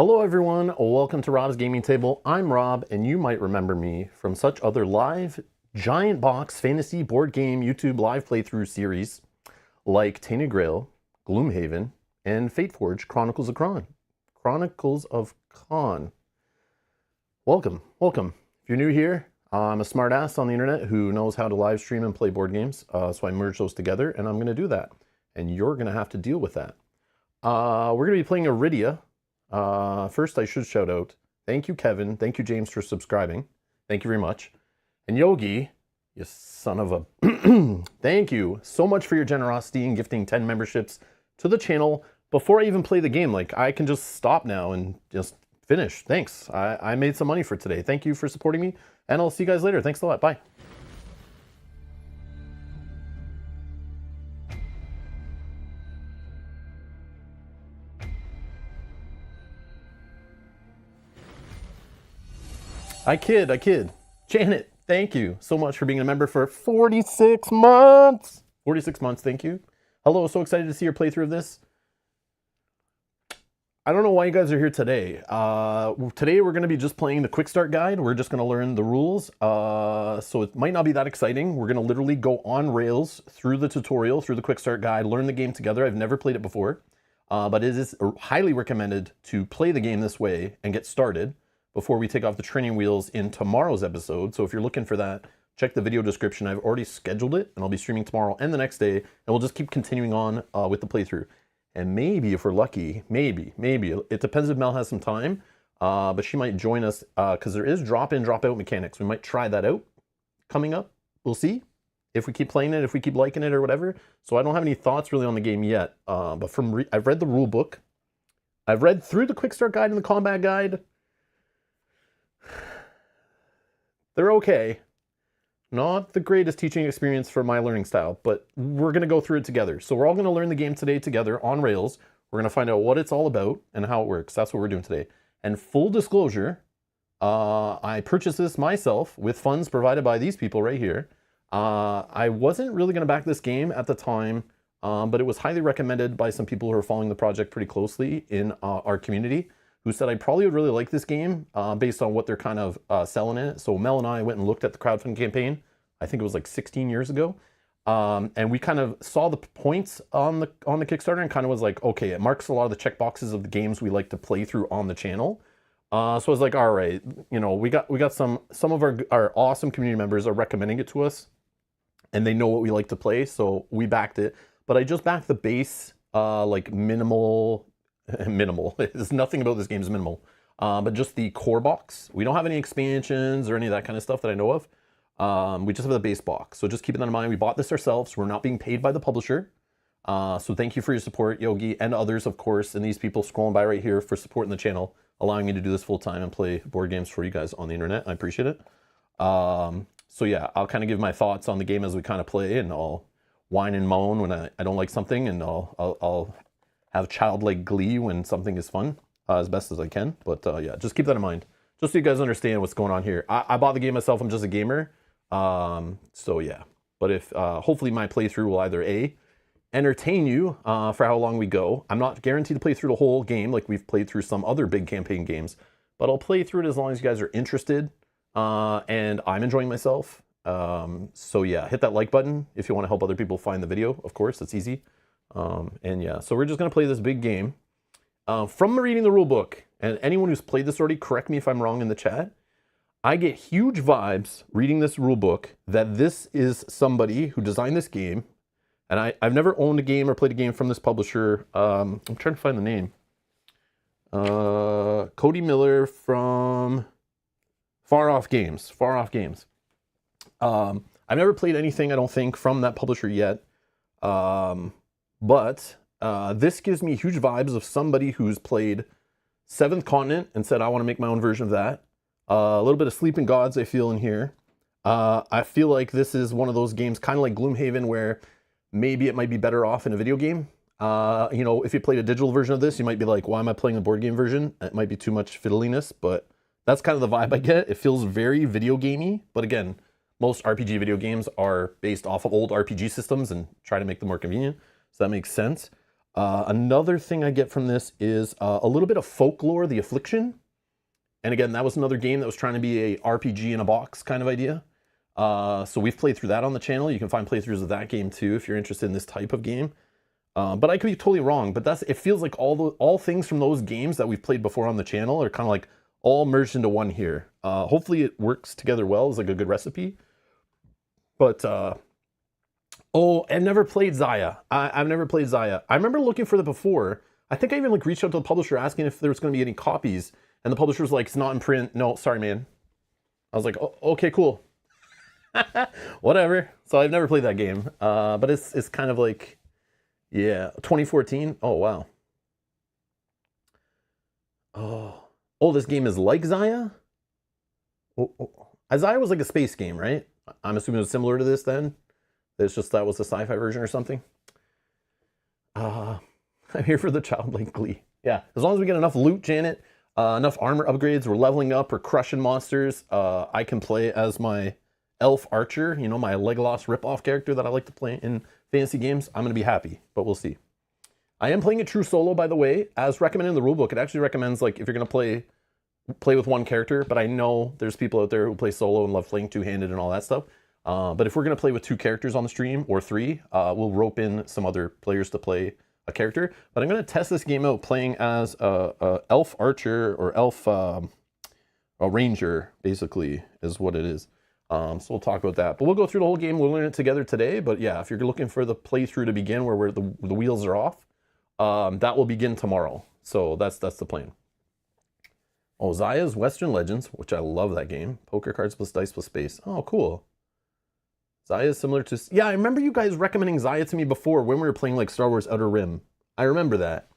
Hello everyone, welcome to Rob's Gaming Table. I'm Rob, and you might remember me from such other live giant box fantasy board game YouTube live playthrough series like Tainted Grail, Gloomhaven, and Fateforge Chronicles of Kron. Welcome. If you're new here, I'm a smart ass on the internet who knows how to live stream and play board games, so I merged those together, and I'm going to do that. And you're going to have to deal with that. We're going to be playing Arydia. First, I should shout out, thank you, Kevin. Thank you, James, for subscribing. Thank you very much. And Yogi, you son of a... thank you so much for your generosity in gifting 10 memberships to the channel before I even play the game. Like, I can just stop now and just finish. Thanks. I made some money for today. Thank you for supporting me, and I'll see you guys later. Thanks a lot. Bye. I kid. Janet, thank you so much for being a member for 46 months. 46 months, thank you. Hello, so excited to see your playthrough of this. I don't know why you guys are here today. Today we're going to be just playing the quick start guide. We're just going to learn the rules. So it might not be that exciting. We're going to literally go on rails through the tutorial, through the quick start guide, learn the game together. I've never played it before, but it is highly recommended to play the game this way and get started before we take off the training wheels in tomorrow's episode. So if you're looking for that, check the video description. I've already scheduled it, and I'll be streaming tomorrow and the next day, and we'll just keep continuing on with the playthrough. And maybe if we're lucky, maybe, it depends if Mel has some time, but she might join us because there is drop-in, drop-out mechanics. We might try that out coming up. We'll see if we keep playing it, if we keep liking it or whatever. So I don't have any thoughts really on the game yet, but I've read the rule book. I've read through the quick start guide and the combat guide. They're okay. Not the greatest teaching experience for my learning style, but we're going to go through it together. So we're all going to learn the game today together on rails. We're going to find out what it's all about and how it works. That's what we're doing today. And full disclosure, I purchased this myself with funds provided by these people right here. I wasn't really going to back this game at the time, but it was highly recommended by some people who are following the project pretty closely in our community, who said I probably would really like this game based on what they're kind of selling in it. So Mel and I went and looked at the crowdfunding campaign. I think it was like 16 years ago. And we kind of saw the points on the Kickstarter and kind of was like, okay, it marks a lot of the check boxes of the games we like to play through on the channel. So I was like, all right, you know, we got some of our awesome community members are recommending it to us, and they know what we like to play, so we backed it. But I just backed the base, like minimal. There's nothing about this game is minimal, but just the core box. We don't have any expansions or any of that kind of stuff that I know of. We just have the base box, so just keeping that in mind. We bought this ourselves. We're not being paid by the publisher, so thank you for your support, Yogi, and others, of course, and these people scrolling by right here for supporting the channel, allowing me to do this full time and play board games for you guys on the internet. I appreciate it. So yeah, I'll kind of give my thoughts on the game as we kind of play, and I'll whine and moan when I don't like something, and I'll have childlike glee when something is fun, as best as I can. But yeah, just keep that in mind, just so you guys understand what's going on here. I bought the game myself. I'm just a gamer. So yeah, but if hopefully my playthrough will either A, entertain you for how long we go. I'm not guaranteed to play through the whole game like we've played through some other big campaign games, but I'll play through it as long as you guys are interested, and I'm enjoying myself. So yeah, hit that like button if you want to help other people find the video. Of course, it's easy. And yeah, so we're just going to play this big game. From reading the rule book, and anyone who's played this already, correct me if I'm wrong in the chat, I get huge vibes reading this rule book that this is somebody who designed this game. And I've never owned a game or played a game from this publisher. I'm trying to find the name. Cody Miller from Far Off Games. I've never played anything, I don't think, from that publisher yet. But this gives me huge vibes of somebody who's played Seventh Continent and said, I want to make my own version of that. A little bit of Sleeping Gods I feel in here. I feel like this is one of those games, kind of like Gloomhaven, where maybe it might be better off in a video game. You know, if you played a digital version of this, you might be like, why am I playing the board game version? It might be too much fiddliness, but that's kind of the vibe I get. It feels very video gamey, but again, most RPG video games are based off of old RPG systems and try to make them more convenient. So that makes sense. Another thing I get from this is a little bit of folklore, The Affliction. And again, that was another game that was trying to be a RPG in a box kind of idea. So we've played through that on the channel. You can find playthroughs of that game too if you're interested in this type of game. But I could be totally wrong. But it feels like all things from those games that we've played before on the channel are kind of like all merged into one here. Hopefully it works together well as like a good recipe. But oh, I've never played Xia. I've never played Xia. I remember looking for that before. I think I even like reached out to the publisher asking if there was going to be any copies, and the publisher was like, "It's not in print." No, sorry, man. I was like, oh, "Okay, cool, whatever." So I've never played that game, but it's kind of like, yeah, 2014. Oh wow. Oh, this game is like Xia. Xia was like a space game, right? I'm assuming it was similar to this then. It's just that was the sci-fi version or something. I'm here for the childlike glee. Yeah, as long as we get enough loot, Janet, enough armor upgrades, we're leveling up, we're crushing monsters. I can play as my elf archer, you know, my Legolas ripoff character that I like to play in fantasy games. I'm gonna be happy, but we'll see. I am playing a true solo, by the way, as recommended in the rulebook. It actually recommends like if you're gonna play with one character, but I know there's people out there who play solo and love playing two-handed and all that stuff. But if we're going to play with 2 characters on the stream, or 3, we'll rope in some other players to play a character. But I'm going to test this game out playing as a elf archer, or elf a ranger, basically, is what it is. So we'll talk about that. But we'll go through the whole game. We'll learn it together today. But yeah, if you're looking for the playthrough to begin where the wheels are off, that will begin tomorrow. So that's the plan. Oh, Xia's Western Legends, which I love that game. Poker cards plus dice plus space. Oh, cool. Xia is similar to... Yeah, I remember you guys recommending Xia to me before when we were playing like Star Wars Outer Rim. I remember that.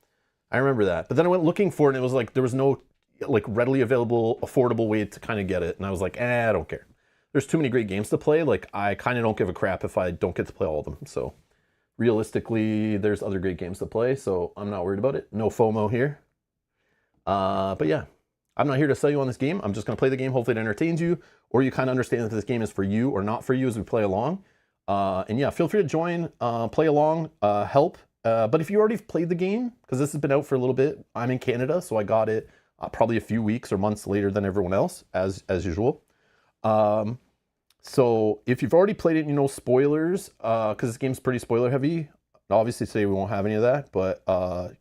But then I went looking for it and it was like there was no like readily available, affordable way to kind of get it. And I was like, I don't care. There's too many great games to play. Like I kind of don't give a crap if I don't get to play all of them. So realistically, there's other great games to play. So I'm not worried about it. No FOMO here. But yeah. I'm not here to sell you on this game. I'm just going to play the game. Hopefully it entertains you, or you kind of understand that this game is for you or not for you as we play along. And yeah, feel free to join, play along, help. But if you already played the game, because this has been out for a little bit, I'm in Canada, so I got it probably a few weeks or months later than everyone else, as usual. So if you've already played it, you know spoilers, because this game's pretty spoiler heavy. Obviously today we won't have any of that, but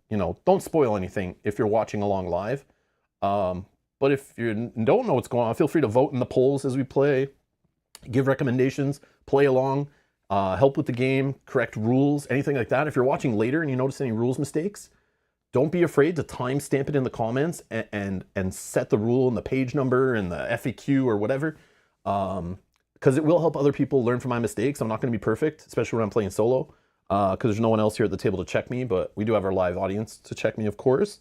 you know, don't spoil anything if you're watching along live. But if you don't know what's going on, feel free to vote in the polls as we play, give recommendations, play along, help with the game, correct rules, anything like that. If you're watching later and you notice any rules mistakes, don't be afraid to timestamp it in the comments and set the rule and the page number and the FAQ or whatever, because it will help other people learn from my mistakes. I'm not going to be perfect, especially when I'm playing solo, because there's no one else here at the table to check me, but we do have our live audience to check me, of course.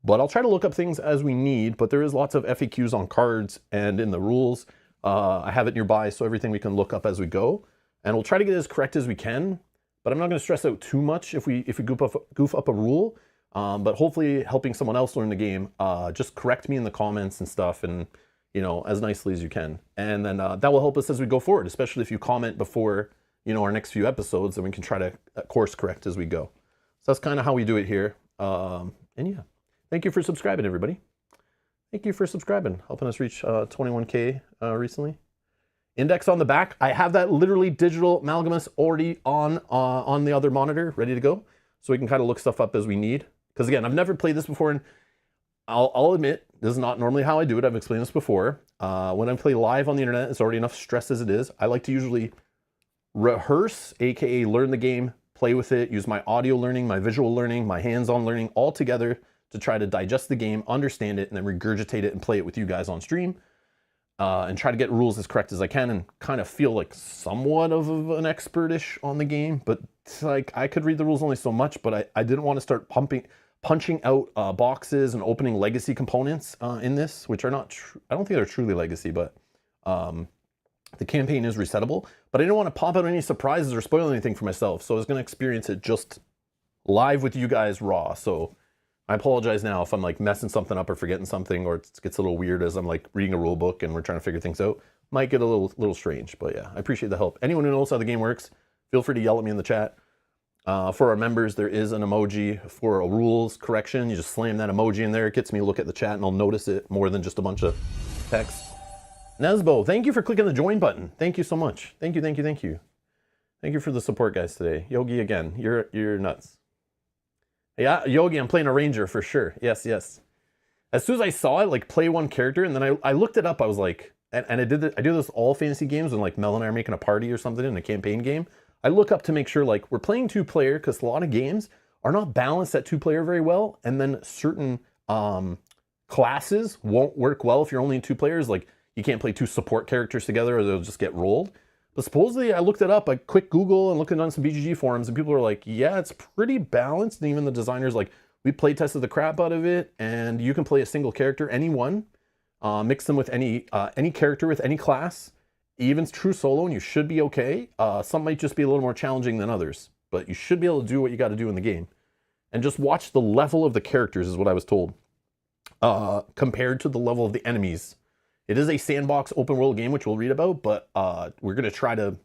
But I'll try to look up things as we need, but there is lots of FAQs on cards and in the rules. I have it nearby, so everything we can look up as we go. And we'll try to get it as correct as we can, but I'm not going to stress out too much if we goof up a rule. But hopefully helping someone else learn the game, just correct me in the comments and stuff, and you know, as nicely as you can. And then that will help us as we go forward, especially if you comment before, you know, our next few episodes, and we can try to course correct as we go. So that's kind of how we do it here. And yeah. Thank you for subscribing, everybody. Thank you for subscribing, helping us reach 21K recently. Index on the back. I have that literally digital Malgamus already on the other monitor, ready to go. So we can kind of look stuff up as we need. Because again, I've never played this before, and I'll admit, this is not normally how I do it. I've explained this before. When I play live on the internet, it's already enough stress as it is. I like to usually rehearse, AKA learn the game, play with it, use my audio learning, my visual learning, my hands-on learning all together to try to digest the game, understand it, and then regurgitate it and play it with you guys on stream, and try to get rules as correct as I can and kind of feel like somewhat of an expert-ish on the game. But it's like I could read the rules only so much, but I didn't want to start punching out boxes and opening legacy components in this, which are not I don't think they're truly legacy, but the campaign is resettable. But I didn't want to pop out any surprises or spoil anything for myself, so I was going to experience it just live with you guys raw. So I apologize now if I'm like messing something up or forgetting something, or it gets a little weird as I'm like reading a rule book and we're trying to figure things out. Might get a little strange, but yeah, I appreciate the help. Anyone who knows how the game works, feel free to yell at me in the chat. For our members, there is an emoji for a rules correction. You just slam that emoji in there. It gets me to look at the chat and I'll notice it more than just a bunch of text. Nesbo, thank you for clicking the join button. Thank you so much. Thank you, thank you, thank you. Thank you for the support, guys, today. Yogi, again, you're nuts. Yeah, Yogi, I'm playing a ranger for sure. Yes, yes. As soon as I saw it, like, play one character, and then I looked it up, I was like, and I do this all fantasy games when, like, Mel and I are making a party or something in a campaign game. I look up to make sure, like, we're playing 2-player, because a lot of games are not balanced at 2-player very well, and then certain classes won't work well if you're only in 2 players. Like, you can't play 2 support characters together or they'll just get rolled. But supposedly, I looked it up, I quick Google and looking on some BGG forums, and people are like, yeah, it's pretty balanced. And even the designers, like, we play tested the crap out of it, and you can play a single character, any one, mix them with any character with any class, even true solo, and you should be okay. Some might just be a little more challenging than others, but you should be able to do what you got to do in the game. And just watch the level of the characters is what I was told, compared to the level of the enemies. It is a sandbox open world game, which we'll read about, but we're going to try to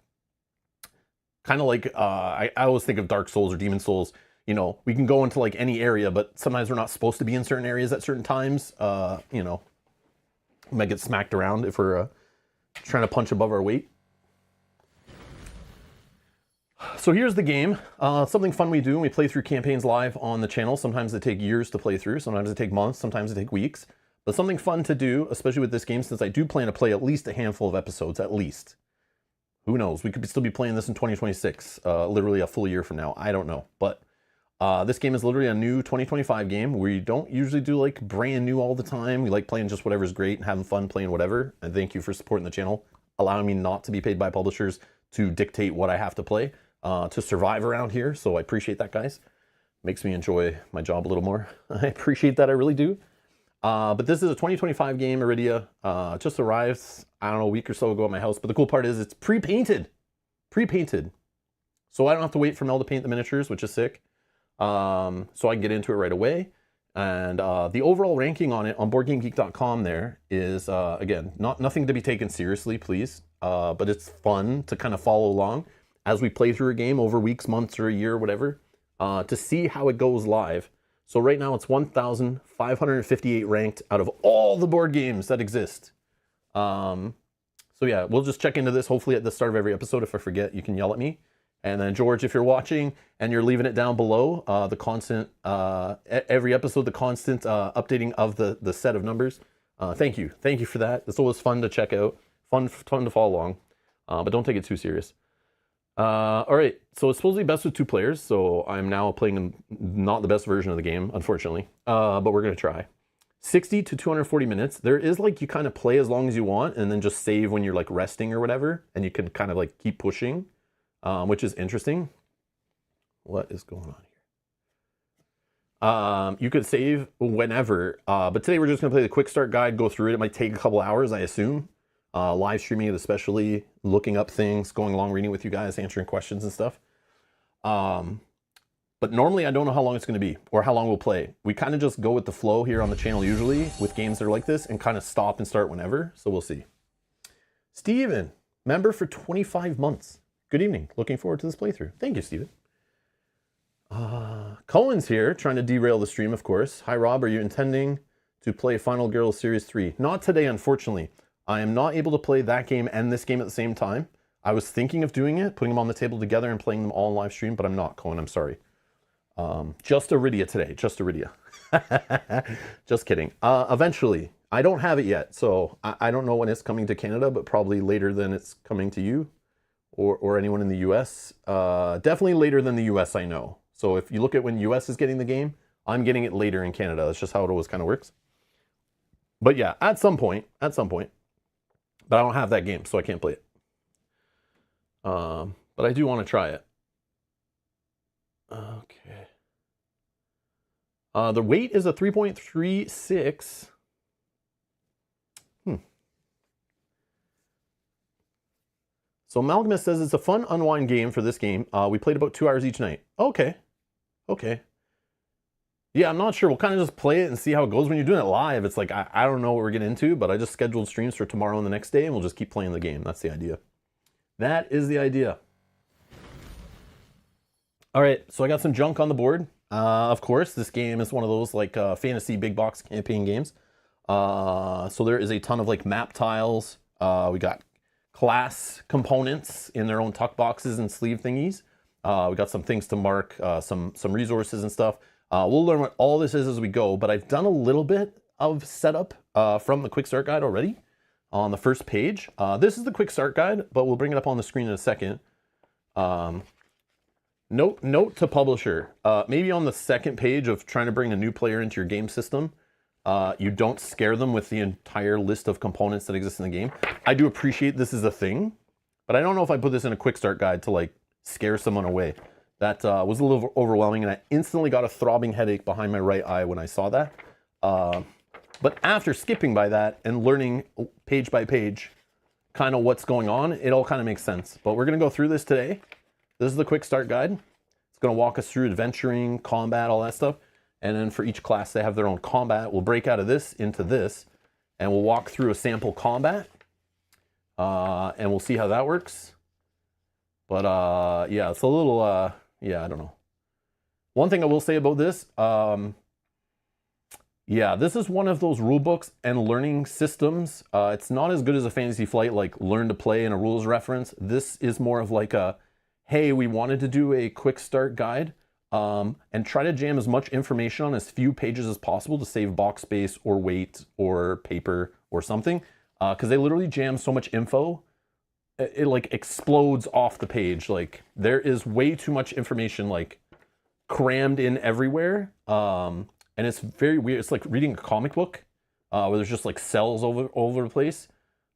kind of like, I always think of Dark Souls or Demon Souls. You know, we can go into like any area, but sometimes we're not supposed to be in certain areas at certain times. You know, we might get smacked around if we're trying to punch above our weight. So here's the game. Something fun we do when we play through campaigns live on the channel. Sometimes they take years to play through. Sometimes they take months. Sometimes they take weeks. But something fun to do, especially with this game, since I do plan to play at least a handful of episodes, at least. Who knows? We could still be playing this in 2026, literally a full year from now. I don't know. But this game is literally a new 2025 game. We don't usually do like brand new all the time. We like playing just whatever's great and having fun playing whatever. And thank you for supporting the channel, allowing me not to be paid by publishers to dictate what I have to play to survive around here. So I appreciate that, guys. Makes me enjoy my job a little more. I appreciate that. I really do. But this is a 2025 game, Arydia. Just arrived, I don't know, a week or so ago at my house. But the cool part is it's pre-painted. Pre-painted. So I don't have to wait for Mel to paint the miniatures, which is sick. So I can get into it right away. And the overall ranking on it on BoardGameGeek.com there is, again, nothing to be taken seriously, please. But it's fun to kind of follow along as we play through a game over weeks, months, or a year, whatever, to see how it goes live. So right now it's 1,558 ranked out of all the board games that exist. So yeah, we'll just check into this hopefully at the start of every episode. If I forget, you can yell at me. And then George, if you're watching and you're leaving it down below, the constant, every episode, the constant updating of the set of numbers. Thank you. Thank you for that. It's always fun to check out, fun to follow along, but don't take it too serious. All right, so it's supposedly best with 2 players, so I'm now playing not the best version of the game, unfortunately, but we're going to try. 60 to 240 minutes. There is like you kind of play as long as you want and then just save when you're like resting or whatever, and you can kind of like keep pushing, which is interesting. What is going on here? You could save whenever, but today we're just going to play the quick start guide, go through it. It might take a couple hours, I assume. Live streaming it, especially looking up things, going along, reading with you guys, answering questions and stuff. But normally I don't know how long it's going to be or how long we'll play. We kind of just go with the flow here on the channel usually with games that are like this and kind of stop and start whenever. So we'll see. Steven, member for 25 months. Good evening. Looking forward to this playthrough. Thank you, Steven. Cohen's here trying to derail the stream, of course. Hi, Rob. Are you intending to play Final Girls Series 3? Not today, unfortunately. I am not able to play that game and this game at the same time. I was thinking of doing it, putting them on the table together and playing them all in live stream, but I'm not, Cohen. I'm sorry. Just Arydia today. Just Arydia. Just kidding. Eventually. I don't have it yet, so I don't know when it's coming to Canada, but probably later than it's coming to you or anyone in the US. Definitely later than the US, I know. So if you look at when US is getting the game, I'm getting it later in Canada. That's just how it always kind of works. But yeah, at some point. But I don't have that game, so I can't play it. But I do want to try it. Okay. The weight is a 3.36. So Amalgamous says it's a fun unwind game for this game. We played about 2 hours each night. Okay. Okay. Yeah, I'm not sure. We'll kind of just play it and see how it goes. When you're doing it live, it's like, I don't know what we're getting into, but I just scheduled streams for tomorrow and the next day, and we'll just keep playing the game. That's the idea. That is the idea. All right, so I got some junk on the board. Of course, this game is one of those like fantasy big box campaign games. So there is a ton of like map tiles. We got class components in their own tuck boxes and sleeve thingies. We got some things to mark, some resources and stuff. We'll learn what all this is as we go, but I've done a little bit of setup from the quick start guide already on the first page. This is the quick start guide, but we'll bring it up on the screen in a second. Note to publisher, maybe on the second page of trying to bring a new player into your game system, you don't scare them with the entire list of components that exist in the game. I do appreciate this is a thing, but I don't know if I put this in a quick start guide to like scare someone away. That was a little overwhelming, and I instantly got a throbbing headache behind my right eye when I saw that. But after skipping by that and learning page by page kind of what's going on, it all kind of makes sense. But we're going to go through this today. This is the quick start guide. It's going to walk us through adventuring, combat, all that stuff. And then for each class, they have their own combat. We'll break out of this into this, and we'll walk through a sample combat. And we'll see how that works. But yeah, it's a little, yeah, I don't know. One thing I will say about this, yeah, this is one of those rule books and learning systems. It's not as good as a Fantasy Flight, like learn to play in a rules reference. This is more of like a, hey, we wanted to do a quick start guide and try to jam as much information on as few pages as possible to save box space or weight or paper or something. Because they literally jam so much info, it like explodes off the page. Like there is way too much information like crammed in everywhere. And it's very weird. It's like reading a comic book where there's just like cells over the place.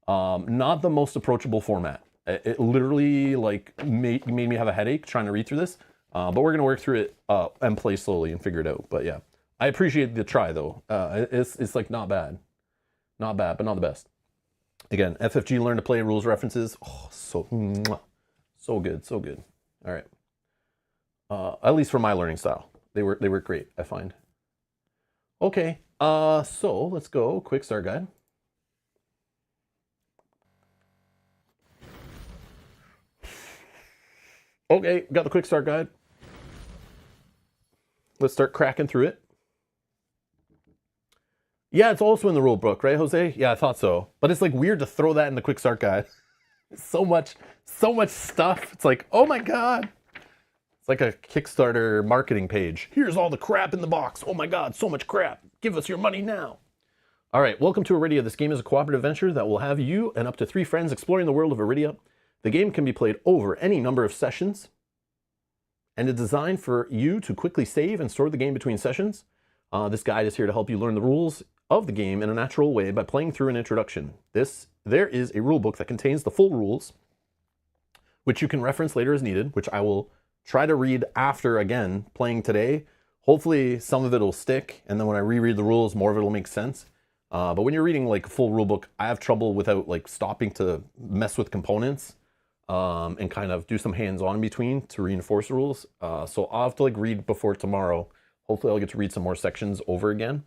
Not the most approachable format. It literally like made me have a headache trying to read through this, but we're gonna work through it and play slowly and figure it out. But yeah, I appreciate the try though. It's like not bad, but not the best. Again, FFG learn to play rules references. Oh, so good, so good. All right, at least for my learning style, they were great. I find. Okay, so let's go quick start guide. Okay, got the quick start guide. Let's start cracking through it. Yeah, it's also in the rule book, right, Jose? Yeah, I thought so. But it's like weird to throw that in the quick start guide. so much stuff. It's like, oh my God. It's like a Kickstarter marketing page. Here's all the crap in the box. Oh my God, so much crap. Give us your money now. All right, welcome to Arydia. This game is a cooperative adventure that will have you and up to 3 friends exploring the world of Arydia. The game can be played over any number of sessions and is designed for you to quickly save and store the game between sessions. This guide is here to help you learn the rules of the game in a natural way by playing through an introduction. There is a rule book that contains the full rules, which you can reference later as needed, which I will try to read after again playing today. Hopefully some of it will stick, and then when I reread the rules, more of it will make sense. But when you're reading like a full rule book, I have trouble without like stopping to mess with components. And kind of do some hands-on in between to reinforce the rules. So I'll have to like read before tomorrow. Hopefully I'll get to read some more sections over again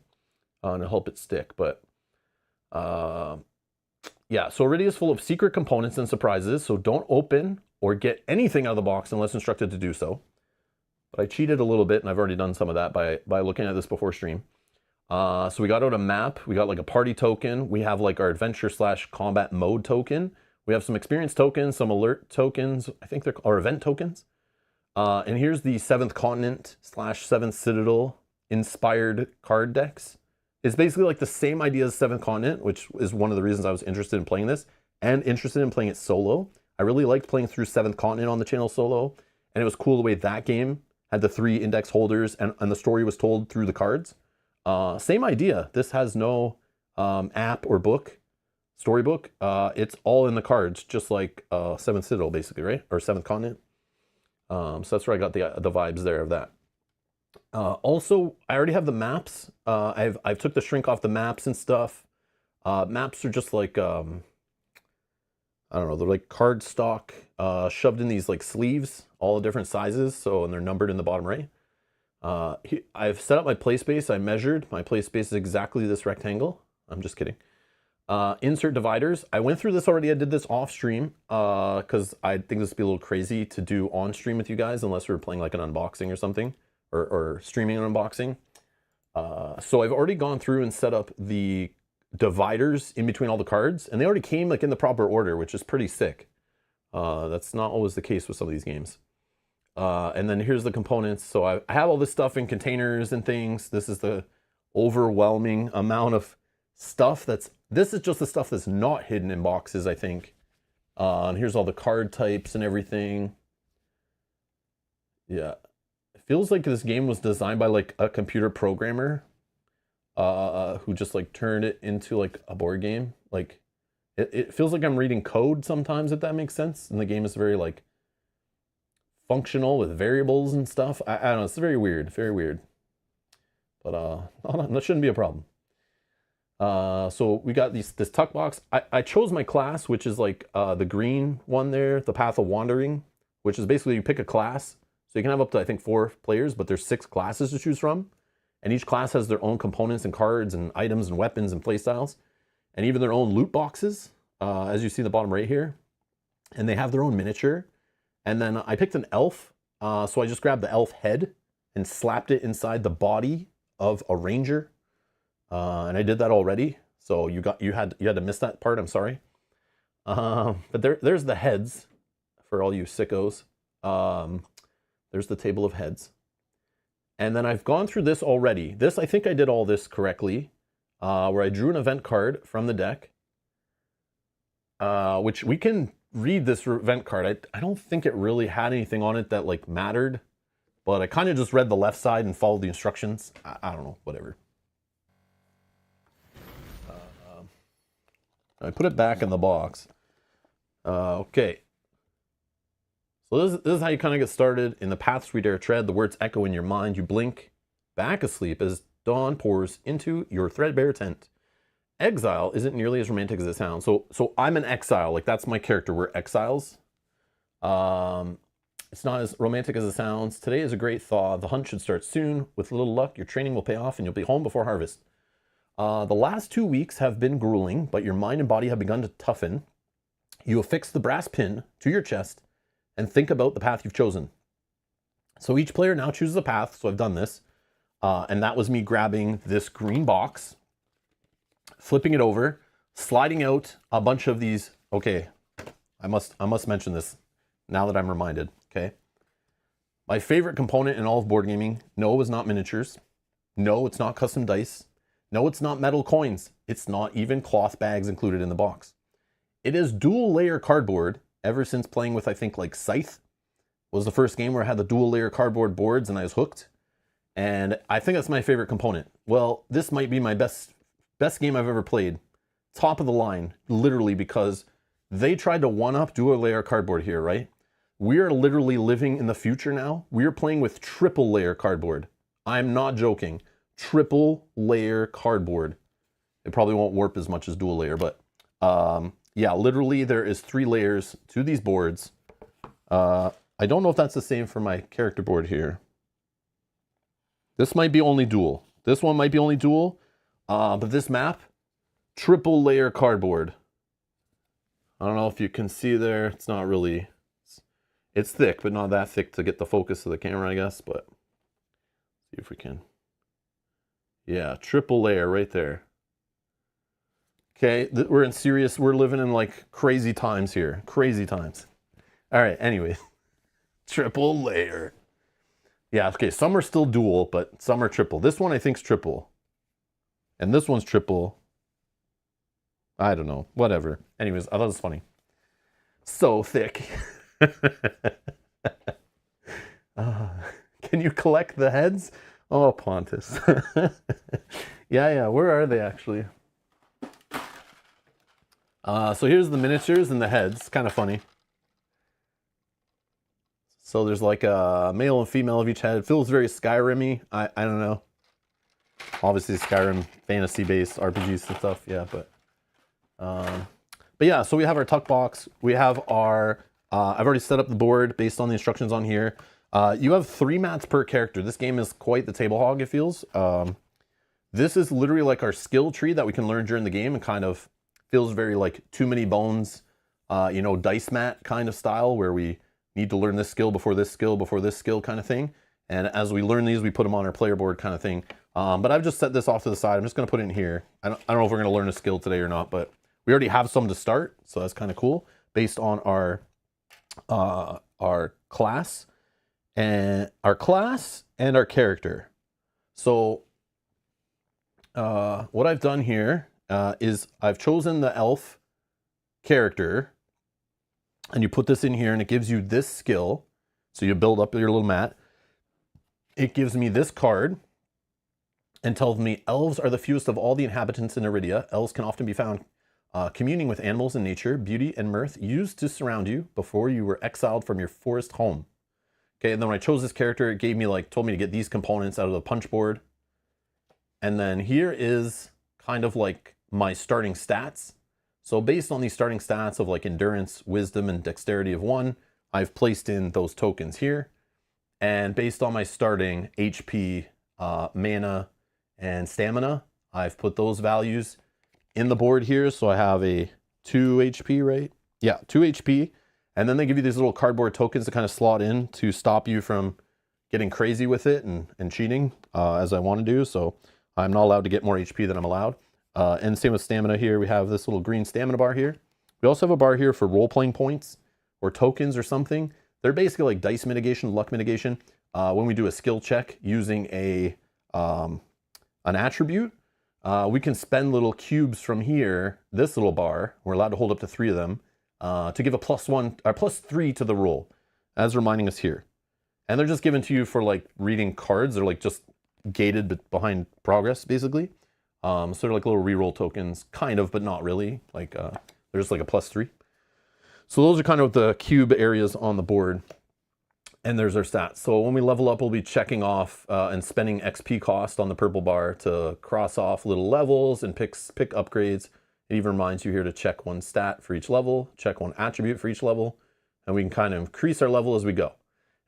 and help it stick. But yeah, so Arydia is full of secret components and surprises. So don't open or get anything out of the box unless instructed to do so. But I cheated a little bit, and I've already done some of that by looking at this before stream. So we got out a map. We got like a party token. We have like our adventure/combat mode token. We have some experience tokens, some alert tokens, I think they're or event tokens. And here's the 7th Continent / 7th Citadel inspired card decks. It's basically like the same idea as 7th Continent, which is one of the reasons I was interested in playing this and interested in playing it solo. I really liked playing through 7th Continent on the channel solo, and it was cool the way that game had the 3 index holders and the story was told through the cards. Same idea. This has no app or book. Storybook, it's all in the cards, just like 7th Citadel, basically, right? Or 7th Continent. So that's where I got the vibes there of that. Also, I already have the maps. I've took the shrink off the maps and stuff. Maps are just like I don't know, they're like cardstock shoved in these like sleeves, all the different sizes. So and they're numbered in the bottom right. I've set up my play space. I measured my play space is exactly this rectangle. I'm just kidding. Insert dividers. I went through this already. I did this off stream because I think this would be a little crazy to do on stream with you guys unless we were playing like an unboxing or something, or streaming an unboxing. So I've already gone through and set up the dividers in between all the cards, and they already came like in the proper order, which is pretty sick. That's not always the case with some of these games. And then here's the components. So I have all this stuff in containers and things. This is the overwhelming amount of stuff this is just the stuff that's not hidden in boxes, I think. And here's all the card types and everything. Yeah. It feels like this game was designed by like a computer programmer who just like turned it into like a board game. Like it feels like I'm reading code sometimes, if that makes sense. And the game is very like functional with variables and stuff. I don't know, it's very weird, very weird. But that shouldn't be a problem. So we got this tuck box. I chose my class, which is like the green one there, the Path of Wandering, which is basically you pick a class. So you can have up to, I think, 4 players, but there's 6 classes to choose from. And each class has their own components and cards and items and weapons and playstyles. And even their own loot boxes, as you see in the bottom right here. And they have their own miniature. And then I picked an elf. So I just grabbed the elf head and slapped it inside the body of a ranger. And I did that already, so you had to miss that part. I'm sorry. But there's the heads for all you sickos. There's the table of heads, and then I've gone through this already. I think I did all this correctly, where I drew an event card from the deck, which we can read this event card. I don't think it really had anything on it that like mattered, but I kind of just read the left side and followed the instructions. I don't know, whatever. I put it back in the box. Okay. So this is how you kind of get started. In the paths we dare tread, the words echo in your mind. You blink back asleep as dawn pours into your threadbare tent. Exile isn't nearly as romantic as it sounds. So I'm an exile. Like, that's my character. We're exiles. It's not as romantic as it sounds. Today is a great thaw. The hunt should start soon. With a little luck, your training will pay off and you'll be home before harvest. The last 2 weeks have been grueling, but your mind and body have begun to toughen. You affix the brass pin to your chest and think about the path you've chosen. So each player now chooses a path. So I've done this. And that was me grabbing this green box, flipping it over, sliding out a bunch of these. Okay, I must mention this now that I'm reminded. Okay. My favorite component in all of board gaming, no, is not miniatures. No, it's not custom dice. No, it's not metal coins. It's not even cloth bags included in the box. It is dual layer cardboard. Ever since playing with, I think, like Scythe was the first game where I had the dual layer cardboard boards and I was hooked. And I think that's my favorite component. Well, this might be my best game I've ever played. Top of the line, literally, because they tried to one-up dual layer cardboard here, right? We are literally living in the future now. We are playing with triple layer cardboard. I'm not joking. Triple layer cardboard. It probably won't warp as much as dual layer, but yeah, literally there is 3 layers to these boards. I don't know if that's the same for my character board here. This might be only dual. This one might be only dual, but this map, triple layer cardboard. I don't know if you can see there. It's not really, it's thick, but not that thick to get the focus of the camera, I guess, but see if we can. Yeah, triple layer right there. Okay, we're living in like crazy times here. Crazy times. All right, anyway. Triple layer. Yeah, okay, some are still dual, but some are triple. This one I think is triple. And this one's triple. I don't know, whatever. Anyways, I thought it was funny. So thick. Can you collect the heads? Oh, Pontus. Yeah, where are they actually? So here's the miniatures and the heads. Kind of funny. So there's like a male and female of each head. It feels very Skyrim-y. I don't know. Obviously Skyrim, fantasy-based RPGs and stuff. Yeah, but yeah, so we have our tuck box. We have our, I've already set up the board based on the instructions on here. You have 3 mats per character. This game is quite the table hog, it feels. This is literally like our skill tree that we can learn during the game and kind of feels very like too many bones, you know, dice mat kind of style where we need to learn this skill before this skill before this skill kind of thing. And as we learn these, we put them on our player board kind of thing. But I've just set this off to the side. I'm just going to put it in here. I don't know if we're going to learn a skill today or not, but we already have some to start, so that's kind of cool based on our class and our character. So what I've done here is I've chosen the elf character, and you put this in here, and it gives you this skill. So you build up your little mat. It gives me this card and tells me elves are the fewest of all the inhabitants in Arydia. Elves can often be found communing with animals and nature. Beauty and mirth used to surround you before you were exiled from your forest home. Okay, and then when I chose this character, it gave me told me to get these components out of the punch board. And then here is kind of like my starting stats. So based on these starting stats of like endurance, wisdom, and dexterity of 1, I've placed in those tokens here. And based on my starting HP, mana, and stamina, I've put those values in the board here. So I have a 2 HP, right? Yeah, 2 HP. And then they give you these little cardboard tokens to kind of slot in to stop you from getting crazy with it and cheating as I want to do. So I'm not allowed to get more HP than I'm allowed. And same with stamina here. We have this little green stamina bar here. We also have a bar here for role-playing points or tokens or something. They're basically like dice mitigation, luck mitigation. When we do a skill check using an attribute, we can spend little cubes from here, this little bar, we're allowed to hold up to 3 of them, to give a +1 or +3 to the roll, as reminding us here. And they're just given to you for like reading cards. They're like just gated behind progress, basically. So they're like little reroll tokens, kind of, but not really. Like they're just like a +3. So those are kind of the cube areas on the board. And there's our stats. So when we level up, we'll be checking off and spending XP cost on the purple bar to cross off little levels and pick upgrades. It even reminds you here to check 1 stat for each level, check 1 attribute for each level, and we can kind of increase our level as we go.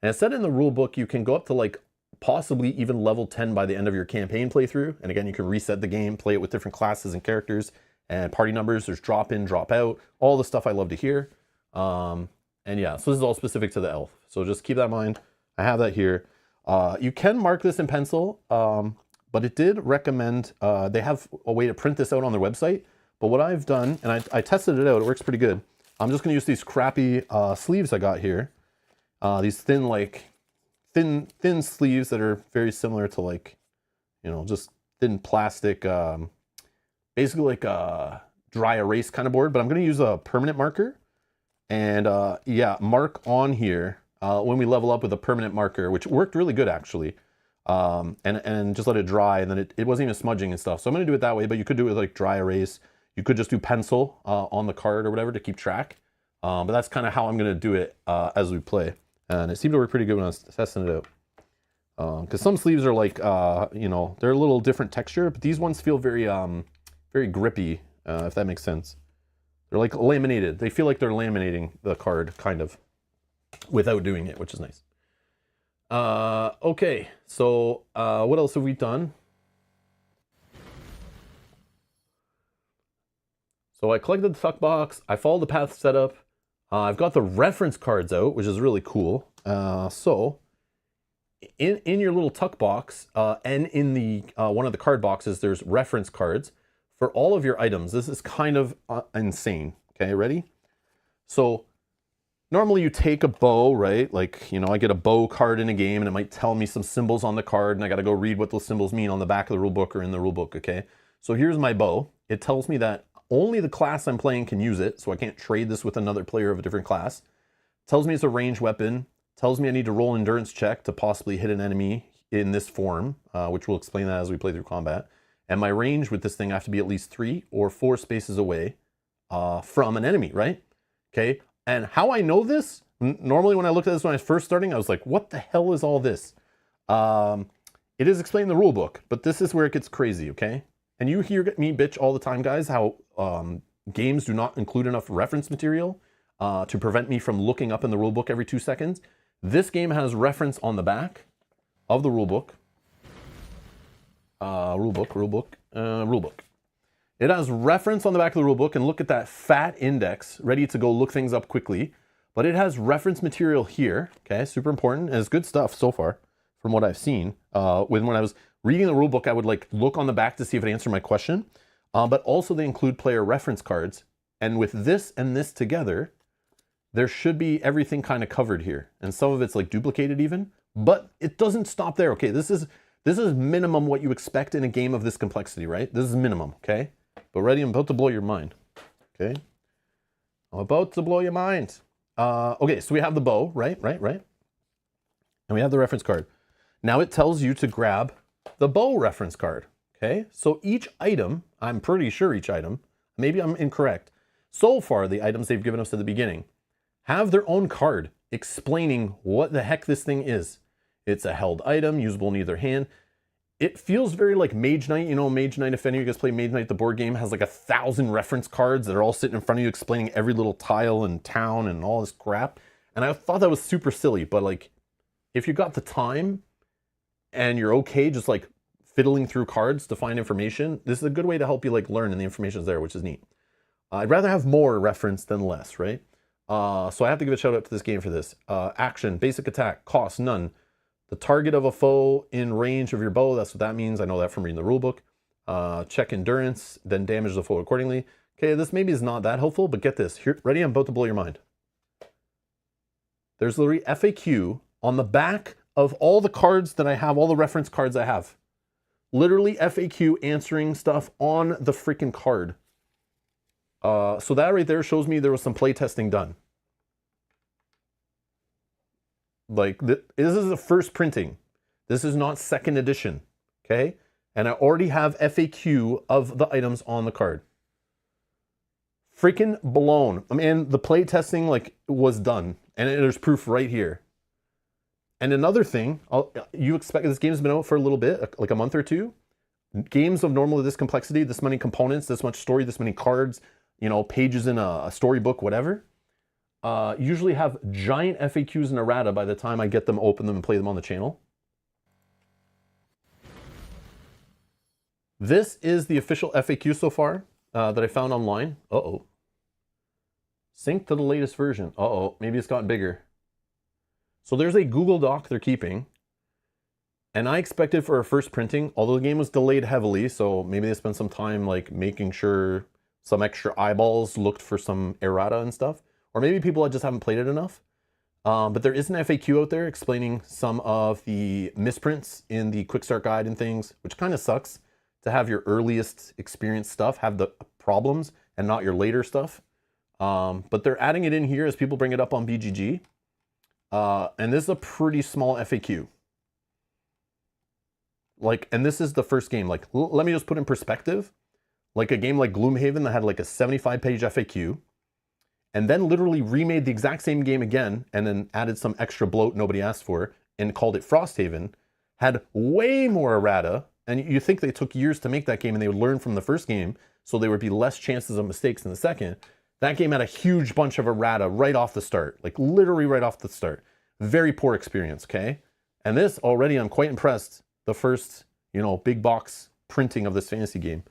And it said in the rule book, you can go up to like possibly even level 10 by the end of your campaign playthrough. And again, you can reset the game, play it with different classes and characters and party numbers. There's drop in, drop out, all the stuff I love to hear. And yeah, so this is all specific to the elf. So just keep that in mind. I have that here. You can mark this in pencil, but it did recommend, they have a way to print this out on their website. But what I've done, and I tested it out, it works pretty good. I'm just gonna use these crappy sleeves I got here. These thin, thin sleeves that are very similar to like, you know, just thin plastic, basically like a dry erase kind of board, but I'm gonna use a permanent marker. And yeah, mark on here when we level up with a permanent marker, which worked really good actually. And just let it dry, and then it wasn't even smudging and stuff. So I'm gonna do it that way, but you could do it with like dry erase. You could just do pencil on the card or whatever to keep track. But that's kind of how I'm gonna do it as we play. And it seemed to work pretty good when I was testing it out. Because some sleeves are like, you know, they're a little different texture, but these ones feel very, very grippy, if that makes sense. They're like laminated. They feel like they're laminating the card, kind of, without doing it, which is nice. Okay, so what else have we done? So I collected the tuck box. I followed the path setup. I've got the reference cards out, which is really cool. So in your little tuck box and in the one of the card boxes, there's reference cards for all of your items. This is kind of insane. Okay, ready? So normally you take a bow, right? Like, you know, I get a bow card in a game and it might tell me some symbols on the card and I got to go read what those symbols mean on the back of the rule book or in the rule book, okay? So here's my bow. It tells me that only the class I'm playing can use it, so I can't trade this with another player of a different class. It tells me it's a ranged weapon. It tells me I need to roll an endurance check to possibly hit an enemy in this form, which we'll explain that as we play through combat. And my range with this thing I have to be at least 3 or 4 spaces away from an enemy, right? Okay, and how I know this, normally when I looked at this when I was first starting, I was like, what the hell is all this? It is explained in the rule book, but this is where it gets crazy, okay? And you hear me bitch all the time, guys, how games do not include enough reference material to prevent me from looking up in the rule book every 2 seconds. This game has reference on the back of the rule book. Rule book. It has reference on the back of the rule book, and look at that fat index, ready to go look things up quickly. But it has reference material here, okay, super important, and it's good stuff so far from what I've seen. When I was reading the rule book, I would like look on the back to see if it answered my question. But also they include player reference cards. And with this and this together, there should be everything kind of covered here. And some of it's like duplicated even, but it doesn't stop there. Okay, this is minimum what you expect in a game of this complexity, right? This is minimum, okay? But ready, I'm about to blow your mind, okay? I'm about to blow your mind. Okay, so we have the bow, right? And we have the reference card. Now it tells you to grab the bow reference card, okay? So each item, I'm pretty sure each item, maybe I'm incorrect. So far, the items they've given us at the beginning have their own card explaining what the heck this thing is. It's a held item, usable in either hand. It feels very like Mage Knight. You know, Mage Knight, if any of you guys play Mage Knight, the board game has like 1,000 reference cards that are all sitting in front of you explaining every little tile and town and all this crap. And I thought that was super silly, but like, if you got the time and you're okay just like fiddling through cards to find information, this is a good way to help you like learn, and the information's there, which is neat. I'd rather have more reference than less, right? So I have to give a shout out to this game for this. Action, basic attack, cost, none. The target of a foe in range of your bow, that's what that means. I know that from reading the rulebook. Check endurance, then damage the foe accordingly. Okay, this maybe is not that helpful, but get this. Here, ready? I'm about to blow your mind. There's literally FAQ on the back of all the cards that I have, all the reference cards I have. Literally FAQ answering stuff on the freaking card. So that right there shows me there was some play testing done. Like, this is the first printing. This is not second edition, okay? And I already have FAQ of the items on the card. Freaking blown. I mean, the play testing like was done, and there's proof right here. And another thing, you expect, this game's been out for a little bit, like a month or two. Games of normally this complexity, this many components, this much story, this many cards, you know, pages in a storybook, whatever, usually have giant FAQs and errata by the time I get them, open them, and play them on the channel. This is the official FAQ so far that I found online. Uh-oh. Sync to the latest version. Uh-oh, maybe it's gotten bigger. So there's a Google Doc they're keeping. And I expected for a first printing, although the game was delayed heavily, so maybe they spent some time like making sure some extra eyeballs looked for some errata and stuff. Or maybe people just haven't played it enough. But there is an FAQ out there explaining some of the misprints in the quick start guide and things, which kind of sucks to have your earliest experience stuff have the problems and not your later stuff. But they're adding it in here as people bring it up on BGG. And this is a pretty small FAQ. Like, and this is the first game. Like, let me just put in perspective. Like a game like Gloomhaven that had like a 75-page FAQ, and then literally remade the exact same game again, and then added some extra bloat nobody asked for, and called it Frosthaven, had way more errata, and you think they took years to make that game, and they would learn from the first game, so there would be less chances of mistakes in the second. That game had a huge bunch of errata right off the start, like literally right off the start. Very poor experience, okay? And this, already I'm quite impressed, the first, you know, big box printing of this fantasy game.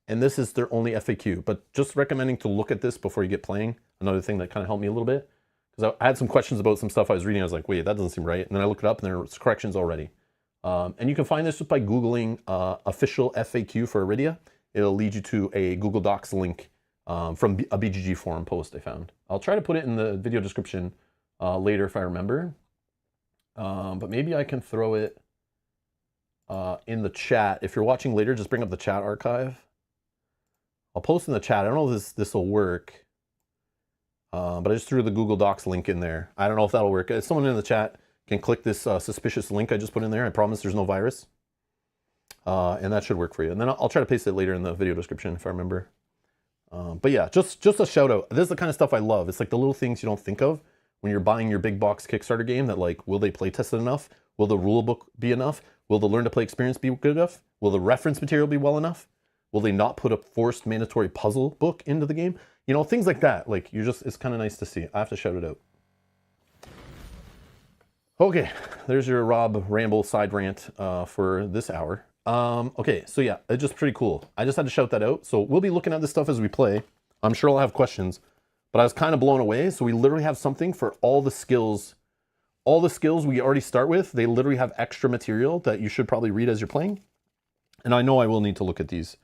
And this is their only FAQ, but just recommending to look at this before you get playing. Another thing that kind of helped me a little bit, because I had some questions about some stuff I was reading. I was like, wait, that doesn't seem right. And then I looked it up and there's corrections already. And you can find this just by Googling official FAQ for Arydia. It'll lead you to a Google Docs link from a BGG forum post I found. I'll try to put it in the video description later if I remember. But maybe I can throw it in the chat. If you're watching later, just bring up the chat archive. I'll post in the chat. I don't know if this will work, but I just threw the Google Docs link in there. I don't know if that'll work. If someone in the chat can click this suspicious link I just put in there, I promise there's no virus. And that should work for you. And then I'll try to paste it later in the video description if I remember. But yeah, just a shout out. This is the kind of stuff I love. It's like the little things you don't think of when you're buying your big box Kickstarter game, that like, will they play test it enough? Will the rule book be enough? Will the learn to play experience be good enough? Will the reference material be well enough? Will they not put a forced mandatory puzzle book into the game? You know, things like that. Like, it's kind of nice to see. I have to shout it out. Okay, there's your Rob ramble side rant for this hour. Okay, so yeah, it's just pretty cool. I just had to shout that out. So we'll be looking at this stuff as we play. I'm sure I'll have questions, but I was kind of blown away. So we literally have something for all the skills. All the skills we already start with, they literally have extra material that you should probably read as you're playing. And I know I will need to look at these.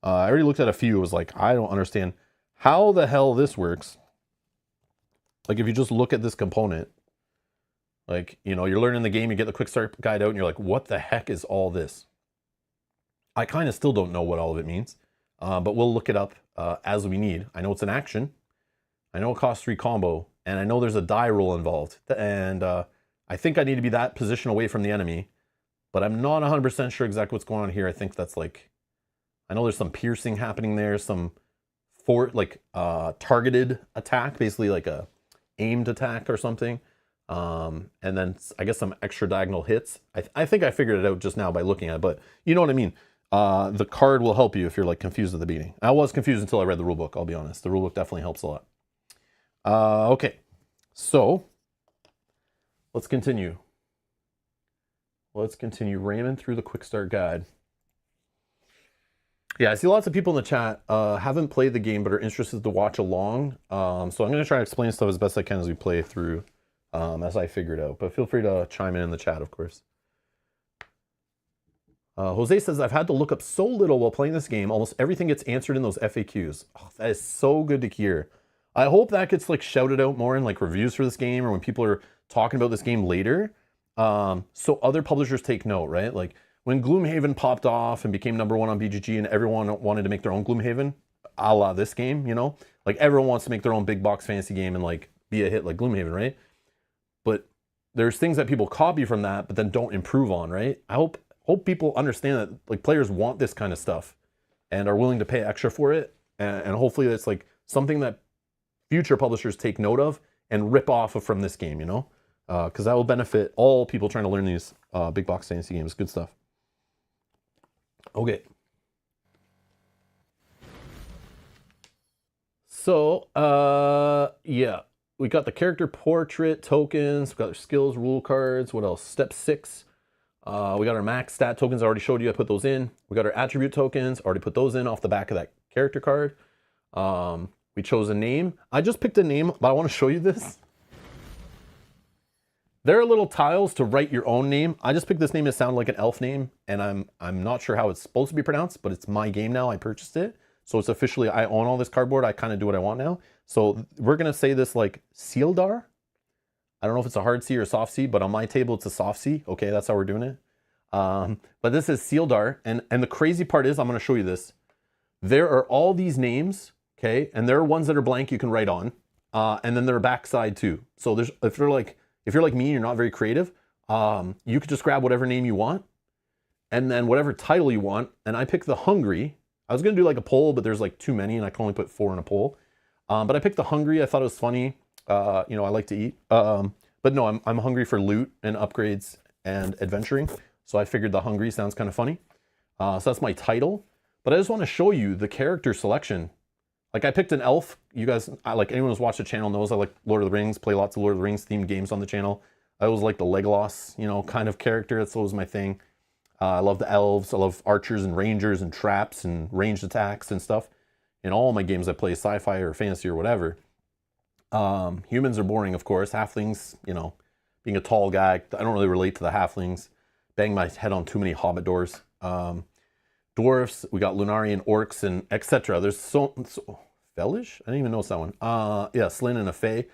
I already looked at a few. It was like, I don't understand how the hell this works. Like if you just look at this component, like, you know, you're learning the game, you get the quick start guide out and you're like, what the heck is all this? I kind of still don't know what all of it means, but we'll look it up as we need. I know it's an action. I know it costs 3 combo, and I know there's a die roll involved. And I think I need to be that position away from the enemy, but I'm not 100% sure exactly what's going on here. I think that's like, I know there's some piercing happening there, some targeted attack, basically like a aimed attack or something. And then I guess some extra diagonal hits. I think I figured it out just now by looking at it, but you know what I mean. The card will help you if you're like confused at the beginning. I was confused until I read the rulebook, I'll be honest. The rulebook definitely helps a lot. Okay, so let's continue. Let's continue ramming through the quick start guide. Yeah, I see lots of people in the chat haven't played the game but are interested to watch along. So I'm going to try to explain stuff as best I can as we play through, as I figure it out. But feel free to chime in the chat, of course. Jose says, I've had to look up so little while playing this game. Almost everything gets answered in those FAQs. Oh, that is so good to hear. I hope that gets like shouted out more in like reviews for this game or when people are talking about this game later. So other publishers take note, right? Like when Gloomhaven popped off and became #1 on BGG and everyone wanted to make their own Gloomhaven, a la this game, you know? Like everyone wants to make their own big box fantasy game and like be a hit like Gloomhaven, right? But there's things that people copy from that but then don't improve on, right? I hope people understand that like players want this kind of stuff and are willing to pay extra for it, and hopefully that's like something that future publishers take note of and rip off of from this game, you know, because that will benefit all people trying to learn these big box fantasy games. Good stuff. Okay, so yeah, we got the character portrait tokens, we got our skills rule cards. What else? Step 6. We got our max stat tokens. I already showed you. I put those in. We got our attribute tokens. Already put those in off the back of that character card. We chose a name. I just picked a name, but I want to show you this. There are little tiles to write your own name. I just picked this name to sound like an elf name, and I'm not sure how it's supposed to be pronounced, but it's my game now. I purchased it, so it's officially, I own all this cardboard. I kind of do what I want now. So we're gonna say this like Sealdar. I don't know if it's a hard C or a soft C, but on my table it's a soft C. Okay, that's how we're doing it. But this is Sealdar, and the crazy part is, I'm going to show you this. There are all these names, okay, and there are ones that are blank you can write on, and then there are backside too. So there's if you're like me and you're not very creative, you could just grab whatever name you want, and then whatever title you want. And I picked the Hungry. I was going to do like a poll, but there's like too many, and I can only put 4 in a poll. But I picked the Hungry. I thought it was funny. You know, I like to eat. But no, I'm hungry for loot and upgrades and adventuring. So I figured the Hungry sounds kind of funny. So that's my title. But I just want to show you the character selection. Like I picked an elf. You guys, like anyone who's watched the channel knows I like Lord of the Rings, play lots of Lord of the Rings themed games on the channel. I always like the Legolas, you know, kind of character. That's always my thing. I love the elves. I love archers and rangers and traps and ranged attacks and stuff. In all my games I play, sci-fi or fantasy or whatever. Humans are boring, of course. Halflings, you know, being a tall guy, I don't really relate to the halflings. Bang my head on too many hobbit doors. Dwarfs, we got Lunarian orcs and etc. There's so Felish? I didn't even notice that one. Yeah, Slyn and a Fae.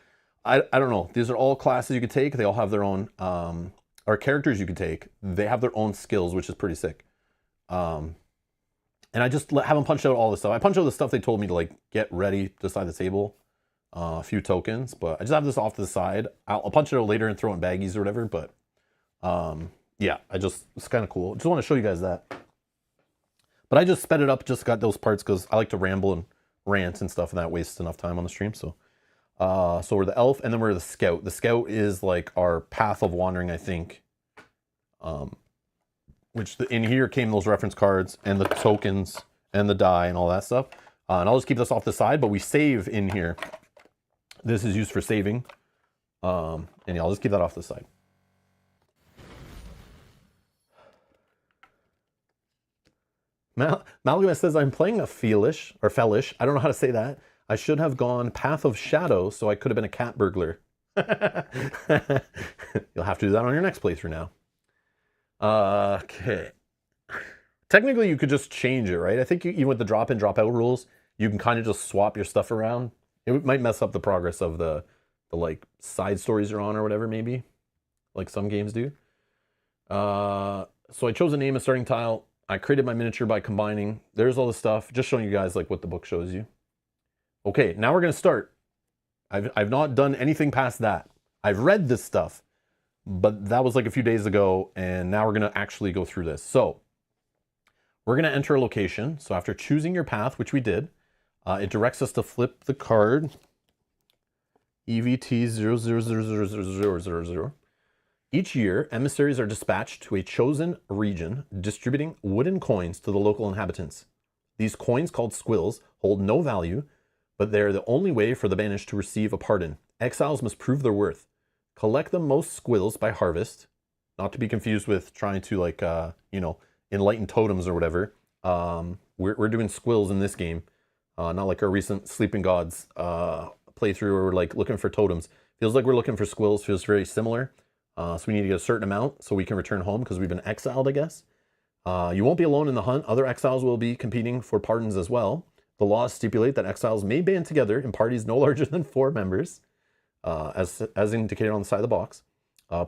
I don't know. These are all classes you could take. They all have their own, or characters you could take. They have their own skills, which is pretty sick. And I just haven't punched out all this stuff. I punched out the stuff they told me to like get ready beside the table. A few tokens, but I just have this off to the side. I'll punch it out later and throw in baggies or whatever, but yeah, it's kind of cool. Just want to show you guys that. But I just sped it up, just got those parts because I like to ramble and rant and stuff, and that wastes enough time on the stream. So we're the elf, and then we're the scout. The scout is like our path of wandering, I think. Which in here came those reference cards and the tokens and the die and all that stuff. And I'll just keep this off the side, but we save in here. This is used for saving. And yeah, I'll just keep that off the side. Malcolm says, I'm playing a Felish, or Fellish. I don't know how to say that. I should have gone Path of Shadow, so I could have been a cat burglar. You'll have to do that on your next playthrough now. Okay. Technically, you could just change it, right? I think even with the drop-in, drop-out rules, you can kind of just swap your stuff around. It might mess up the progress of the like side stories you're on or whatever, maybe, like some games do. So I chose a name, a starting tile. I created my miniature by combining. There's all the stuff, just showing you guys like what the book shows you. Okay, now we're gonna start. I've not done anything past that. I've read this stuff, but that was like a few days ago, and now we're gonna actually go through this. So we're gonna enter a location. So after choosing your path, which we did, it directs us to flip the card EVT 00000000. Each year, emissaries are dispatched to a chosen region, distributing wooden coins to the local inhabitants. These coins, called squills, hold no value, but they are the only way for the banished to receive a pardon. Exiles must prove their worth. Collect the most squills by harvest, not to be confused with trying to like, enlighten totems or whatever. We're doing squills in this game, not like our recent Sleeping Gods playthrough where we're like looking for totems. Feels like we're looking for squills, feels very similar. So we need to get a certain amount so we can return home because we've been exiled, I guess. You won't be alone in the hunt. Other exiles will be competing for pardons as well. The laws stipulate that exiles may band together in parties no larger than 4 members, as indicated on the side of the box.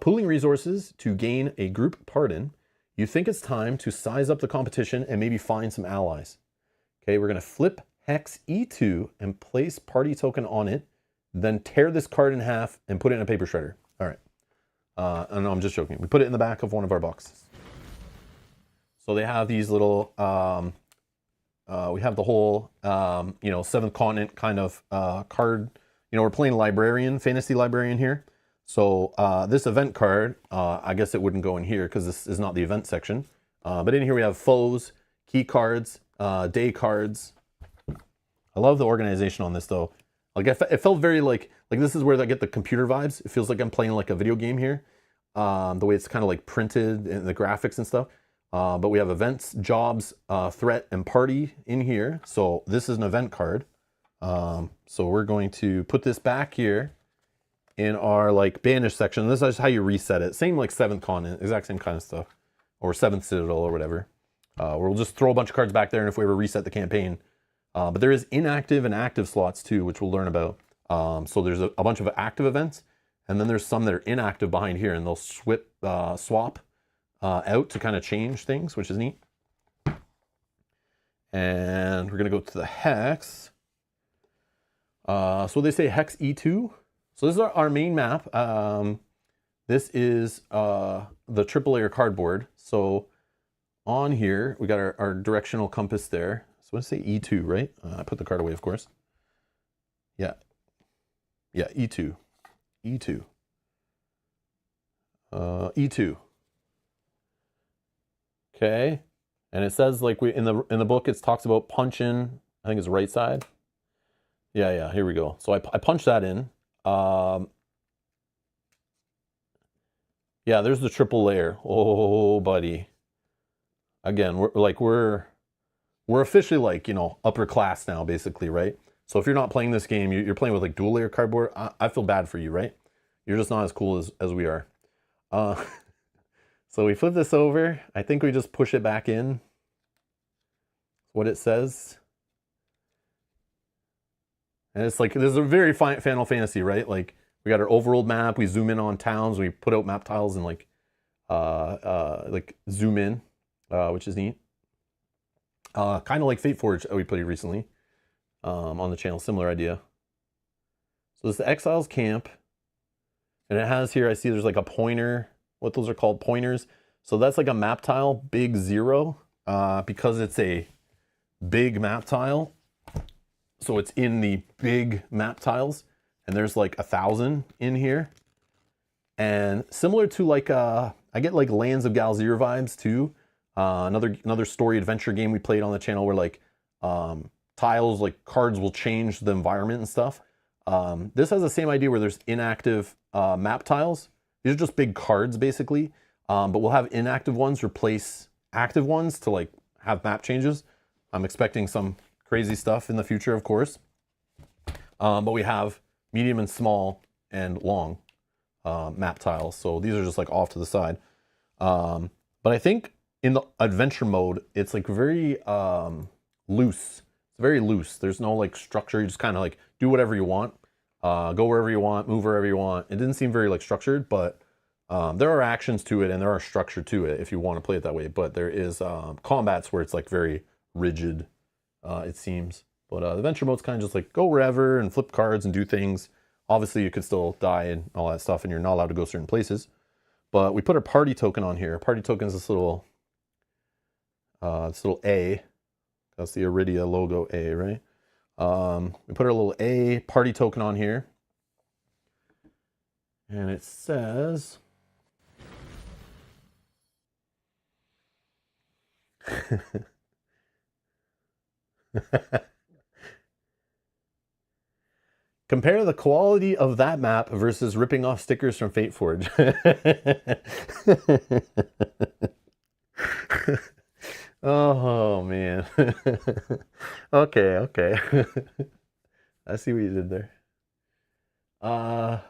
Pooling resources to gain a group pardon. You think it's time to size up the competition and maybe find some allies. Okay, we're going to flip hex E2 and place party token on it, then tear this card in half and put it in a paper shredder. All right. No, I'm just joking. We put it in the back of one of our boxes. So they have these little, we have the whole, 7th continent kind of card. We're playing librarian, fantasy librarian here. So this event card, I guess it wouldn't go in here because this is not the event section. But in here we have foes, key cards, day cards. I love the organization on this though. Like it felt very like this is where I get the computer vibes. It feels like I'm playing like a video game here. The way it's kind of like printed and the graphics and stuff. But we have events, jobs, threat, and party in here. So this is an event card. So we're going to put this back here in our like banish section. This is how you reset it. Same like 7th continent, exact same kind of stuff. Or 7th Citadel or whatever. We'll just throw a bunch of cards back there and if we ever reset the campaign. But there is inactive and active slots too, which we'll learn about. So there's a bunch of active events, and then there's some that are inactive behind here, and they'll swap out to kind of change things, which is neat. And we're gonna go to the hex. So they say hex E2. So this is our main map. This is the triple layer cardboard. So on here, we got our directional compass there. So let's say E2, right? I put the card away, of course. Yeah, E2. E2. E2. Okay. And it says like in the book it talks about punching, I think it's right side. Yeah, here we go. So I punch that in. Yeah, there's the triple layer. Oh, buddy. Again, we're officially like, upper class now, basically, right? So if you're not playing this game, you're playing with like dual layer cardboard. I feel bad for you, right? You're just not as cool as we are. So we flip this over. I think we just push it back in. What it says. And it's like, this is a very Final Fantasy, right? Like we got our overworld map. We zoom in on towns. We put out map tiles and like zoom in, which is neat. Kind of like Fate Forge we played recently on the channel, similar idea. So this is the Exiles camp, and it has here, I see there's like a pointer, what those are called, pointers. So that's like a map tile, big 0, because it's a big map tile. So it's in the big map tiles, and there's like 1,000 in here. And similar to like, I get like Lands of Galzir vibes too. Another story adventure game we played on the channel where like tiles, like cards will change the environment and stuff. This has the same idea where there's inactive map tiles. These are just big cards basically, but we'll have inactive ones replace active ones to like have map changes. I'm expecting some crazy stuff in the future, of course. But we have medium and small and long map tiles. So these are just like off to the side. But I think in the adventure mode, it's like very loose. It's very loose. There's no like structure. You just kind of like do whatever you want. Go wherever you want, move wherever you want. It didn't seem very like structured, but there are actions to it and there are structure to it if you want to play it that way. But there is combats where it's like very rigid, it seems. But the adventure mode's kind of just like go wherever and flip cards and do things. Obviously, you could still die and all that stuff, and you're not allowed to go certain places. But we put our party token on here. Party token is this little A. That's the Arydia logo A, right? We put our little A party token on here. And it says... Compare the quality of that map versus ripping off stickers from Fate Forge. Oh, man. Okay. I see what you did there. Oh,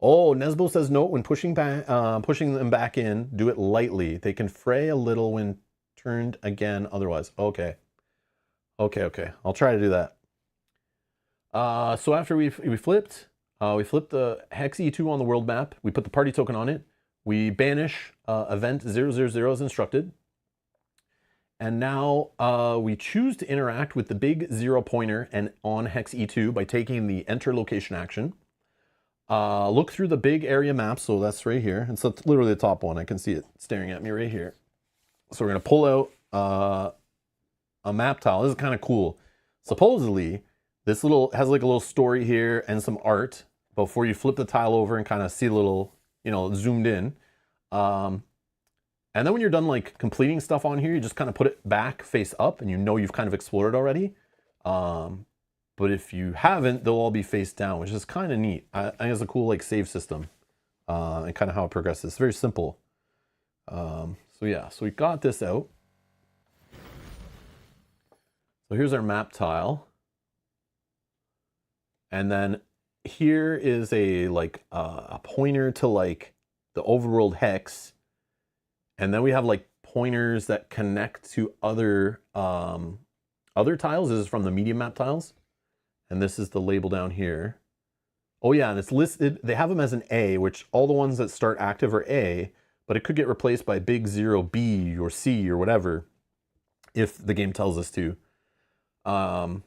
Nesbo says note, when pushing them back in, do it lightly. They can fray a little when turned again otherwise. Okay. I'll try to do that. So after we flipped the Hex E2 on the world map. We put the party token on it. We banish event 000 as instructed. And now we choose to interact with the big 0 pointer and on Hex E2 by taking the enter location action. Look through the big area map. So that's right here. It's literally the top one. I can see it staring at me right here. So we're going to pull out a map tile. This is kind of cool. Supposedly, this has like a little story here and some art before you flip the tile over and kind of see a little, zoomed in. And then when you're done like completing stuff on here, you just kind of put it back face up and you've kind of explored already. But if you haven't, they'll all be face down, which is kind of neat. I think it's a cool like save system and kind of how it progresses. It's very simple. So we got this out. So here's our map tile. And then here is a pointer to like the overworld hex. And then we have like pointers that connect to other tiles. This is from the medium map tiles. And this is the label down here. Oh yeah, and it's listed, they have them as an A, which all the ones that start active are A, but it could get replaced by big 0 B or C or whatever if the game tells us to. And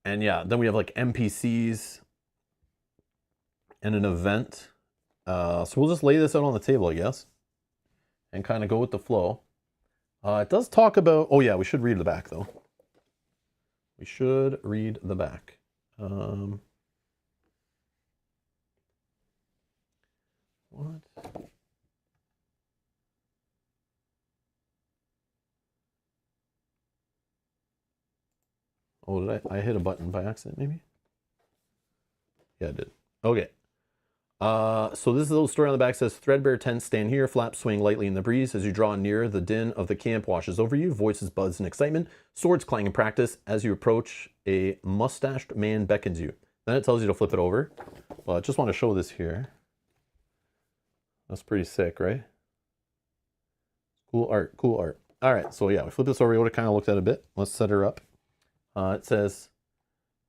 yeah, then we have like NPCs and an event. So we'll just lay this out on the table, I guess, and kind of go with the flow. It does talk about, oh yeah, we should read the back though. We should read the back. What? Oh, did I hit a button by accident, maybe? Yeah, I did. Okay. So this is a little story on the back. Says, threadbare tents stand here, flaps swing lightly in the breeze. As you draw near, the din of the camp washes over you. Voices buzz in excitement. Swords clang in practice. As you approach, a mustached man beckons you. Then it tells you to flip it over. Well, I just want to show this here. That's pretty sick, right? Cool art, cool art. All right, so yeah, we flip this over. We would have kind of looked at it a bit. Let's set her up. It says,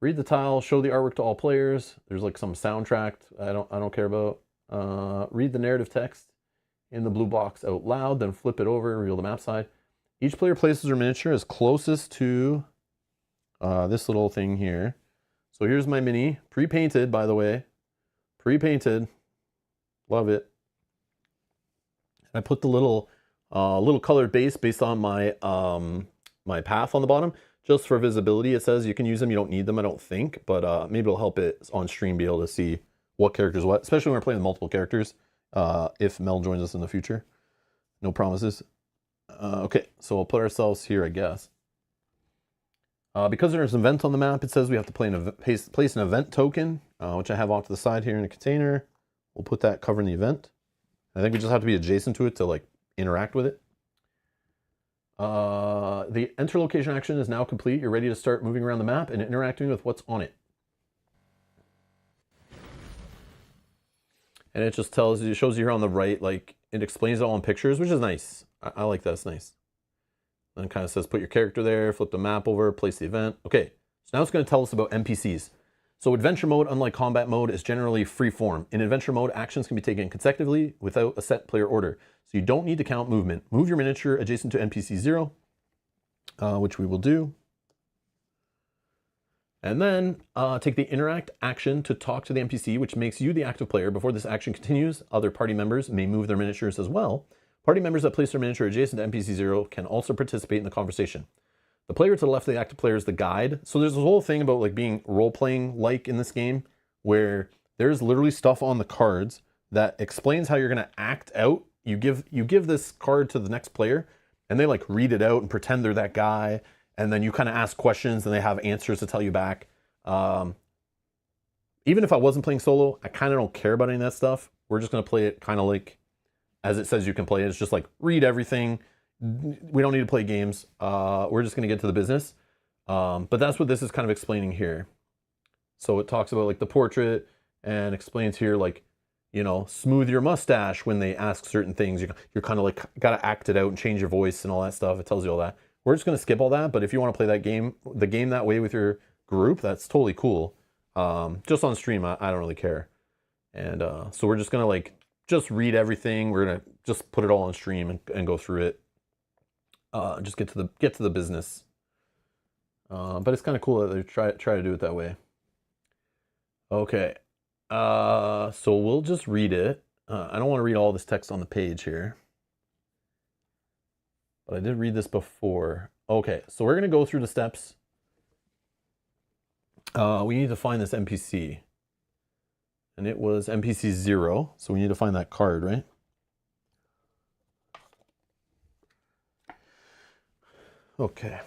read the tile, show the artwork to all players. There's like some soundtrack I don't care about. Read the narrative text in the blue box out loud, then flip it over, reveal the map side. Each player places their miniature as closest to this little thing here. So here's my mini, pre-painted, by the way. Pre-painted. Love it. I put the little colored base based on my my path on the bottom. Just for visibility, it says you can use them. You don't need them, I don't think, but maybe it'll help it on stream be able to see what characters what, especially when we're playing with multiple characters, if Mel joins us in the future. No promises. Okay, so we'll put ourselves here, I guess. Because there's an event on the map, it says we have to place an event token, which I have off to the side here in a container. We'll put that covering the event. I think we just have to be adjacent to it to like interact with it. The enter location action is now complete. You're ready to start moving around the map and interacting with what's on it. And it just tells you, it shows you here on the right, like it explains it all in pictures, which is nice. I like that, it's nice. And it kind of says put your character there, flip the map over, place the event. Okay, so now it's going to tell us about NPCs. So adventure mode, unlike combat mode, is generally free form. In adventure mode, actions can be taken consecutively without a set player order. So you don't need to count movement. Move your miniature adjacent to NPC 0, which we will do. And then take the interact action to talk to the NPC, which makes you the active player. Before this action continues, other party members may move their miniatures as well. Party members that place their miniature adjacent to NPC 0 can also participate in the conversation. The player to the left of the active player is the guide. So there's this whole thing about like being role-playing like in this game, where there's literally stuff on the cards that explains how you're going to act out. You give this card to the next player, and they like read it out and pretend they're that guy. And then you kind of ask questions and they have answers to tell you back. Even if I wasn't playing solo, I kind of don't care about any of that stuff. We're just going to play it kind of like as it says you can play it. It's just like read everything. We don't need to play games. We're just going to get to the business. But that's what this is kind of explaining here. So it talks about like the portrait and explains here like, you know, smooth your mustache when they ask certain things. You're kind of like got to act it out and change your voice and all that stuff. It tells you all that. We're just going to skip all that, but if you want to play that game, the game that way with your group, that's totally cool. Just on stream, I don't really care. And so we're just going to like, just read everything. We're going to just put it all on stream and go through it. Just get to the business. But it's kind of cool that they try to do it that way. Okay. So we'll just read it. I don't want to read all this text on the page here. But I did read this before. Okay, so we're going to go through the steps. We need to find this NPC. And it was NPC 0, so we need to find that card, right? Okay.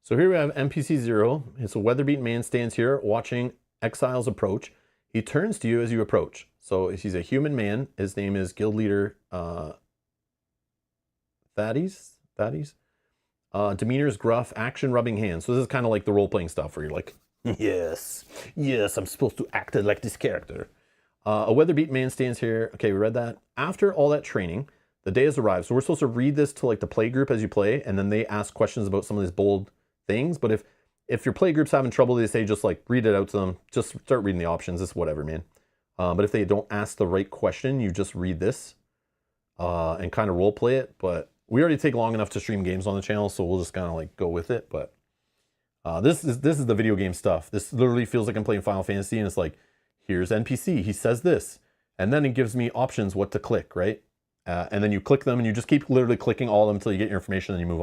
So here we have NPC 0. It's a weather-beaten man stands here watching exiles approach. He turns to you as you approach. So he's a human man. His name is guild leader Thaddeus. Demeanor is gruff, action rubbing hands. So this is kind of like the role-playing stuff where you're like, yes, I'm supposed to act like this character. A weather-beaten man stands here. Okay, we read that. After all that training, the day has arrived. So we're supposed to read this to like the play group as you play, and then they ask questions about some of these bold things. But if your play group's having trouble, they say just like read it out to them. Just start reading the options. It's whatever, man. But if they don't ask the right question, you just read this and kind of role play it. But we already take long enough to stream games on the channel, so we'll just kind of like go with it. But this is the video game stuff. This literally feels like I'm playing Final Fantasy, and it's like, here's NPC. He says this, and then it gives me options what to click, right? And then you click them, and you just keep literally clicking all of them until you get your information, and you move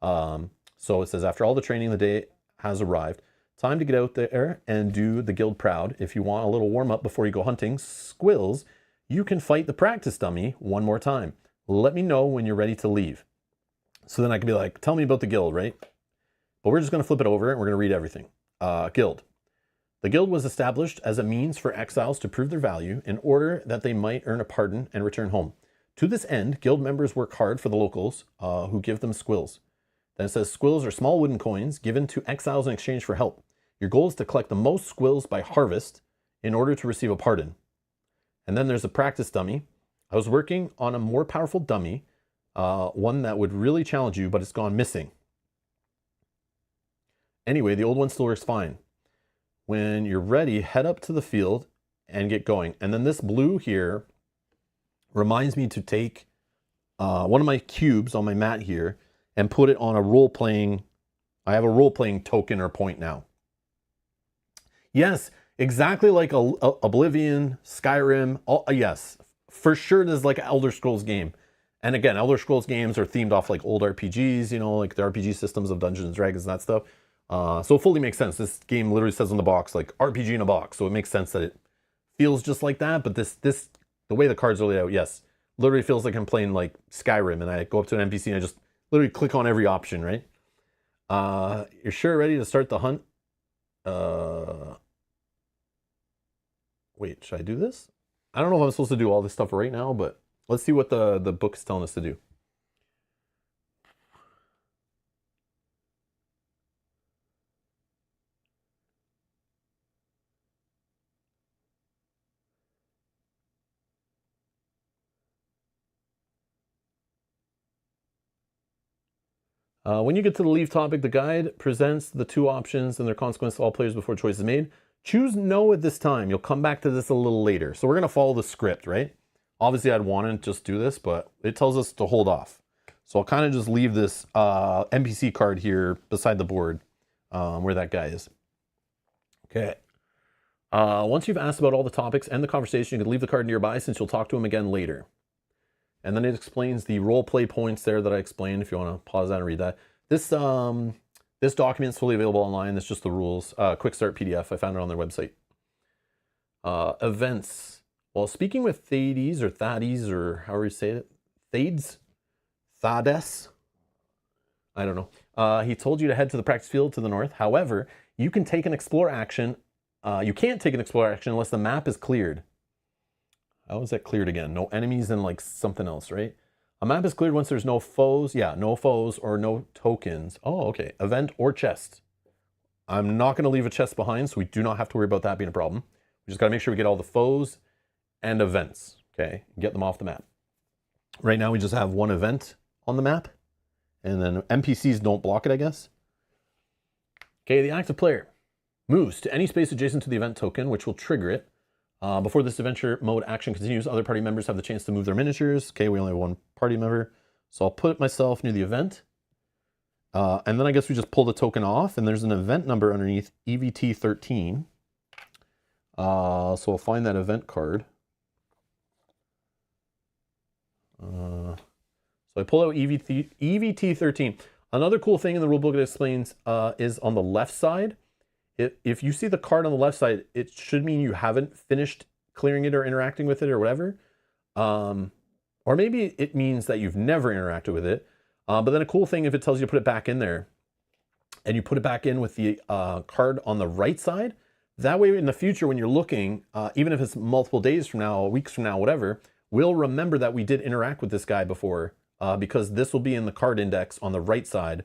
on. So it says, after all the training, the day has arrived. Time to get out there and do the guild proud. If you want a little warm-up before you go hunting squills, you can fight the practice dummy one more time. Let me know when you're ready to leave. So then I can be like, tell me about the guild, right? But we're just going to flip it over, and we're going to read everything. Guild. The guild was established as a means for exiles to prove their value in order that they might earn a pardon and return home. To this end, guild members work hard for the locals who give them squills. Then it says squills are small wooden coins given to exiles in exchange for help. Your goal is to collect the most squills by harvest in order to receive a pardon. And then there's a practice dummy. I was working on a more powerful dummy, one that would really challenge you, but it's gone missing. Anyway, the old one still works fine. When you're ready, head up to the field and get going. And then this blue here reminds me to take one of my cubes on my mat here and put it on a role-playing, I have a role-playing token or point now. Yes, exactly like Oblivion, Skyrim, yes, for sure this is like an Elder Scrolls game. And again, Elder Scrolls games are themed off like old RPGs, you know, like the RPG systems of Dungeons and Dragons and that stuff. So it fully makes sense. This game literally says on the box, like RPG in a box. So it makes sense that it feels just like that. But the way the cards are laid out, yes, literally feels like I'm playing like Skyrim and I go up to an NPC and I just literally click on every option, right? You're sure ready to start the hunt? Wait, should I do this? I don't know if I'm supposed to do all this stuff right now, but let's see what the book is telling us to do. When you get to the leave topic, the guide presents the two options and their consequence to all players before choice is made. Choose no at this time. You'll come back to this a little later. So we're going to follow the script, right? Obviously, I'd want to just do this, but it tells us to hold off. So I'll kind of just leave this NPC card here beside the board where that guy is. Okay. Once you've asked about all the topics and the conversation, you can leave the card nearby since you'll talk to him again later. And then it explains the role play points there that I explained, if you want to pause that and read that. This this document is fully available online. It's just the rules. Quick Start PDF. I found it on their website. Events. While speaking with Thades or however you say it, Thades. I don't know. He told you to head to the practice field to the north. However, you can take an explore action. You can't take an explore action unless the map is cleared. How is that cleared again? No enemies and like something else, right? A map is cleared once there's no foes. Yeah, no foes or no tokens. Oh, okay. Event or chest. I'm not going to leave a chest behind, so we do not have to worry about that being a problem. We just got to make sure we get all the foes and events, okay? Get them off the map. Right now, we just have one event on the map, and then NPCs don't block it, I guess. Okay, the active player moves to any space adjacent to the event token, which will trigger it. Before this adventure mode action continues, other party members have the chance to move their miniatures. Okay, we only have one party member. So I'll put myself near the event. And then I guess we just pull the token off, and there's an event number underneath, EVT13. So I'll find that event card. So I pull out EVT13. Another cool thing in the rulebook it explains is on the left side. If you see the card on the left side, it should mean you haven't finished clearing it or interacting with it or whatever. Or maybe it means that you've never interacted with it. But then a cool thing if it tells you to put it back in there and you put it back in with the card on the right side, that way in the future when you're looking, even if it's multiple days from now, weeks from now, whatever, we'll remember that we did interact with this guy before because this will be in the card index on the right side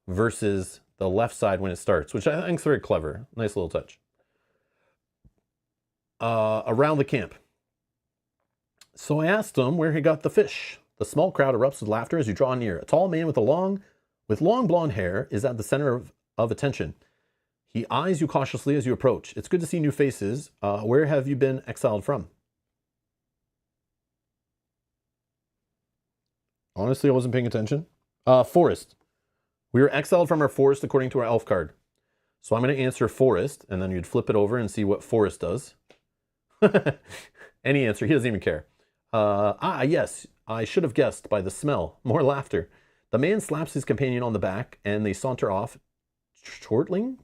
versus the left side when it starts, which I think is very clever. Nice little touch. Around the camp. So I asked him where he got the fish. The small crowd erupts with laughter as you draw near. A tall man with long blonde hair is at the center of attention. He eyes you cautiously as you approach. It's good to see new faces. Where have you been exiled from? Honestly, I wasn't paying attention. Forest. We were exiled from our forest according to our elf card. So I'm going to answer forest, and then you'd flip it over and see what forest does. Any answer. He doesn't even care. Yes. I should have guessed by the smell. More laughter. The man slaps his companion on the back, and they saunter off. Chortling?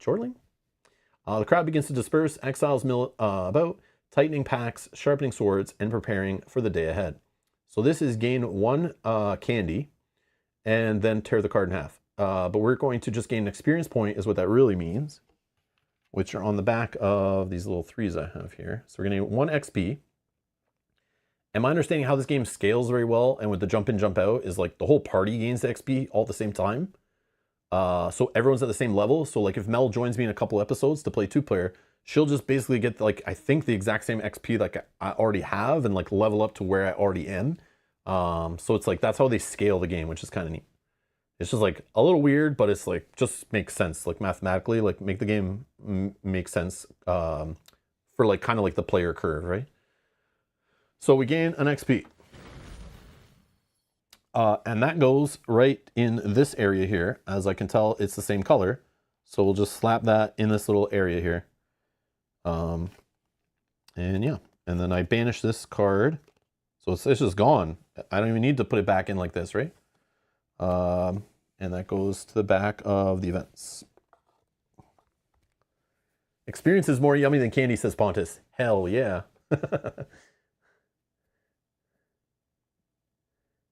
The crowd begins to disperse. Exiles mill about, tightening packs, sharpening swords, and preparing for the day ahead. So this is gain one candy, and then tear the card in half. But we're going to just gain an experience point is what that really means, which are on the back of these little threes I have here. So we're going to get 1 XP. And my understanding how this game scales very well and with the jump in, jump out is like the whole party gains the XP all at the same time. So everyone's at the same level. So like if Mel joins me in a couple episodes to play 2-player, she'll just basically get like, I think the exact same XP like I already have and like level up to where I already am. So it's like, that's how they scale the game, which is kind of neat. It's just like a little weird, but it's like, just makes sense. Like mathematically, like make the game make sense for like kind of like the player curve, right? So we gain an XP. And that goes right in this area here. As I can tell, it's the same color. So we'll just slap that in this little area here. And yeah, and then I banish this card. So it's just gone. I don't even need to put it back in like this, right? And that goes to the back of the events. Experience is more yummy than candy, says Pontus. Hell yeah.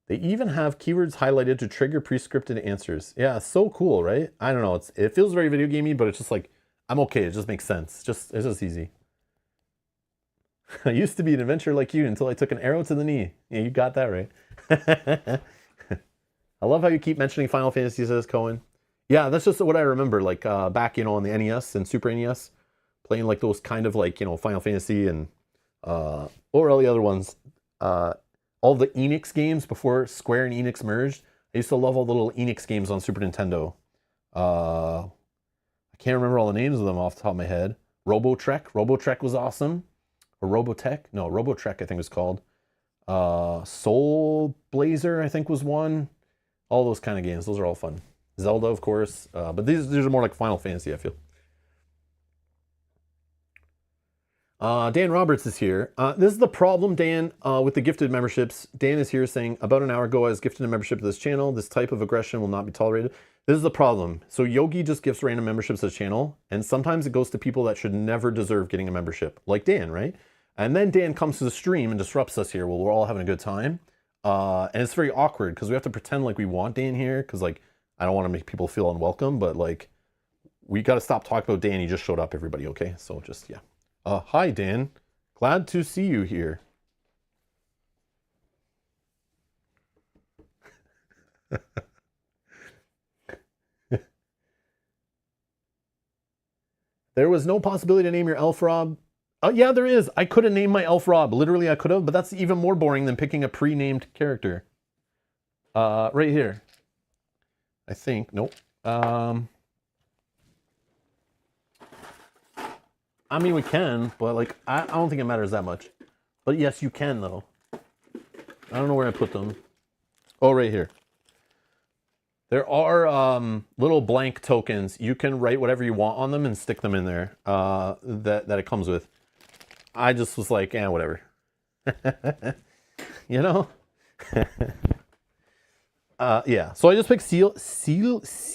They even have keywords highlighted to trigger pre-scripted answers. Yeah, so cool, right? I don't know. It feels very video gamey, but it's just like, I'm okay. It just makes sense. It's just easy. I used to be an adventurer like you until I took an arrow to the knee. Yeah, you got that right. I love how you keep mentioning Final Fantasy, says Cohen. Yeah, that's just what I remember. Like back, on the NES and Super NES, playing like those kind of like Final Fantasy and what were all the other ones? All the Enix games before Square and Enix merged. I used to love all the little Enix games on Super Nintendo. I can't remember all the names of them off the top of my head. Robotrek. Robotrek was awesome. Or Robotech. No, Robotrek I think it was called. Soul Blazer I think was one. All those kind of games. Those are all fun. Zelda, of course. But these are more like Final Fantasy, I feel. Dan Roberts is here. This is the problem, Dan, with the gifted memberships. Dan is here saying, about an hour ago, I was gifted a membership to this channel. This type of aggression will not be tolerated. This is the problem. So Yogi just gifts random memberships to the channel, and sometimes it goes to people that should never deserve getting a membership, like Dan, right? And then Dan comes to the stream and disrupts us here while we're all having a good time. And it's very awkward because we have to pretend like we want Dan here because, like, I don't want to make people feel unwelcome, but, like, we got to stop talking about Dan. He just showed up, everybody, okay? So just, yeah. Hi, Dan. Glad to see you here. There was no possibility to name your elf Rob. Yeah, there is. I could have named my elf Rob. Literally, I could have, but that's even more boring than picking a pre-named character. Right here. I think. Nope. I mean, we can, but like, I don't think it matters that much. But yes, you can though. I don't know where I put them. Oh, right here. There are little blank tokens. You can write whatever you want on them and stick them in there. That it comes with. I just was like, whatever. You know. Yeah. So I just picked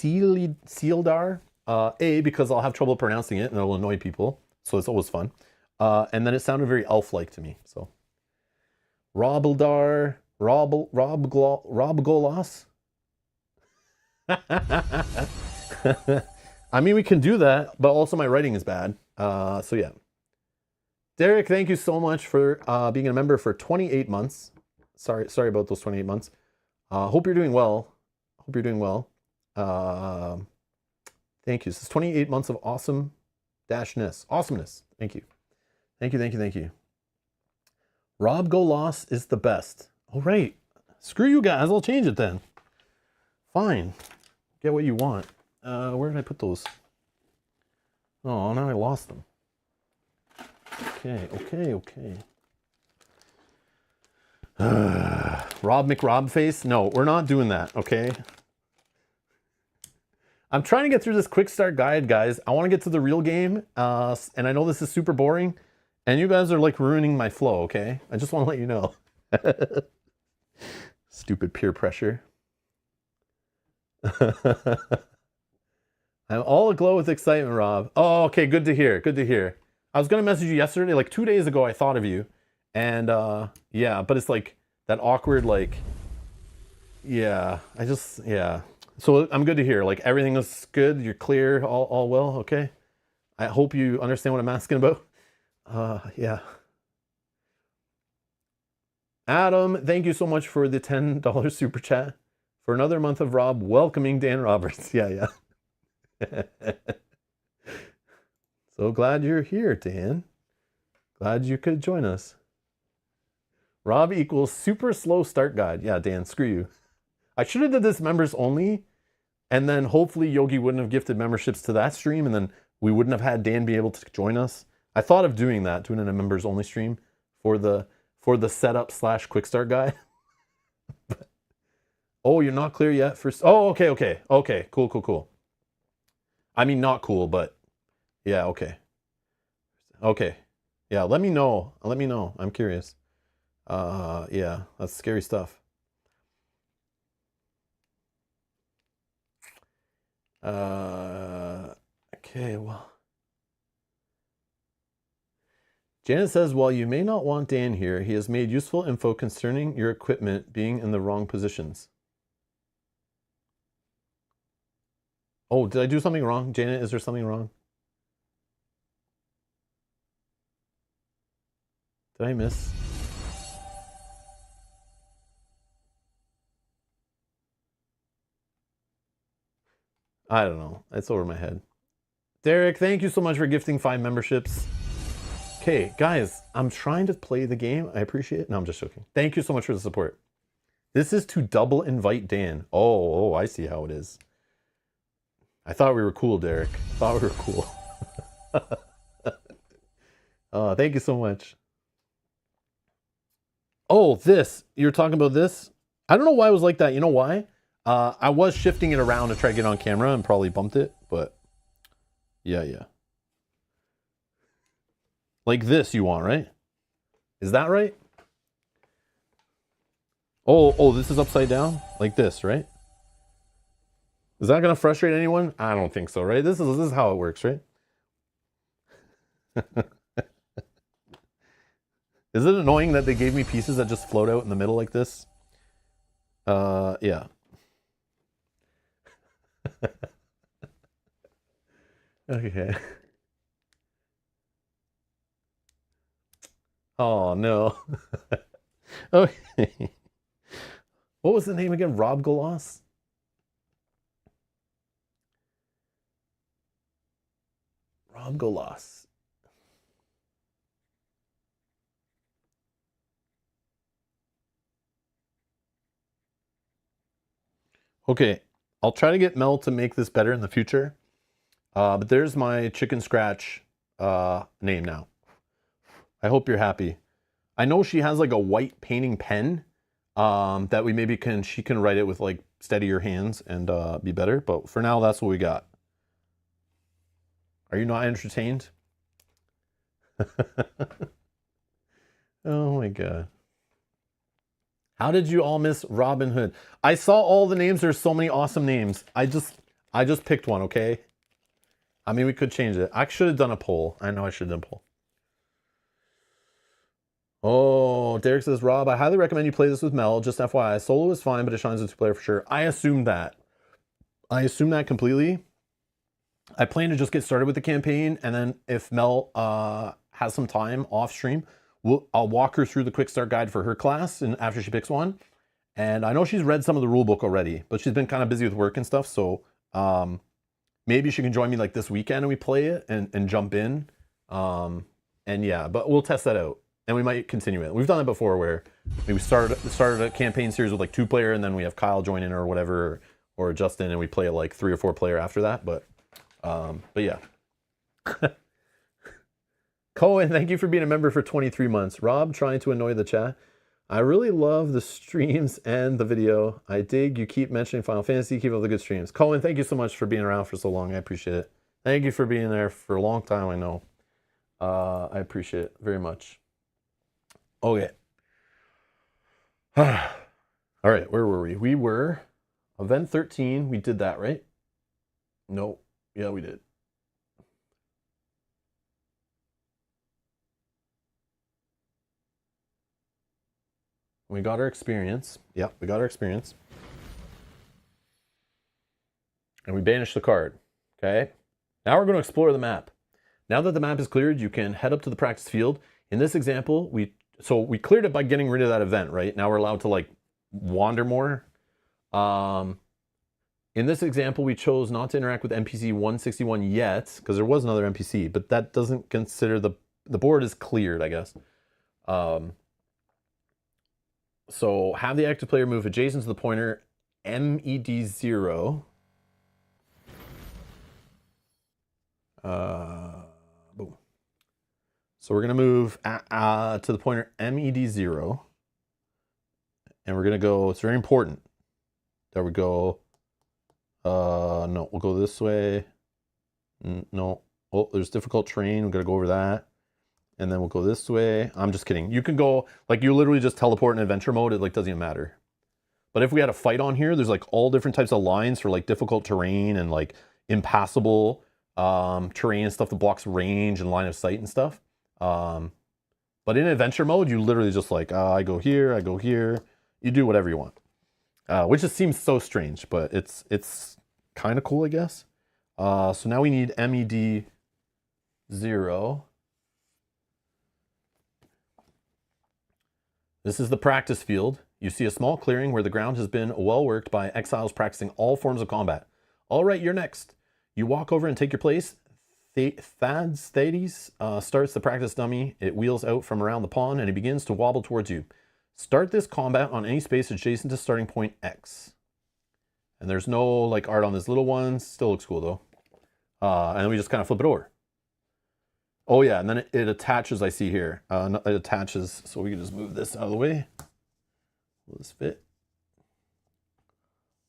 Sealdar. A, because I'll have trouble pronouncing it and it'll annoy people. So it's always fun. And then it sounded very elf-like to me. So Robildar, Robgolas. I mean, we can do that, but also my writing is bad. So yeah. Derek, thank you so much for being a member for 28 months. Sorry about those 28 months. Hope you're doing well. Hope you're doing well. Thank you. This is 28 months of awesome-ness. Awesomeness. Thank you. Thank you. Rob Golas is the best. All right. Screw you guys. I'll change it then. Fine. Get what you want. Where did I put those? Oh, now I lost them. Okay. Rob McRobface? No, we're not doing that, okay? I'm trying to get through this quick start guide, guys. I want to get to the real game, and I know this is super boring, and you guys are like ruining my flow, okay? I just want to let you know. Stupid peer pressure. I'm all aglow with excitement, Rob. Oh, okay, good to hear. I was going to message you yesterday, like 2 days ago, I thought of you. And yeah, but it's like that awkward, like, yeah, yeah. So I'm good to hear. Like everything is good. You're clear. All well. Okay. I hope you understand what I'm asking about. Yeah. Adam, thank you so much for the $10 super chat for another month of Rob welcoming Dan Roberts. Yeah. So glad you're here, Dan. Glad you could join us. Rob equals super slow start guide. Yeah, Dan, screw you. I should have did this members only, and then hopefully Yogi wouldn't have gifted memberships to that stream, and then we wouldn't have had Dan be able to join us. I thought of doing that, doing a members only stream for the setup / quick start guide. Oh, you're not clear yet for. Oh, okay. Cool. I mean, not cool, but yeah, okay. Yeah, let me know. I'm curious. Yeah, that's scary stuff. Okay, well. Janet says, while you may not want Dan here, he has made useful info concerning your equipment being in the wrong positions. Oh, did I do something wrong? Janet, is there something wrong? Did I miss? I don't know. It's over my head. Derek, thank you so much for gifting 5 memberships. Okay, guys, I'm trying to play the game. I appreciate it. No, I'm just joking. Thank you so much for the support. This is to double invite Dan. Oh, I see how it is. I thought we were cool, Derek. I thought we were cool. Thank you so much. Oh, this. You're talking about this? I don't know why it was like that. You know why? I was shifting it around to try to get on camera and probably bumped it, but yeah. Like this you want, right? Is that right? Oh, this is upside down? Like this, right? Is that gonna frustrate anyone? I don't think so, right? This is how it works, right? Is it annoying that they gave me pieces that just float out in the middle like this? Yeah. Okay. Oh, no. Okay. What was the name again? Rob Galas? Rob Galas. Okay, I'll try to get Mel to make this better in the future. But there's my chicken scratch name now. I hope you're happy. I know she has like a white painting pen that she can write it with like steadier hands and be better. But for now, that's what we got. Are you not entertained? Oh my god. How did you all miss Robin Hood? I saw all the names. There's so many awesome names. I just picked one, okay? I mean, we could change it. I should have done a poll. I know I should have done a poll. Oh, Derek says, Rob, I highly recommend you play this with Mel. Just FYI, solo is fine, but it shines as a 2-player for sure. I assumed that. I assume that completely. I plan to just get started with the campaign, and then if Mel has some time off stream, I'll walk her through the quick start guide for her class, and after she picks one. And I know she's read some of the rule book already, but she's been kind of busy with work and stuff, so maybe she can join me like this weekend and we play it and jump in. And yeah, but we'll test that out. And we might continue it. We've done it before where we started a campaign series with like 2-player, and then we have Kyle join in or whatever, or Justin, and we play like 3 or 4-player after that. But yeah. Cohen, thank you for being a member for 23 months. Rob, trying to annoy the chat. I really love the streams and the video. I dig you keep mentioning Final Fantasy. Keep up the good streams. Cohen, thank you so much for being around for so long. I appreciate it. Thank you for being there for a long time, I know. I appreciate it very much. Okay. All right, where were we? We were event 13. We did that, right? No. Yeah, we did. We got our experience. Yep, we got our experience. And we banished the card. Okay. Now we're going to explore the map. Now that the map is cleared, you can head up to the practice field. In this example, we cleared it by getting rid of that event, right? Now we're allowed to like wander more. In this example, we chose not to interact with NPC 161 yet, because there was another NPC, but that doesn't consider the board is cleared, I guess. So have the active player move adjacent to the pointer MED0. Boom. So we're going to move to the pointer MED0. And we're going to go, it's very important that we go, no, we'll go this way. No, oh, there's difficult terrain. We're going to go over that. And then we'll go this way. I'm just kidding. You can go, like you literally just teleport in adventure mode. It like doesn't even matter. But if we had a fight on here, there's like all different types of lines for like difficult terrain and like impassable terrain and stuff that blocks range and line of sight and stuff. But in adventure mode, you literally just like, I go here, I go here. You do whatever you want. Which just seems so strange, but it's kind of cool, I guess. So now we need MED0. This is the practice field. You see a small clearing where the ground has been well worked by exiles practicing all forms of combat. All right, you're next. You walk over and take your place. Thades starts the practice dummy. It wheels out from around the pond and it begins to wobble towards you. Start this combat on any space adjacent to starting point X. And there's no like art on this little one. Still looks cool though. And then we just kind of flip it over. Oh yeah, and then it attaches, I see here. It attaches, so we can just move this out of the way. Will this fit?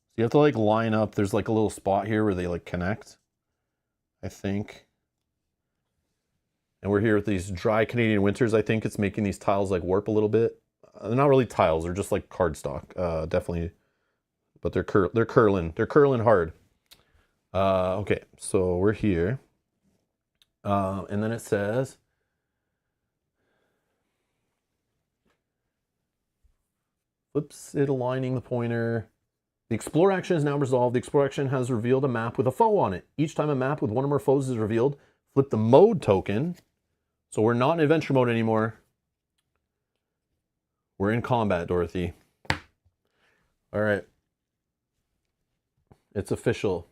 So you have to like line up. There's like a little spot here where they like connect, I think. And we're here with these dry Canadian winters. I think it's making these tiles like warp a little bit. They're not really tiles, they're just like cardstock, definitely. But they're curling hard. Okay, so we're here. And then it says, flips it, aligning the pointer. The explore action is now resolved. The explore action has revealed a map with a foe on it. Each time a map with one or more foes is revealed, flip the mode token. So we're not in adventure mode anymore. We're in combat, Dorothy. All right. It's official.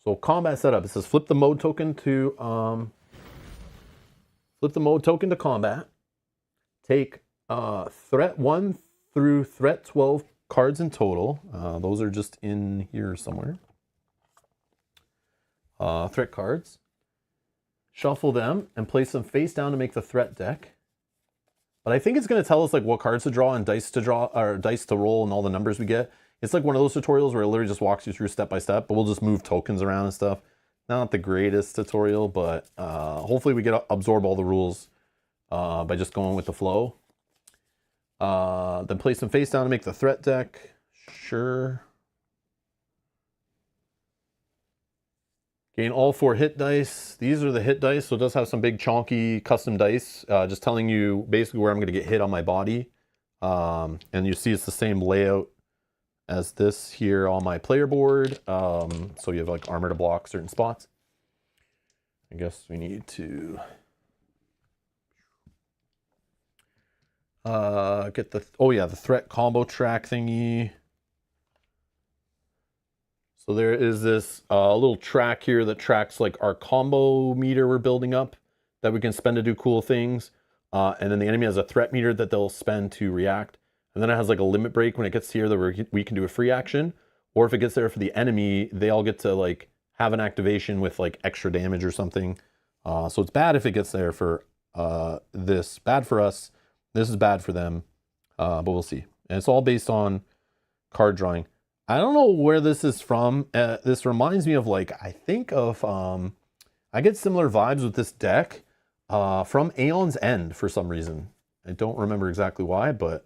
So combat setup, it says flip the mode token to combat. Take threat 1 through threat 12 cards in total. Those are just in here somewhere. Threat cards. Shuffle them and place them face down to make the threat deck. But I think it's going to tell us like what cards to draw and dice to draw, or dice to roll, and all the numbers we get. It's like one of those tutorials where it literally just walks you through step by step, but we'll just move tokens around and stuff. Not the greatest tutorial, but hopefully we get absorb all the rules by just going with the flow. Then place them face down to make the threat deck. Sure. Gain all 4 hit dice. These are the hit dice, so it does have some big chonky custom dice, just telling you basically where I'm going to get hit on my body. And you see it's the same layout as this here on my player board. So you have like armor to block certain spots. I guess we need to get the, oh yeah, the threat combo track thingy. So there is this little track here that tracks like our combo meter we're building up that we can spend to do cool things. And then the enemy has a threat meter that they'll spend to react. And then it has like a limit break when it gets here that we can do a free action. Or if it gets there for the enemy, they all get to like have an activation with like extra damage or something. So it's bad if it gets there for this. Bad for us. This is bad for them. But we'll see. And it's all based on card drawing. I don't know where this is from. This reminds me of like, I think of, I get similar vibes with this deck from Aeon's End for some reason. I don't remember exactly why, but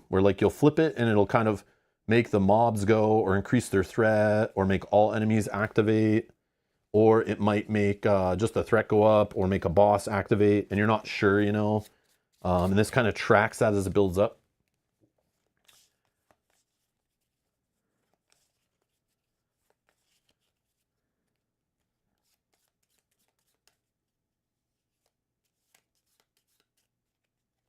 where like you'll flip it and it'll kind of make the mobs go or increase their threat or make all enemies activate, or it might make just a threat go up or make a boss activate and you're not sure, you know. And this kind of tracks that as it builds up.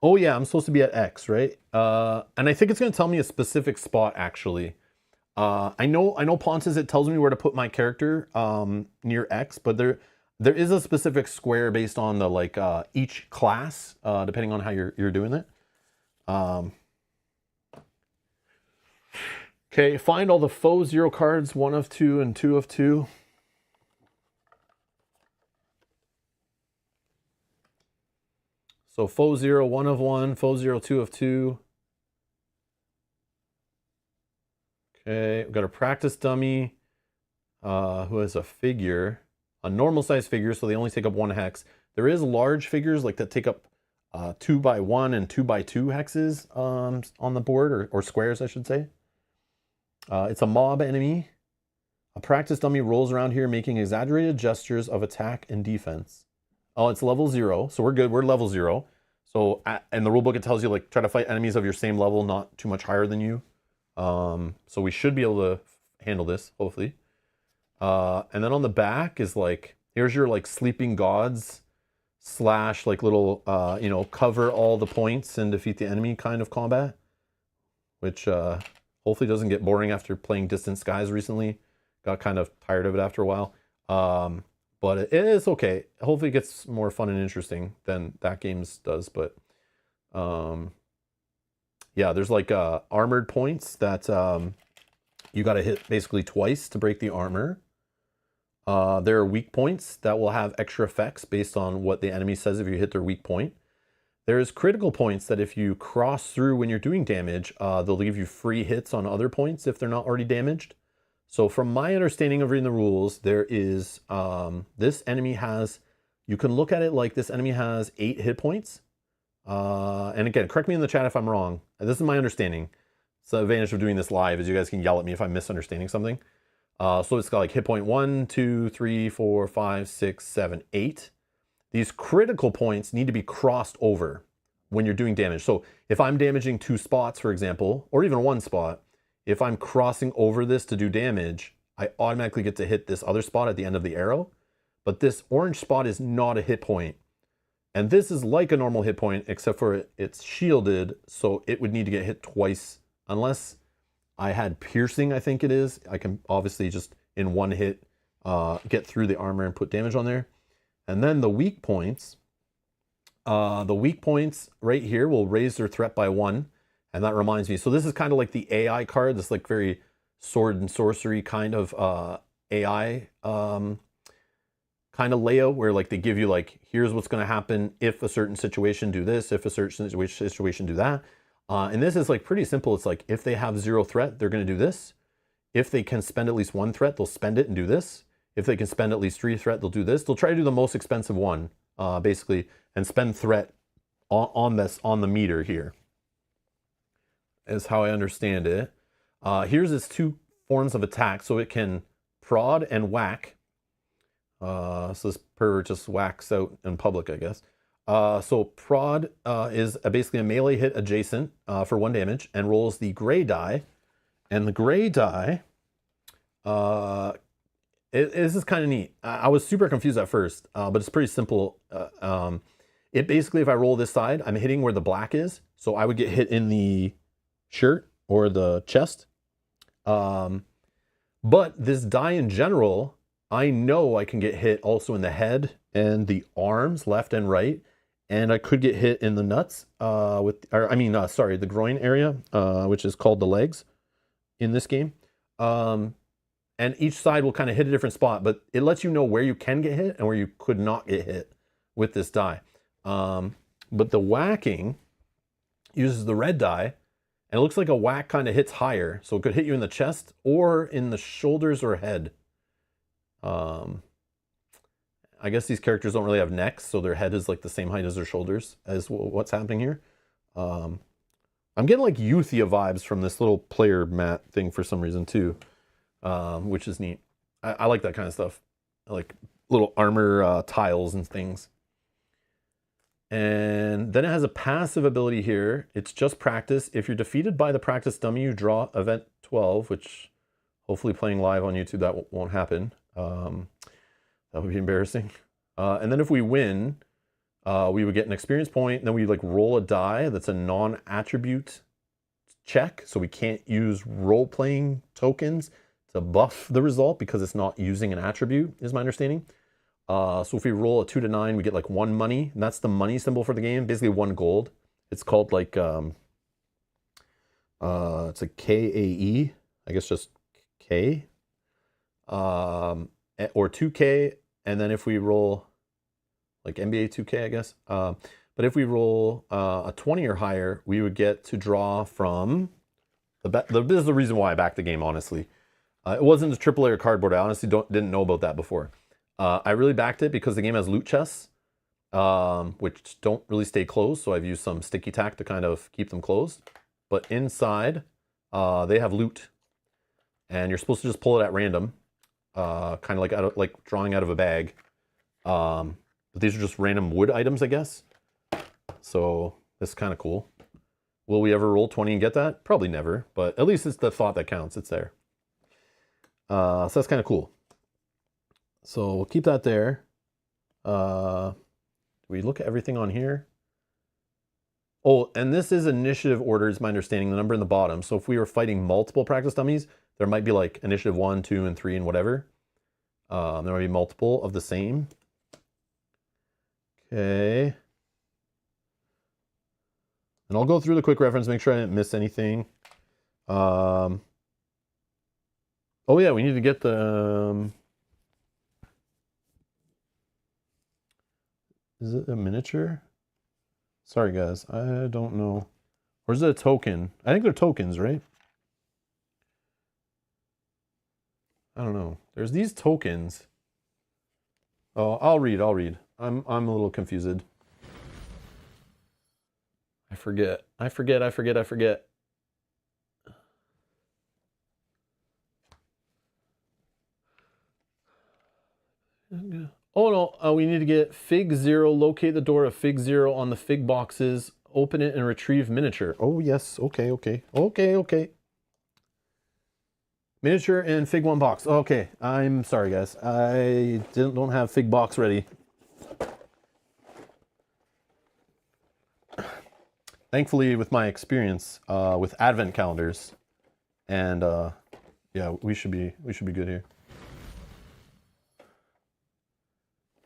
Oh yeah, I'm supposed to be at X, right? And I think it's going to tell me a specific spot actually. I know Ponce's, it tells me where to put my character near X, but there is a specific square based on the like each class, depending on how you're doing it. Okay, find all the foe 0 cards, 1 of 2 and 2 of 2. So foe 0, 1 of 1, foe 0, 2 of 2. Okay, we've got a practice dummy who has a figure, a normal size figure, so they only take up 1 hex. There is large figures like that take up 2 by 1 and 2 by 2 hexes on the board, or squares, I should say. It's a mob enemy. A practice dummy rolls around here making exaggerated gestures of attack and defense. Oh, it's level 0, so we're good. We're level 0. So in the rulebook, it tells you like try to fight enemies of your same level, not too much higher than you. So we should be able to handle this, hopefully. And then on the back is like, here's your like sleeping gods slash like little, you know, cover all the points and defeat the enemy kind of combat, which hopefully doesn't get boring after playing Distant Skies recently. Got kind of tired of it after a while. But it is okay. Hopefully it gets more fun and interesting than that game's does. But yeah, there's like armored points that you got to hit basically twice to break the armor. There are weak points that will have extra effects based on what the enemy says if you hit their weak point. There's critical points that if you cross through when you're doing damage, they'll give you free hits on other points if they're not already damaged. So from my understanding of reading the rules, there is, this enemy has, you can look at it like this enemy has 8 hit points. And again, correct me in the chat if I'm wrong. This is my understanding. It's the advantage of doing this live is you guys can yell at me if I'm misunderstanding something. So it's got like hit point 1, 2, 3, 4, 5, 6, 7, 8. These critical points need to be crossed over when you're doing damage. So if I'm damaging 2 spots, for example, or even 1 spot, if I'm crossing over this to do damage, I automatically get to hit this other spot at the end of the arrow. But this orange spot is not a hit point. And this is like a normal hit point, except for it's shielded, so it would need to get hit twice. Unless I had piercing, I think it is. I can obviously just in one hit get through the armor and put damage on there. And then the weak points right here will raise their threat by 1. And that reminds me, so this is kind of like the AI card, this like very sword and sorcery kind of AI kind of layout where like they give you like, here's what's going to happen if a certain situation, do this, if a certain situation, do that. And this is like pretty simple. It's like if they have 0 threat, they're going to do this. If they can spend at least 1 threat, they'll spend it and do this. If they can spend at least 3 threat, they'll do this. They'll try to do the most expensive one, basically, and spend threat on the meter here. Is how I understand it. Here's its 2 forms of attack. So it can prod and whack. So this pervert just whacks out in public, I guess. So prod is basically a melee hit adjacent for 1 damage and rolls the gray die. And the gray die, this is kind of neat. I was super confused at first, but it's pretty simple. It basically, if I roll this side, I'm hitting where the black is. So I would get hit in the shirt or the chest. But this die in general, I know I can get hit also in the head and the arms, left and right. And I could get hit in the nuts, the groin area, which is called the legs in this game. And each side will kind of hit a different spot, but it lets you know where you can get hit and where you could not get hit with this die. But the whacking uses the red die, and it looks like a whack kind of hits higher. So it could hit you in the chest or in the shoulders or head. I guess these characters don't really have necks, so their head is like the same height as their shoulders as what's happening here. I'm getting like Euthia vibes from this little player mat thing for some reason too, which is neat. I like that kind of stuff. I like little armor tiles and things. And then it has a passive ability here. It's just practice. If you're defeated by the practice dummy, you draw event 12, which hopefully playing live on YouTube, that won't happen. That would be embarrassing. And then if we win, we would get an experience point. And then we like roll a die that's a non-attribute check. So we can't use role-playing tokens to buff the result because it's not using an attribute, is my understanding. So if we roll a 2 to 9, we get like 1 money, and that's the money symbol for the game, basically 1 gold. It's called like, it's a KAE, I guess just K, or 2K, and then if we roll, like NBA 2K, I guess. But if we roll a 20 or higher, we would get to draw from, this is the reason why I backed the game, honestly. It wasn't a triple layer cardboard, I honestly didn't know about that before. I really backed it because the game has loot chests, which don't really stay closed. So I've used some sticky tack to kind of keep them closed. But inside, they have loot, and you're supposed to just pull it at random, kind of like drawing out of a bag. But these are just random wood items, I guess. So this is kind of cool. Will we ever roll 20 and get that? Probably never, but at least it's the thought that counts. It's there. So that's kind of cool. So we'll keep that there. we look at everything on here? Oh, and this is initiative order is my understanding, the number in the bottom. So if we were fighting multiple practice dummies, there might be like initiative 1, 2, and 3 and whatever. There might be multiple of the same. Okay. And I'll go through the quick reference, make sure I didn't miss anything. Oh yeah, we need to get the... is it a miniature? Sorry guys, I don't know. Or is it a token? I think they're tokens, right? I don't know. There's these tokens. Oh, I'll read. I'm a little confused. I forget. Oh no, we need to get Fig 0, locate the door of Fig 0 on the Fig boxes, open it and retrieve miniature. Oh yes, okay. Miniature and Fig 1 box. Okay, I'm sorry guys. I don't have Fig box ready. Thankfully, with my experience with advent calendars, and yeah, we should be good here.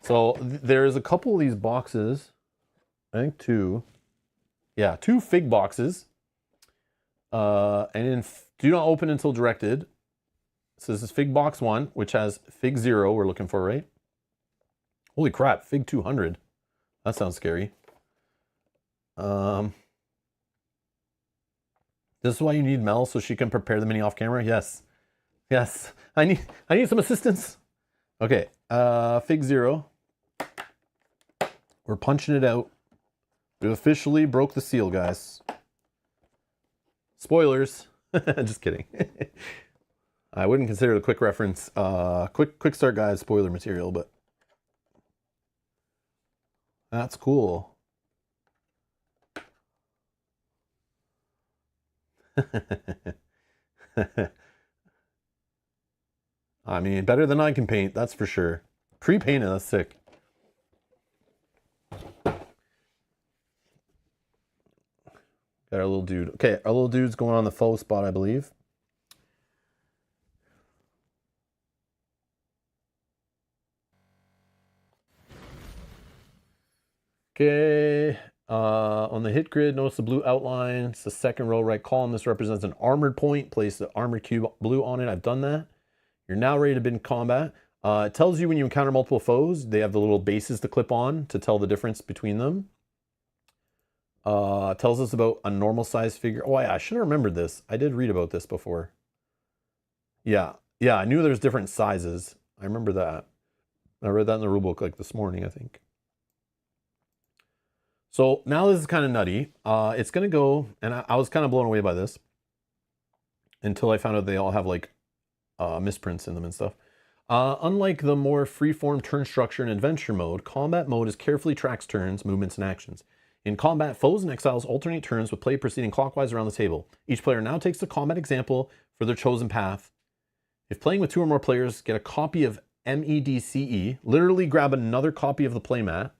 So there's a couple of these boxes. I think 2. Yeah, 2 Fig boxes. And then do not open until directed. So this is Fig box 1, which has Fig 0 we're looking for, right? Holy crap, Fig 200. That sounds scary. This is why you need Mel, so she can prepare the mini off camera. Yes. I need some assistance. Okay, Fig 0. We're punching it out. We officially broke the seal, guys. Spoilers. Just kidding. I wouldn't consider it a quick reference. Quick start guide spoiler material, but that's cool. I mean, better than I can paint, that's for sure. Pre-painted, that's sick. Got our little dude. Okay, our little dude's going on the faux spot, I believe. Okay, on the hit grid, notice the blue outline. It's the second row, right column. This represents an armored point. Place the armored cube blue on it. I've done that. You're now ready to begin combat. It tells you when you encounter multiple foes, they have the little bases to clip on to tell the difference between them. Tells us about a normal size figure. Oh yeah, I should have remembered this. I did read about this before. Yeah, I knew there's different sizes. I remember that. I read that in the rulebook like this morning, I think. So now this is kind of nutty. It's gonna go, and I was kind of blown away by this until I found out they all have like misprints in them and stuff. Unlike the more free-form turn structure in adventure mode, combat mode is carefully tracks turns, movements, and actions. In combat, foes and exiles alternate turns with play proceeding clockwise around the table. Each player now takes the combat example for their chosen path. If playing with 2 or more players, get a copy of MEDCE. Literally grab another copy of the playmat,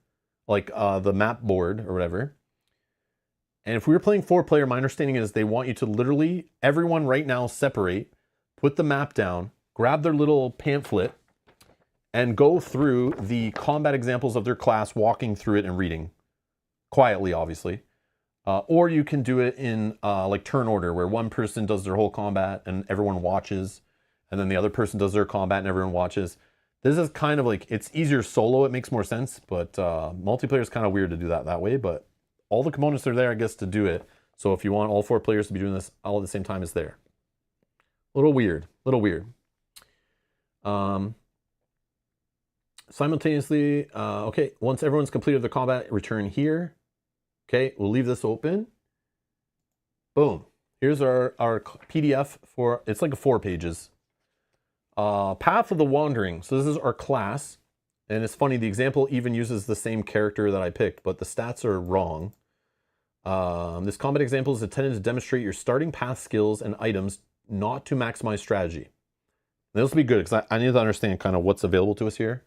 like the map board or whatever. And if we were playing 4-player, my understanding is they want you to literally, everyone right now, separate, put the map down, grab their little pamphlet, and go through the combat examples of their class, walking through it and reading. Quietly, obviously. Or you can do it in like turn order, where one person does their whole combat and everyone watches, and then the other person does their combat and everyone watches. This is kind of like, it's easier solo, it makes more sense, but multiplayer is kind of weird to do that way, but all the components are there, I guess, to do it. So if you want all 4 players to be doing this all at the same time, it's there. Little weird. Simultaneously, okay, once everyone's completed their combat, return here. Okay, we'll leave this open. Boom. Here's our PDF for, it's like 4 pages. Path of the Wandering. So this is our class. And it's funny, the example even uses the same character that I picked, but the stats are wrong. This combat example is intended to demonstrate your starting path skills and items, not to maximize strategy. And this will be good, because I need to understand kind of what's available to us here.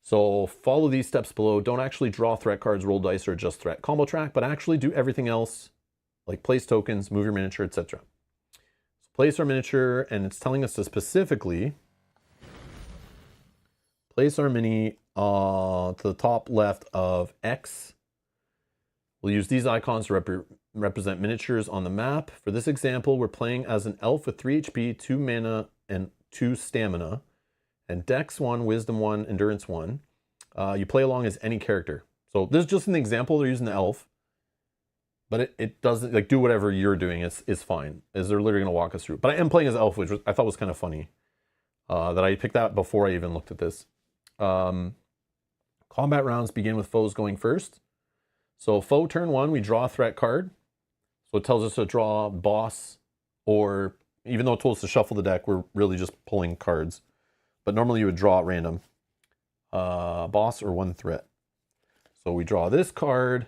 So follow these steps below. Don't actually draw threat cards, roll dice, or adjust threat combo track, but actually do everything else, like place tokens, move your miniature, etc. So place our miniature, and it's telling us to specifically place our mini to the top left of X. We'll use these icons to represent miniatures on the map. For this example, we're playing as an elf with 3 HP, 2 mana, and 2 stamina, and Dex 1, Wisdom 1, Endurance 1. You play along as any character. So this is just an example. They're using the elf, but it doesn't, like, do whatever you're doing is fine, as they're literally going to walk us through. But I am playing as elf, which I thought was kind of funny, that I picked that before I even looked at this. Combat rounds begin with foes going first. So foe turn 1, we draw a threat card. So it tells us to draw boss, or even though it told us to shuffle the deck, we're really just pulling cards. But normally you would draw at random. Boss or 1 threat. So we draw this card,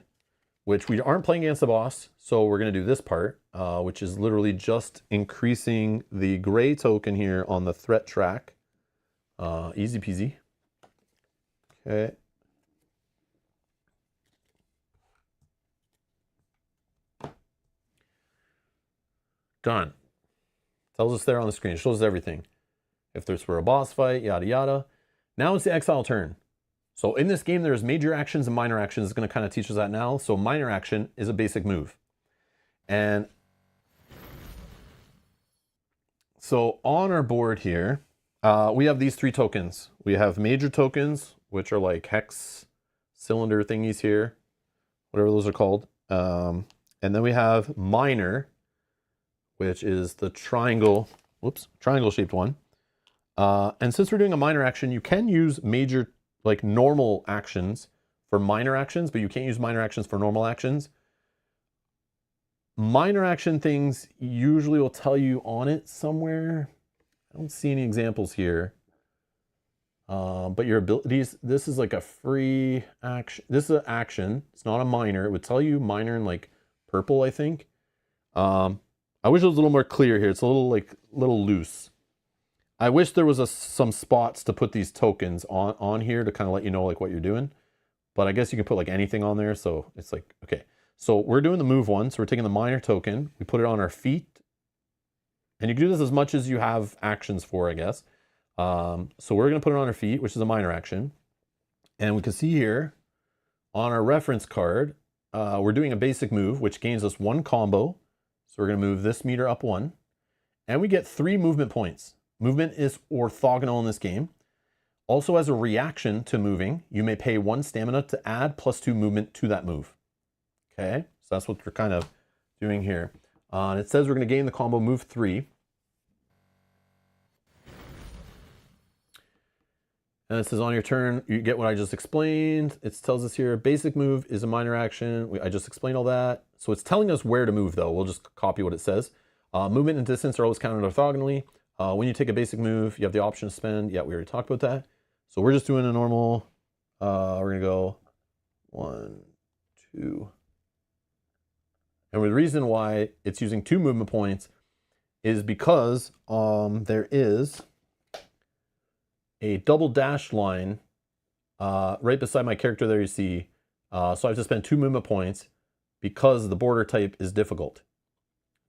which we aren't playing against the boss. So we're going to do this part, which is literally just increasing the gray token here on the threat track. Easy peasy. Okay. Done. Tells us there on the screen. It shows us everything. If there's for a boss fight, yada yada. Now it's the exile turn. So in this game, there's major actions and minor actions. It's going to kind of teach us that now. So minor action is a basic move. And so on our board here, we have these 3 tokens. We have major tokens, which are like hex cylinder thingies here, whatever those are called. And then we have minor, which is the triangle shaped one. And since we're doing a minor action, you can use major, like normal actions for minor actions, but you can't use minor actions for normal actions. Minor action things usually will tell you on it somewhere. I don't see any examples here. But your abilities, this is like a free action. This is an action. It's not a minor. It would tell you minor in like purple, I think. I wish it was a little more clear here. It's a little loose. I wish there was some spots to put these tokens on here to kind of let you know like what you're doing. But I guess you can put like anything on there. So it's like, okay. So we're doing the move one. So we're taking the minor token. We put it on our feet. And you can do this as much as you have actions for, I guess. So we're going to put it on our feet, which is a minor action. And we can see here on our reference card, we're doing a basic move, which gains us 1 combo. So we're going to move this meter up 1. And we get 3 movement points. Movement is orthogonal in this game. Also, as a reaction to moving, you may pay 1 stamina to add +2 movement to that move. Okay, so that's what we're kind of doing here. And it says we're going to gain the combo move 3. And it says on your turn, you get what I just explained. It tells us here, basic move is a minor action. I just explained all that. So it's telling us where to move though. We'll just copy what it says. Movement and distance are always counted orthogonally. When you take a basic move, you have the option to spend. Yeah, we already talked about that. So we're just doing a normal, we're gonna go 1, 2. And the reason why it's using 2 movement points is because there is a double dash line right beside my character there, you see. So I have to spend 2 movement points because the border type is difficult.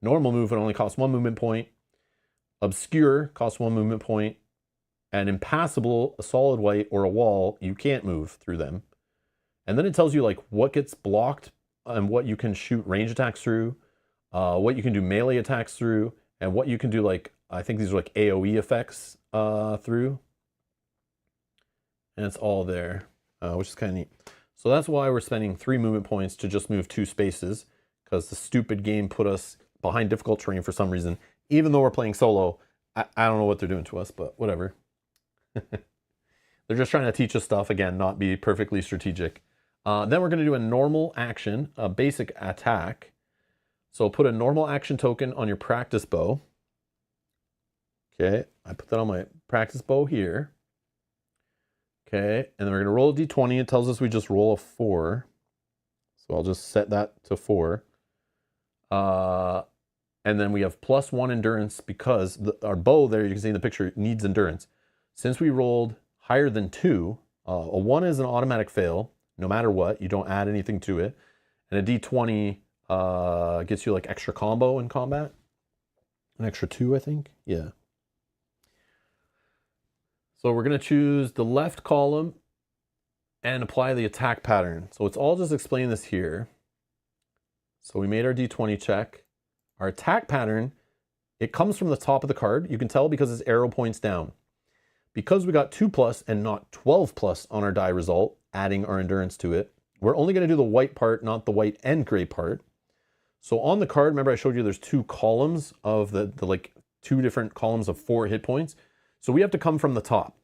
Normal move would only cost 1 movement point. Obscure costs 1 movement point. And impassable, a solid white or a wall, you can't move through them. And then it tells you like what gets blocked and what you can shoot range attacks through, what you can do melee attacks through, and what you can do like, I think these are like AoE effects through. And it's all there, which is kind of neat. So that's why we're spending 3 movement points to just move 2 spaces, because the stupid game put us behind difficult terrain for some reason. Even though we're playing solo, I don't know what they're doing to us, but whatever. They're just trying to teach us stuff, again, not be perfectly strategic. Then we're going to do a normal action, a basic attack. So put a normal action token on your practice bow. Okay, I put that on my practice bow here. Okay, and then we're going to roll a d20. It tells us we just roll a 4. So I'll just set that to 4. And then we have +1 endurance because our bow there, you can see in the picture, needs endurance. Since we rolled higher than 2, A 1 is an automatic fail, no matter what. You don't add anything to it. And a D20 gets you like extra combo in combat. An extra 2, I think. Yeah. So we're going to choose the left column and apply the attack pattern. So it's all just explain this here. So we made our D20 check. Our attack pattern, it comes from the top of the card. You can tell because its arrow points down. Because we got 2+ and not 12+ on our die result, adding our endurance to it, we're only going to do the white part, not the white and gray part. So on the card, remember I showed you there's 2 columns of the like 2 different columns of 4 hit points. So we have to come from the top.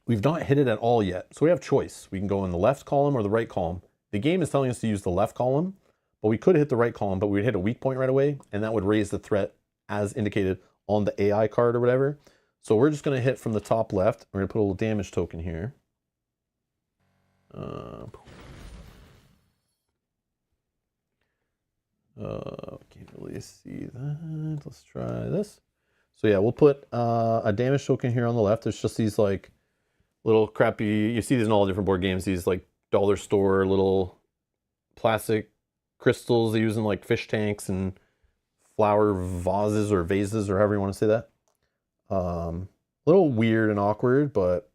We've not hit it at all yet. So we have choice. We can go in the left column or the right column. The game is telling us to use the left column, but we could hit the right column, but we'd hit a weak point right away, and that would raise the threat as indicated on the AI card or whatever. So we're just going to hit from the top left. We're going to put a little damage token here. Can't really see that. Let's try this. So yeah, we'll put a damage token here on the left. There's just these like little crappy, you see these in all different board games, these like dollar store little plastic crystals they use in like fish tanks and flower vases or vases or however you want to say that. A little weird and awkward, but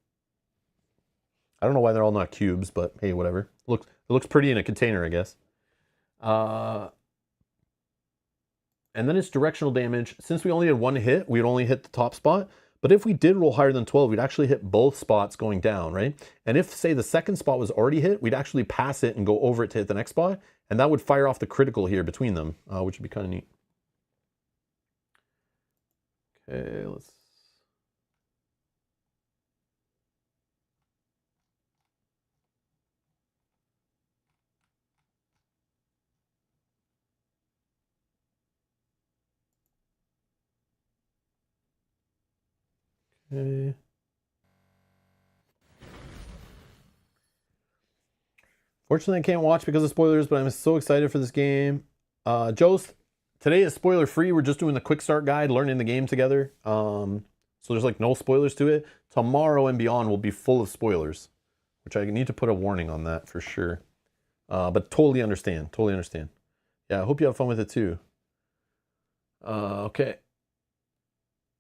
I don't know why they're all not cubes, but hey, whatever. It looks pretty in a container, I guess. And then it's directional damage. Since we only had 1 hit, we'd only hit the top spot. But if we did roll higher than 12, we'd actually hit both spots going down, right? And if, say, the second spot was already hit, we'd actually pass it and go over it to hit the next spot. And that would fire off the critical here between them, which would be kind of neat. Okay, let's... Okay. Fortunately, I can't watch because of spoilers, but I'm so excited for this game. Jost, today is spoiler free. We're just doing the quick start guide, learning the game together. So there's like no spoilers to it. Tomorrow and beyond will be full of spoilers, which I need to put a warning on that for sure. But totally understand, totally understand. Yeah, I hope you have fun with it too. Okay.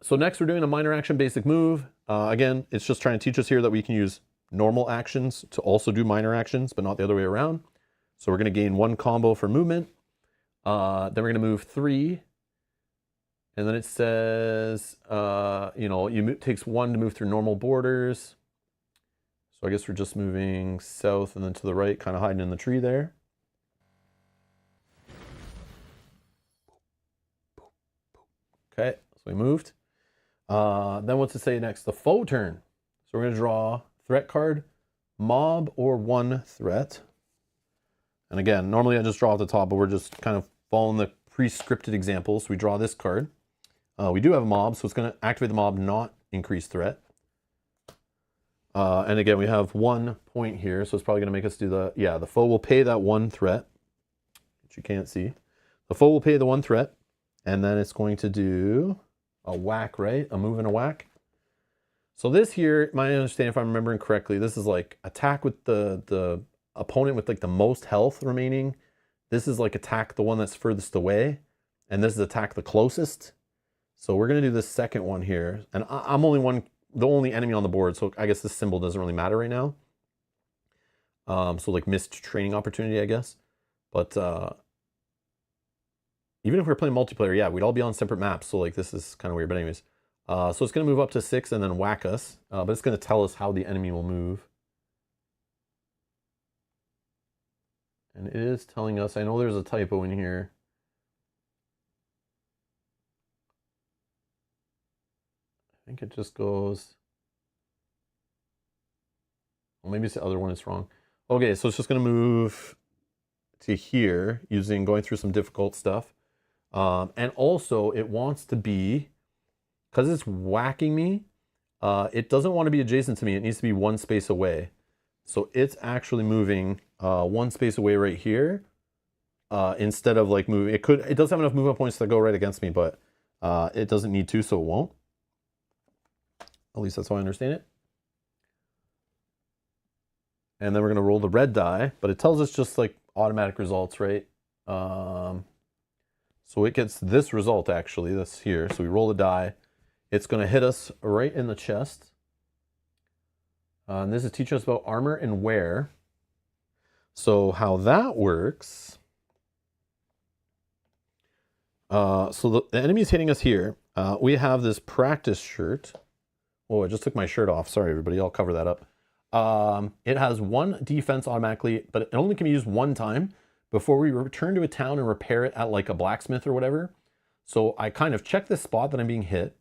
So next we're doing a minor action basic move. Again, it's just trying to teach us here that we can use normal actions to also do minor actions, but not the other way around. So we're going to gain 1 combo for movement. Then we're going to move 3. And then it says, it takes 1 to move through normal borders. So I guess we're just moving south and then to the right, kind of hiding in the tree there. Okay, so we moved. Then what's it say next? The foe turn. So we're going to draw threat card, mob, or 1 threat. And again, normally I just draw at the top, but we're just kind of following the pre-scripted examples. So we draw this card. We do have a mob, so it's going to activate the mob, not increase threat. And again, we have 1 point here, so it's probably going to make us do the foe will pay that 1 threat, which you can't see. The foe will pay the 1 threat, and then it's going to do a whack, right? A move and a whack. So this here, my understanding, if I'm remembering correctly, this is like attack with the opponent with like the most health remaining. This is like attack the one that's furthest away, and this is attack the closest. So we're gonna do this second one here, and I'm the only enemy on the board, so I guess this symbol doesn't really matter right now. So like missed training opportunity, I guess. But even if we're playing multiplayer, yeah, we'd all be on separate maps. So like this is kind of weird, but anyways. So it's going to move up to 6 and then whack us, but it's going to tell us how the enemy will move. And it is telling us, I know there's a typo in here. I think it just goes, well, maybe it's the other one is wrong. Okay, so it's just going to move to here going through some difficult stuff. And also it wants to be, because it's whacking me, it doesn't want to be adjacent to me. It needs to be 1 space away. So it's actually moving 1 space away right here, instead of like moving. It does have enough movement points to go right against me, but it doesn't need to, so it won't. At least that's how I understand it. And then we're going to roll the red die, but it tells us just like automatic results, right? So it gets this result actually, that's here. So we roll the die. It's going to hit us right in the chest. And this is teaching us about armor and wear. So how that works. So the enemy's hitting us here. We have this practice shirt. Oh, I just took my shirt off. Sorry, everybody. I'll cover that up. It has 1 defense automatically, but it only can be used 1 time before we return to a town and repair it at like a blacksmith or whatever. So I kind of check this spot that I'm being hit.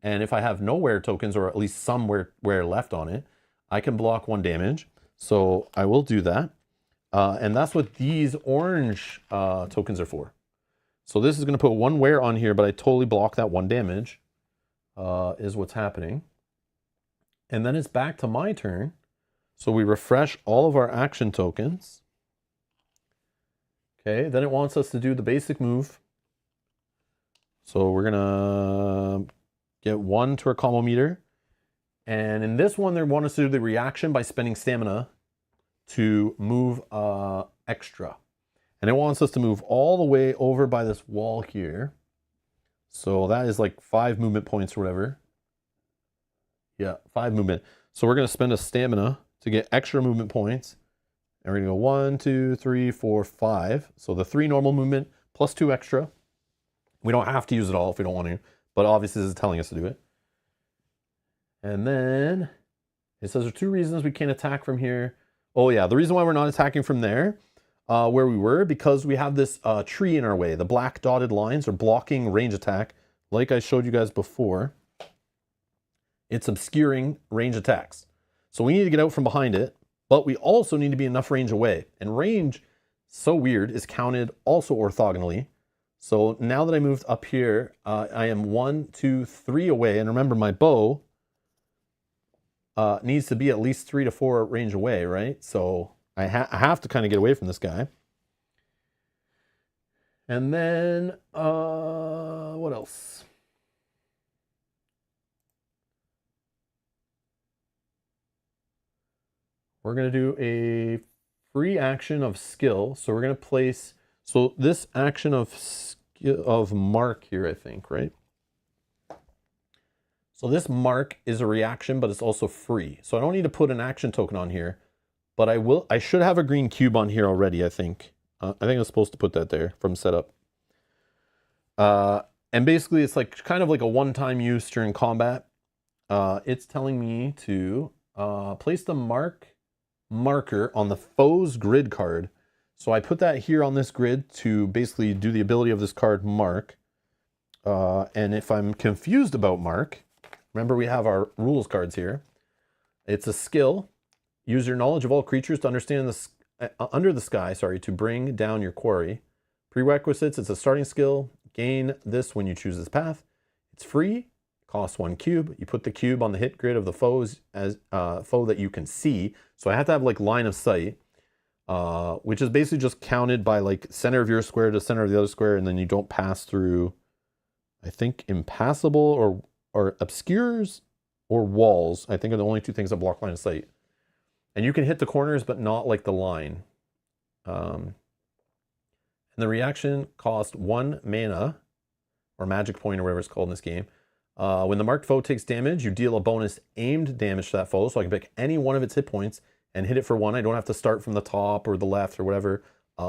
And if I have no wear tokens, or at least some wear left on it, I can block 1 damage. So I will do that. And that's what these orange tokens are for. So this is going to put 1 wear on here, but I totally block that 1 damage, is what's happening. And then it's back to my turn. So we refresh all of our action tokens. Okay, then it wants us to do the basic move. So we're gonna get 1 to our combo meter. And in this one, they want us to do the reaction by spending stamina to move extra. And it wants us to move all the way over by this wall here. So that is like 5 movement points or whatever. Yeah, 5 movement. So we're gonna spend a stamina to get extra movement points. And we're gonna go 1, 2, 3, 4, 5. So the 3 normal movement plus 2 extra. We don't have to use it all if we don't want to, but obviously this is telling us to do it. And then it says there's 2 reasons we can't attack from here. Oh yeah, the reason why we're not attacking from there, where we were, because we have this tree in our way. The black dotted lines are blocking range attack, like I showed you guys before. It's obscuring range attacks. So we need to get out from behind it, but we also need to be enough range away. And range, so weird, is counted also orthogonally. So now that I moved up here, I am 1, 2, 3 away. And remember, my bow needs to be at least 3 to 4 range away, right? So I have to kind of get away from this guy. And then, what else? We're going to do a free action of skill. So we're going to place, so this action of mark here, I think, right? So this mark is a reaction, but it's also free. So I don't need to put an action token on here, but I should have a green cube on here already, I think. I think I'm supposed to put that there from setup. And basically it's like kind of like a one-time use during combat. It's telling me to place the marker on the foe's grid card. So I put that here on this grid to basically do the ability of this card mark. And if I'm confused about mark, remember we have our rules cards here. It's a skill. Use your knowledge of all creatures to understand under the sky, to bring down your quarry. Prerequisites, it's a starting skill. Gain this when you choose this path. It's free. Costs 1 cube. You put the cube on the hit grid of the foes as foe that you can see. So I have to have like line of sight, which is basically just counted by like center of your square to center of the other square, and then you don't pass through, I think, impassable or obscures or walls. I think are the only 2 things that block line of sight. And you can hit the corners, but not like the line. And the reaction cost 1 mana or magic point or whatever it's called in this game. When the marked foe takes damage, you deal a bonus aimed damage to that foe. So I can pick any one of its hit points and hit it for 1. I don't have to start from the top or the left or whatever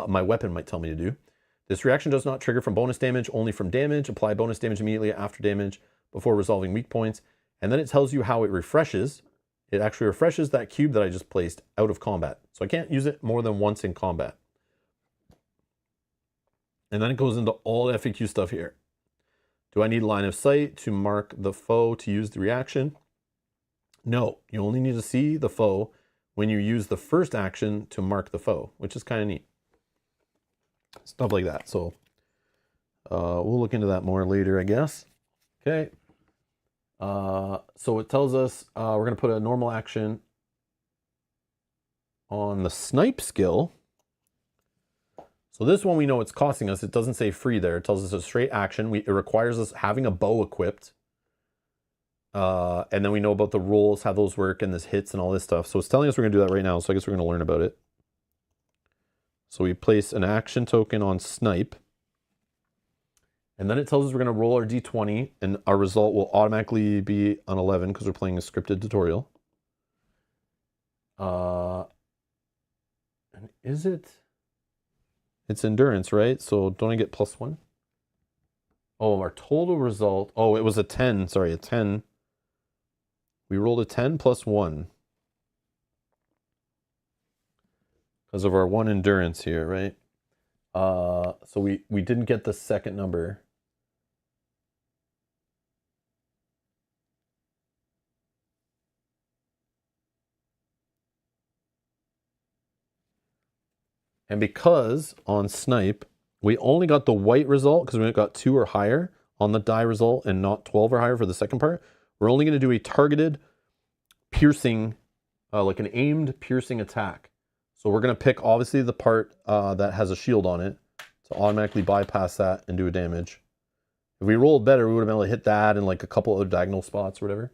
my weapon might tell me to do. This reaction does not trigger from bonus damage, only from damage. Apply bonus damage immediately after damage before resolving weak points. And then it tells you how it refreshes. It actually refreshes that cube that I just placed out of combat. So I can't use it more than once in combat. And then it goes into all the FAQ stuff here. Do I need line of sight to mark the foe to use the reaction? No, you only need to see the foe when you use the first action to mark the foe, which is kind of neat. Stuff like that. So we'll look into that more later, I guess. Okay. So it tells us we're going to put a normal action on the snipe skill. So this one we know it's costing us. It doesn't say free there. It tells us a straight action. It requires us having a bow equipped. And then we know about the rolls, how those work, and this hits and all this stuff. So it's telling us we're going to do that right now, so I guess we're going to learn about it. So we place an action token on snipe. And then it tells us we're going to roll our d20, and our result will automatically be an 11 because we're playing a scripted tutorial. And is it? It's endurance, right? So don't I get +1? Oh, our total result. Oh, it was a 10. Sorry, a 10. We rolled a 10 plus 1. Because of our 1 endurance here, right? So we didn't get the second number. And because on snipe, we only got the white result because we got 2 or higher on the die result and not 12 or higher for the second part, we're only going to do a targeted piercing, like an aimed piercing attack. So we're going to pick obviously the part that has a shield on it to automatically bypass that and do a damage. If we rolled better, we would have been able to hit that and like a couple other diagonal spots or whatever.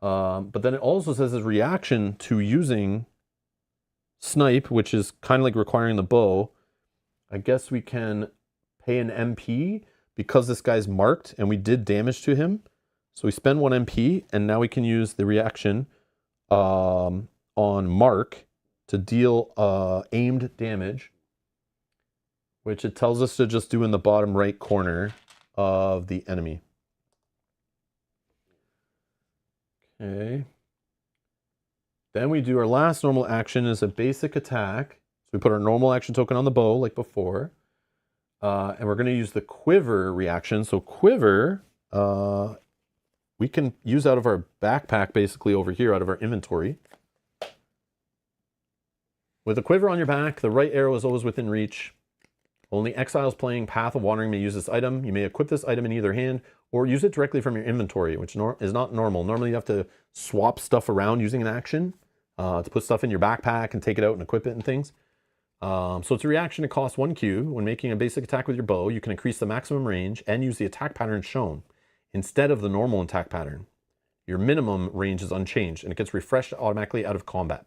But then it also says as reaction to using snipe, which is kind of like requiring the bow, I guess we can pay an MP because this guy's marked and we did damage to him. So we spend 1 MP and now we can use the reaction on mark to deal aimed damage, which it tells us to just do in the bottom right corner of the enemy. Okay. Then we do our last normal action as a basic attack. So we put our normal action token on the bow like before. And we're going to use the quiver reaction. So quiver, we can use out of our backpack basically over here, out of our inventory. With a quiver on your back, the right arrow is always within reach. Only exiles playing Path of Wandering may use this item. You may equip this item in either hand or use it directly from your inventory, which is not normal. Normally you have to swap stuff around using an action to put stuff in your backpack and take it out and equip it and things. So it's a reaction. It costs 1 Q. When making a basic attack with your bow, you can increase the maximum range and use the attack pattern shown instead of the normal attack pattern. Your minimum range is unchanged and it gets refreshed automatically out of combat.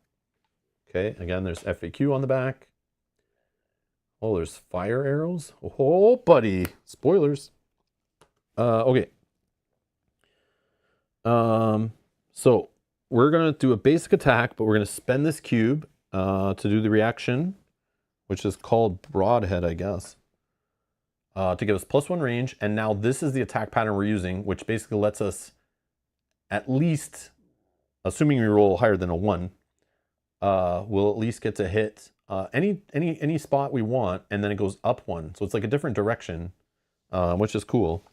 Okay, again, there's FAQ on the back. Oh, there's fire arrows. Oh, buddy. Spoilers. Okay. So we're going to do a basic attack, but we're going to spend this cube to do the reaction, which is called Broadhead, I guess, to give us +1 range. And now this is the attack pattern we're using, which basically lets us at least, assuming we roll higher than a 1, we'll at least get to hit any spot we want, and then it goes up 1. So it's like a different direction, which is cool.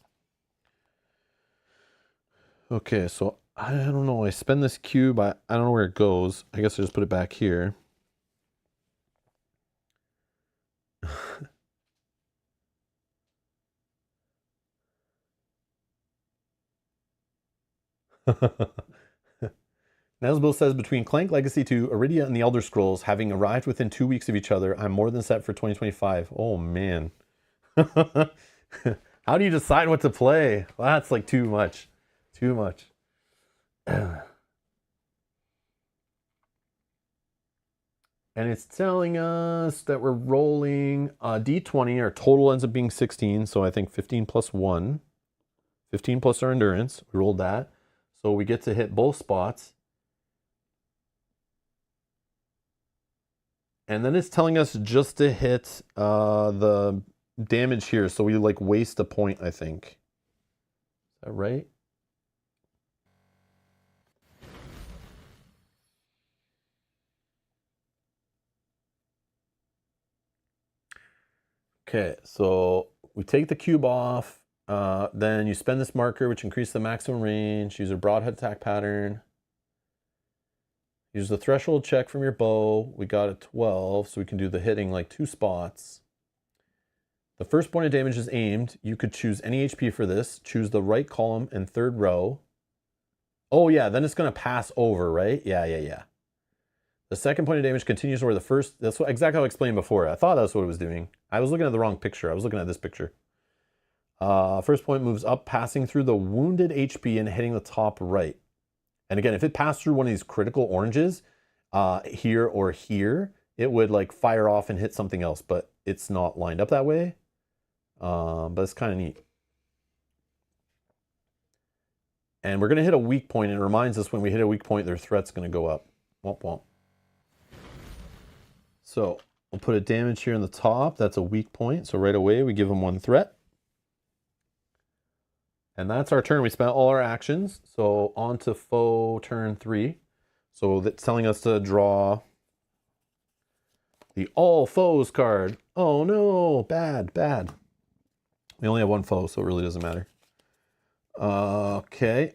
Okay, so I don't know. I spend this cube. I don't know where it goes. I guess I just put it back here. Nesbill says, between Clank Legacy 2, Arydia, and the Elder Scrolls, having arrived within 2 weeks of each other, I'm more than set for 2025. Oh, man. How do you decide what to play? Well, that's like too much. Too much. And it's telling us that we're rolling D20. Our total ends up being 16, so I think 15 plus 1. 15 plus our endurance. We rolled that. So we get to hit both spots. And then it's telling us just to hit the damage here. So we like waste a point, I think. Is that right? Okay, so we take the cube off. Then you spend this marker, which increases the maximum range. Use a broadhead attack pattern. Use the threshold check from your bow. We got a 12, so we can do the hitting like 2 spots. The first point of damage is aimed. You could choose any HP for this. Choose the right column and 3rd row. Oh yeah, then it's going to pass over, right? Yeah. The second point of damage continues where the first... That's exactly how I explained before. I thought that's what it was doing. I was looking at the wrong picture. I was looking at this picture. First point moves up, passing through the wounded HP and hitting the top right. And again, if it passed through one of these critical oranges, here or here, it would like fire off and hit something else, but it's not lined up that way. But it's kind of neat. And we're going to hit a weak point. And it reminds us when we hit a weak point, their threat's going to go up. Womp womp. So we'll put a damage here in the top. That's a weak point. So right away, we give them 1 threat. And that's our turn. We spent all our actions. So on to foe turn 3. So that's telling us to draw the all foes card. Oh no, bad, bad. We only have 1 foe, so it really doesn't matter. Okay.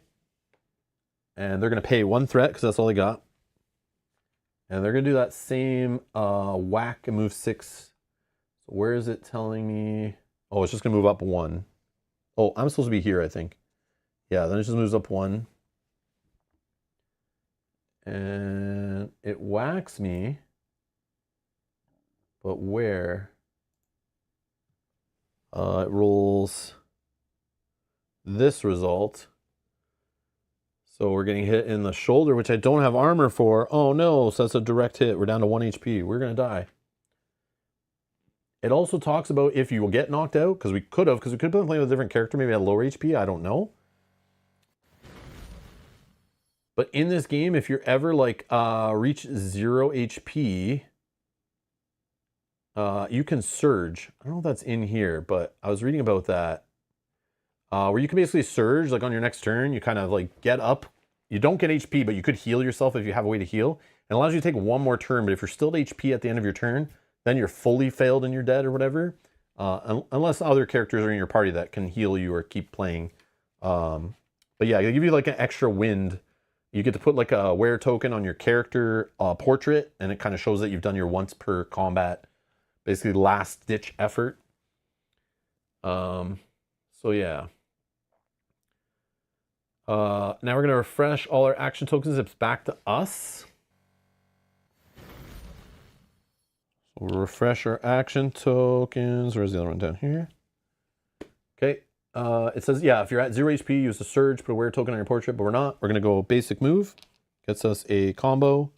And they're going to pay 1 threat because that's all they got. And they're going to do that same whack and move 6. So where is it telling me? Oh, it's just going to move up 1. Oh, I'm supposed to be here, I think. Yeah, then it just moves up 1. And it whacks me. But where? It rolls this result. So we're getting hit in the shoulder, which I don't have armor for. Oh no, so that's a direct hit. We're down to 1 HP. We're going to die. It also talks about if you will get knocked out, because we could have been playing with a different character, maybe at lower HP, I don't know. But in this game, if you're ever like reach 0 HP, you can surge. I don't know if that's in here, but I was reading about that. Where you can basically surge, like on your next turn, you kind of like get up. You don't get HP, but you could heal yourself if you have a way to heal. It allows you to take 1 more turn, but if you're still at HP at the end of your turn, then you're fully failed and you're dead or whatever. Unless other characters are in your party that can heal you or keep playing. But yeah, they give you like an extra wind. You get to put like a wear token on your character portrait, and it kind of shows that you've done your once per combat, basically last ditch effort. So yeah. Now we're going to refresh all our action tokens. It's back to us. So we'll refresh our action tokens. Where's the other one down here? Okay. It says, yeah, if you're at 0 HP, use the surge, put a wear token on your portrait, but we're not. We're going to go basic move. Gets us a combo.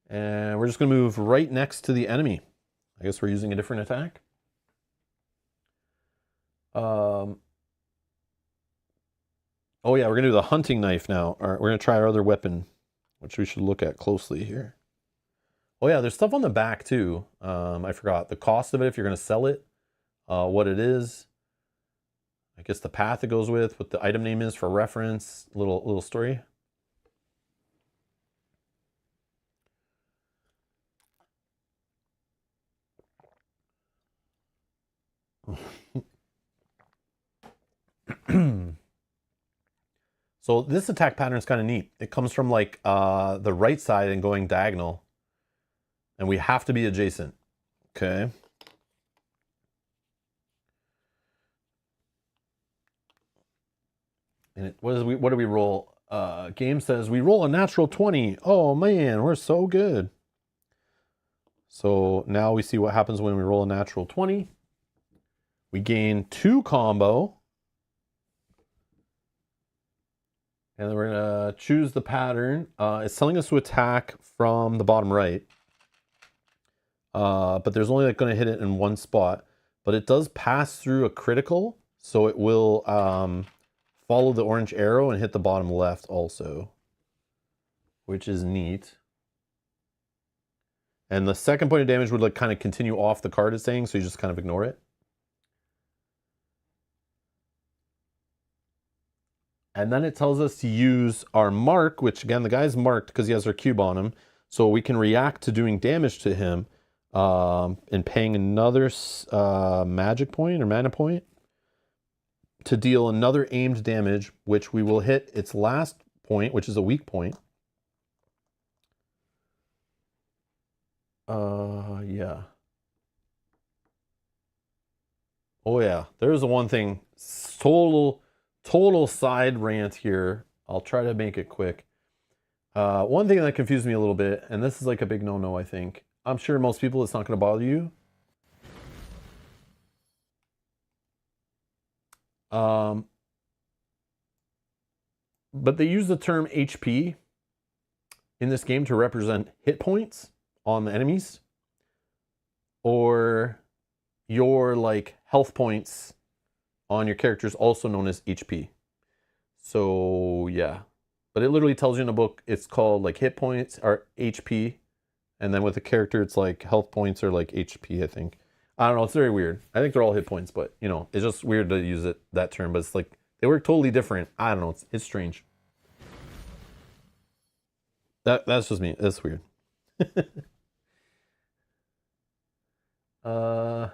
And we're just going to move right next to the enemy. I guess we're using a different attack. Oh yeah, we're going to do the hunting knife now. All right, we're going to try our other weapon, which we should look at closely here. Oh yeah, there's stuff on the back too. I forgot the cost of it if you're going to sell it, what it is. I guess the path it goes with, what the item name is for reference, little story. So this attack pattern is kind of neat. It comes from like the right side and going diagonal. And we have to be adjacent. Okay. And what do we roll? Game says we roll a natural 20. Oh man, we're so good. So now we see what happens when we roll a natural 20. We gain 2 combo. And then we're going to choose the pattern. It's telling us to attack from the bottom right. But there's only like going to hit it in 1 spot. But it does pass through a critical. So it will follow the orange arrow and hit the bottom left also. Which is neat. And the second point of damage would like kind of continue off the card it's saying. So you just kind of ignore it. And then it tells us to use our mark, which again, the guy's marked because he has our cube on him. So we can react to doing damage to him and paying another magic point or mana point to deal another aimed damage, which we will hit its last point, which is a weak point. Yeah. Oh yeah, there's the one thing. Total side rant here. I'll try to make it quick. One thing that confused me a little bit, and this is like a big no-no, I think. I'm sure most people it's not going to bother you. But they use the term HP in this game to represent hit points on the enemies, or your like health points on your characters, also known as HP. So yeah, but it literally tells you in the book it's called like hit points are HP, and then with the character it's like health points are like HP, I think. I don't know, it's very weird. I think they're all hit points, but you know, it's just weird to use it that term, but it's like they work totally different. I don't know, it's strange. That's just me. That's weird. I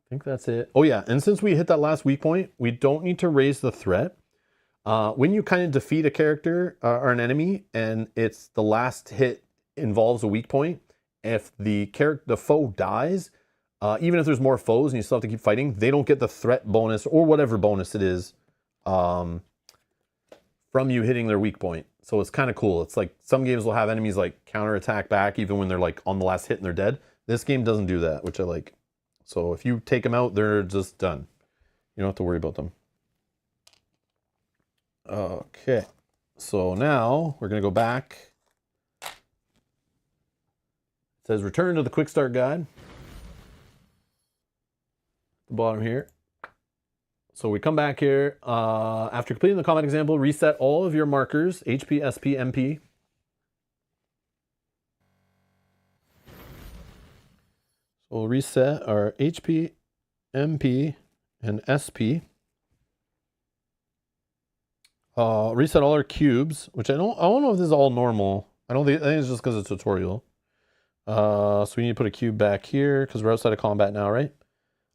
think that's it. Oh yeah, and since we hit that last weak point, we don't need to raise the threat. When you kind of defeat a character or an enemy, and it's the last hit involves a weak point, if the foe dies, even if there's more foes and you still have to keep fighting, they don't get the threat bonus or whatever bonus it is from you hitting their weak point. So it's kind of cool. It's like some games will have enemies like counterattack back even when they're like on the last hit and they're dead. This game doesn't do that, which I like. So if you take them out, they're just done. You don't have to worry about them. Okay, so now we're going to go back. It says return to the quick start guide. The bottom here. So we come back here. After completing the combat example, reset all of your markers, HP, SP, MP. So we'll reset our HP, MP, and SP. Reset all our cubes, which I don't know if this is all normal. I think it's just because it's a tutorial. So we need to put a cube back here because we're outside of combat now, right?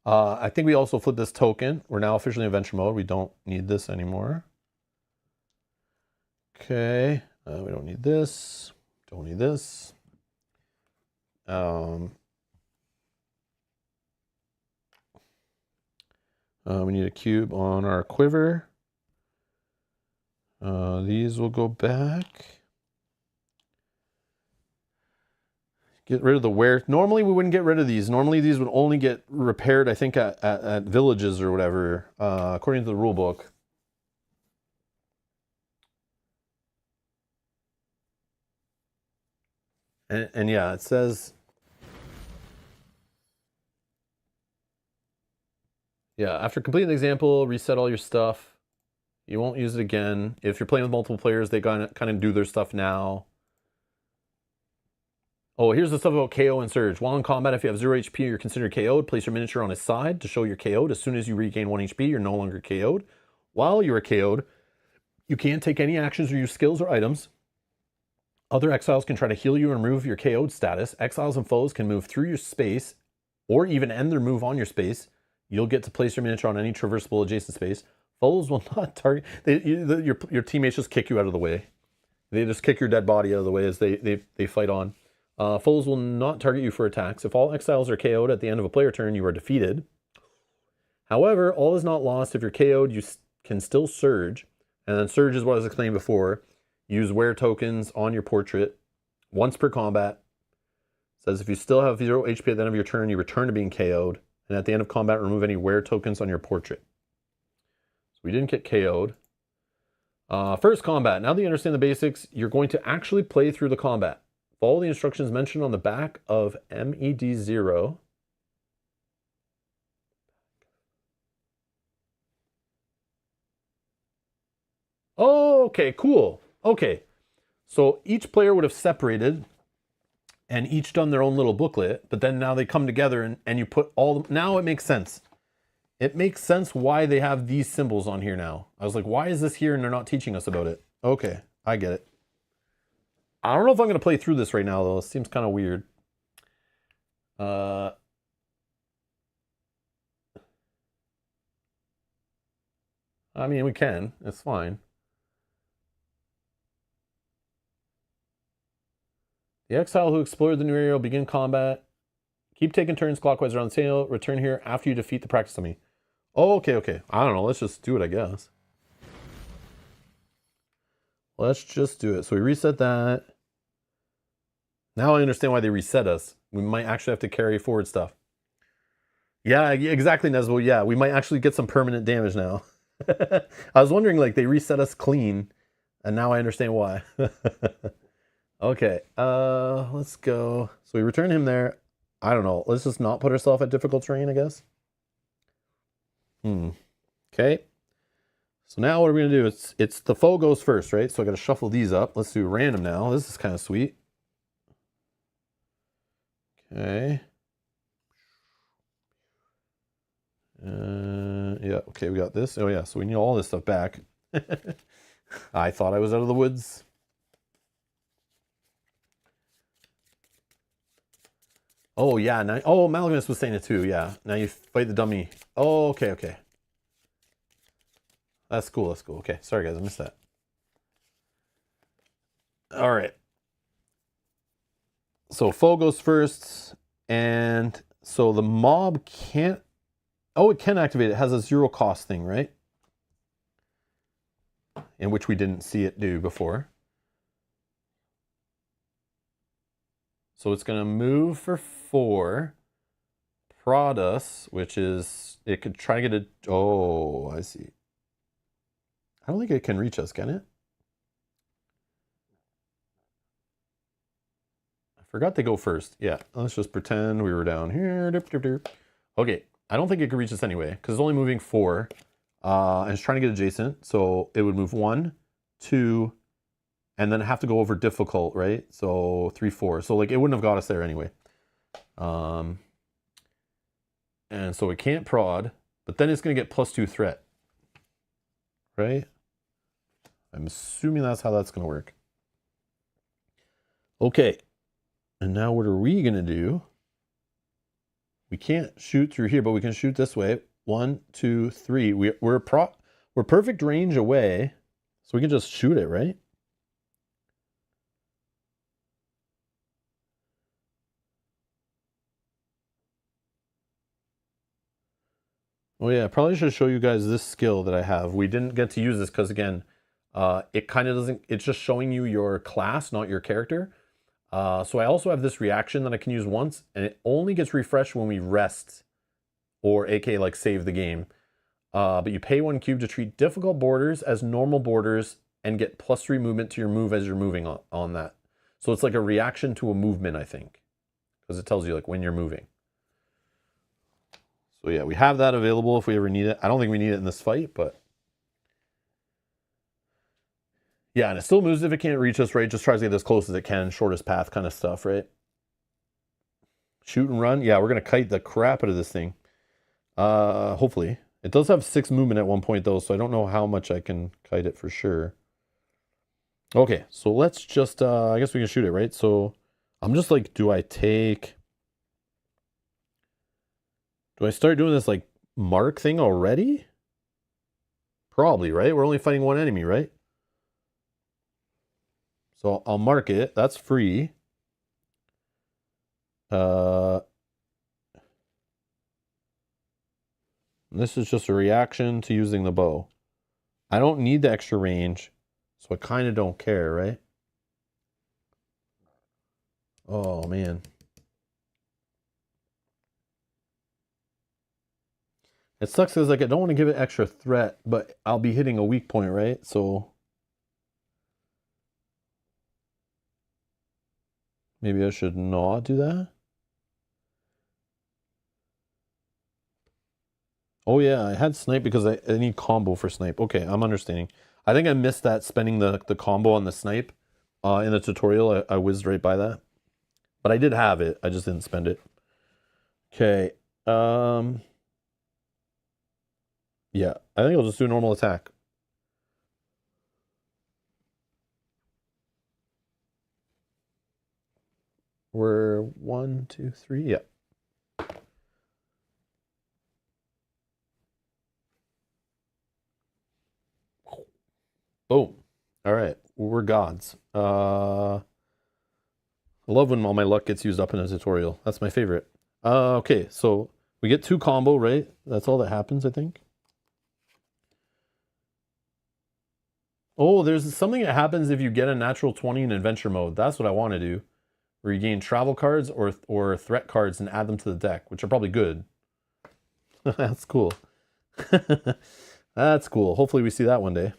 I think we also flipped this token. We're now officially in adventure mode. We don't need this anymore. Okay, we don't need this. Don't need this. We need a cube on our quiver. These will go back. Get rid of the wear. Normally we wouldn't get rid of these. Normally these would only get repaired, I think, at villages or whatever, according to the rule book. And yeah, it says... Yeah, after completing the example, reset all your stuff. You won't use it again. If you're playing with multiple players, they kind of do their stuff now. Oh, here's the stuff about KO and Surge. While in combat, if you have 0 HP and you're considered KO'd, place your miniature on his side to show you're KO'd. As soon as you regain 1 HP, you're no longer KO'd. While you are KO'd, you can't take any actions or use skills or items. Other exiles can try to heal you and remove your KO'd status. Exiles and foes can move through your space or even end their move on your space. You'll get to place your miniature on any traversable adjacent space. Foes will not target... your teammates just kick you out of the way. They just kick your dead body out of the way as they fight on. Foes will not target you for attacks. If all exiles are KO'd at the end of a player turn, you are defeated. However, all is not lost. If you're KO'd, you can still surge. And then surge is what I was explaining before. Use wear tokens on your portrait once per combat. It says if you still have 0 HP at the end of your turn, you return to being KO'd. And at the end of combat, remove any wear tokens on your portrait. So we didn't get KO'd. First combat. Now that you understand the basics, you're going to actually play through the combat. Follow the instructions mentioned on the back of MED0. Oh, okay, cool. Okay. So each player would have separated and each done their own little booklet, but then now they come together and you put all... Now it makes sense. It makes sense why they have these symbols on here now. I was like, why is this here and they're not teaching us about it? Okay, I get it. I don't know if I'm going to play through this right now, though. It seems kind of weird. I mean, we can. It's fine. The exile who explored the new area will begin combat. Keep taking turns clockwise around the table. Return here after you defeat the practice enemy. Oh, okay, okay. I don't know. Let's just do it, I guess. Let's just do it. So we reset that. Now I understand why they reset us. We might actually have to carry forward stuff. Yeah, exactly, Nesbo. Yeah, we might actually get some permanent damage now. I was wondering, like, they reset us clean, and now I understand why. Okay, let's go. So we return him there. I don't know. Let's just not put ourselves at difficult terrain, I guess. Okay. So now what are we gonna do? It's the foe goes first, right? So I gotta shuffle these up. Let's do random now. This is kind of sweet. Okay. Yeah, okay, we got this. Oh yeah, so we need all this stuff back. I thought I was out of the woods. Oh yeah, now, oh, Malagmus was saying it too, yeah. Now you fight the dummy. Oh, okay, okay. That's cool, that's cool. Okay, sorry guys, I missed that. All right. So foe goes first, and so the mob can't, oh, it can activate. It has a 0 cost thing, right? In which we didn't see it do before. So it's going to move for 4, prod us, which is, it could try to get a, oh, I see. I don't think it can reach us, can it? I forgot to go first. Yeah, let's just pretend we were down here. Okay, I don't think it can reach us anyway, because it's only moving 4. And it's trying to get adjacent, so it would move 1, 2, and then have to go over difficult, right? So 3, 4. So like it wouldn't have got us there anyway. And so it can't prod, but then it's going to get +2 threat, right? I'm assuming that's how that's going to work. Okay, and now what are we going to do? We can't shoot through here, but we can shoot this way. 1, 2, 3. We're perfect range away, so we can just shoot it, right? Oh yeah, I probably should show you guys this skill that I have. We didn't get to use this because again, it kind of doesn't, it's just showing you your class, not your character. So I also have this reaction that I can use once, and it only gets refreshed when we rest, or aka like save the game. But you pay 1 cube to treat difficult borders as normal borders and get +3 movement to your move as you're moving on that. So it's like a reaction to a movement, I think, because it tells you like when you're moving. So yeah, we have that available if we ever need it. I don't think we need it in this fight, but yeah, and it still moves if it can't reach us, right? Just tries to get as close as it can, shortest path kind of stuff, right? Shoot and run. Yeah, we're gonna kite the crap out of this thing. Hopefully. It does have 6 movement at one point though, so I don't know how much I can kite it for sure. Okay, so let's just I guess we can shoot it, right? So I'm just like, do I start doing this like mark thing already? Probably, right? We're only fighting 1 enemy, right? So I'll mark it. That's free. This is just a reaction to using the bow. I don't need the extra range, so I kind of don't care, right? Oh, man. It sucks because like I don't want to give it extra threat, but I'll be hitting a weak point, right? So maybe I should not do that. Oh yeah, I had snipe because I need combo for snipe. Okay, I'm understanding. I think I missed that spending the combo on the snipe in the tutorial. I whizzed right by that. But I did have it. I just didn't spend it. Okay. Yeah, I think I'll just do a normal attack. We're 1, 2, 3. Yeah. Boom. All right, we're gods. I love when all my luck gets used up in a tutorial. That's my favorite. Okay, so we get 2 combo, right? That's all that happens, I think. Oh, there's something that happens if you get a natural 20 in adventure mode. That's what I want to do. where you gain travel cards or threat cards and add them to the deck, which are probably good. That's cool. That's cool. Hopefully we see that one day.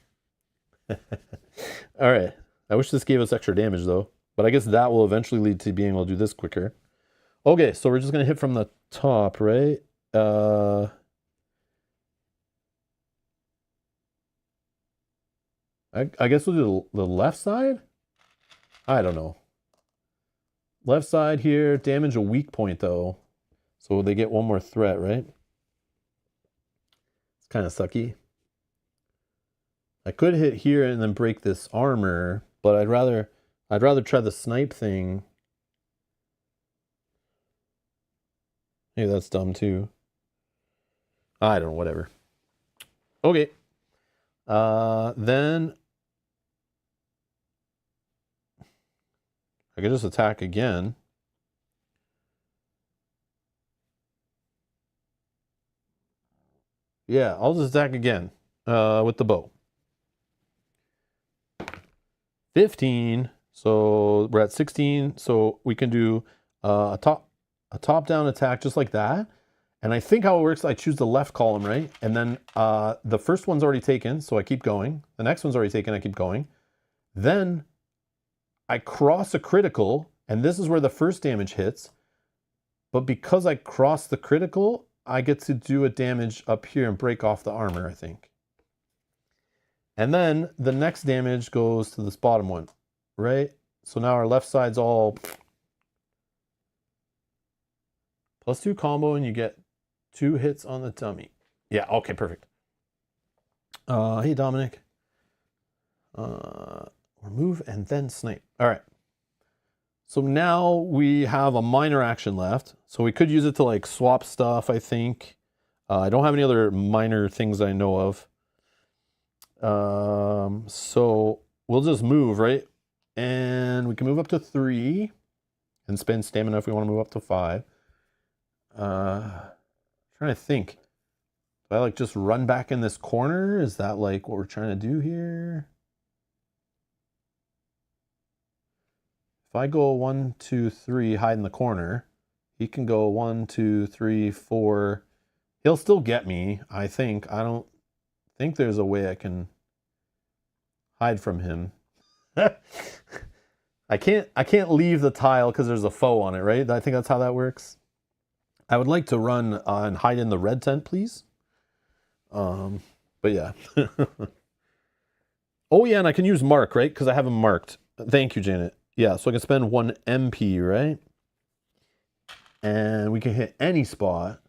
All right. I wish this gave us extra damage though, but I guess that will eventually lead to being able to do this quicker. Okay, so we're just gonna hit from the top, right? I guess we'll do the left side? I don't know. Left side here, damage a weak point though. So they get one more threat, right? It's kind of sucky. I could hit here and then break this armor, but I'd rather try the snipe thing. Maybe that's dumb too. I don't know, whatever. Okay. Then I could just attack again. Yeah, I'll just attack again with the bow. 15. So we're at 16. So we can do a top-down attack just like that. And I think how it works, I choose the left column, right? And then the first one's already taken, so I keep going. The next one's already taken, I keep going. Then I cross a critical, and this is where the first damage hits. But because I cross the critical, I get to do a damage up here and break off the armor, I think. And then the next damage goes to this bottom one, right? So now our left side's all +2 combo, and you get 2 hits on the dummy. Yeah, okay, perfect. Hey, Dominic. Remove and then snipe. All right. So now we have a minor action left. So we could use it to like swap stuff, I think. I don't have any other minor things I know of. So we'll just move, right? And we can move up to 3 and spend stamina if we want to move up to 5. Trying to think. Do I like just run back in this corner? Is that like what we're trying to do here? If I go 1, 2, 3, hide in the corner, he can go 1, 2, 3, 4. He'll still get me, I think. I don't think there's a way I can hide from him. I can't leave the tile because there's a foe on it, right? I think that's how that works. I would like to run and hide in the red tent, please. But yeah. Oh yeah, and I can use mark, right? Because I have him marked. Thank you, Janet. Yeah, so I can spend 1 MP, right? And we can hit any spot.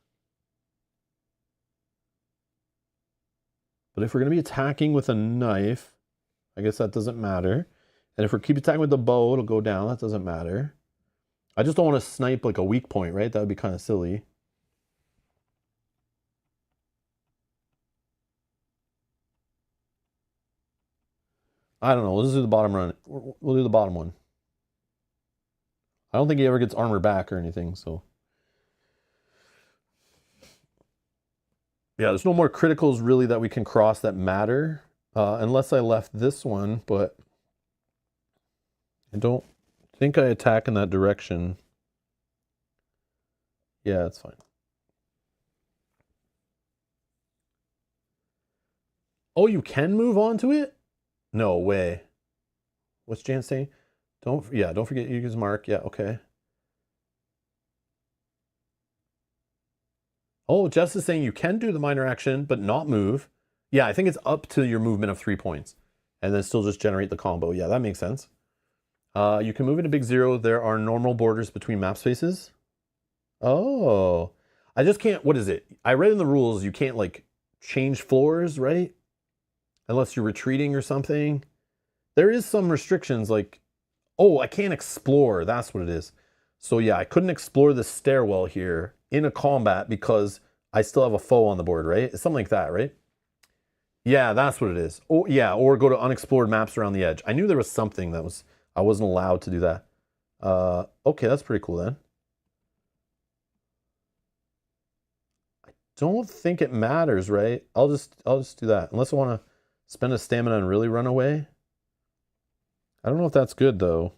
But if we're going to be attacking with a knife, I guess that doesn't matter. And if we keep attacking with the bow, it'll go down. That doesn't matter. I just don't want to snipe like a weak point, right? That would be kind of silly. I don't know. We'll just do the bottom run. We'll do the bottom one. I don't think he ever gets armor back or anything, so. Yeah, there's no more criticals really that we can cross that matter. Unless I left this one, but I don't think I attack in that direction. Yeah, that's fine. Oh, you can move on to it? No way. What's Jan saying? Don't forget you use mark. Yeah, okay. Oh, Jess is saying you can do the minor action, but not move. Yeah, I think it's up to your movement of 3 points. And then still just generate the combo. Yeah, that makes sense. You can move into big 0. There are normal borders between map spaces. Oh. I just can't, what is it? I read in the rules you can't like change floors, right? Unless you're retreating or something. There is some restrictions like, oh, I can't explore. That's what it is. So yeah, I couldn't explore the stairwell here in a combat because I still have a foe on the board, right? It's something like that, right? Yeah, that's what it is. Oh yeah, or go to unexplored maps around the edge. I knew there was something that was, I wasn't allowed to do that. Okay, that's pretty cool then. I don't think it matters, right? I'll just do that. Unless I want to spend a stamina and really run away. I don't know if that's good though.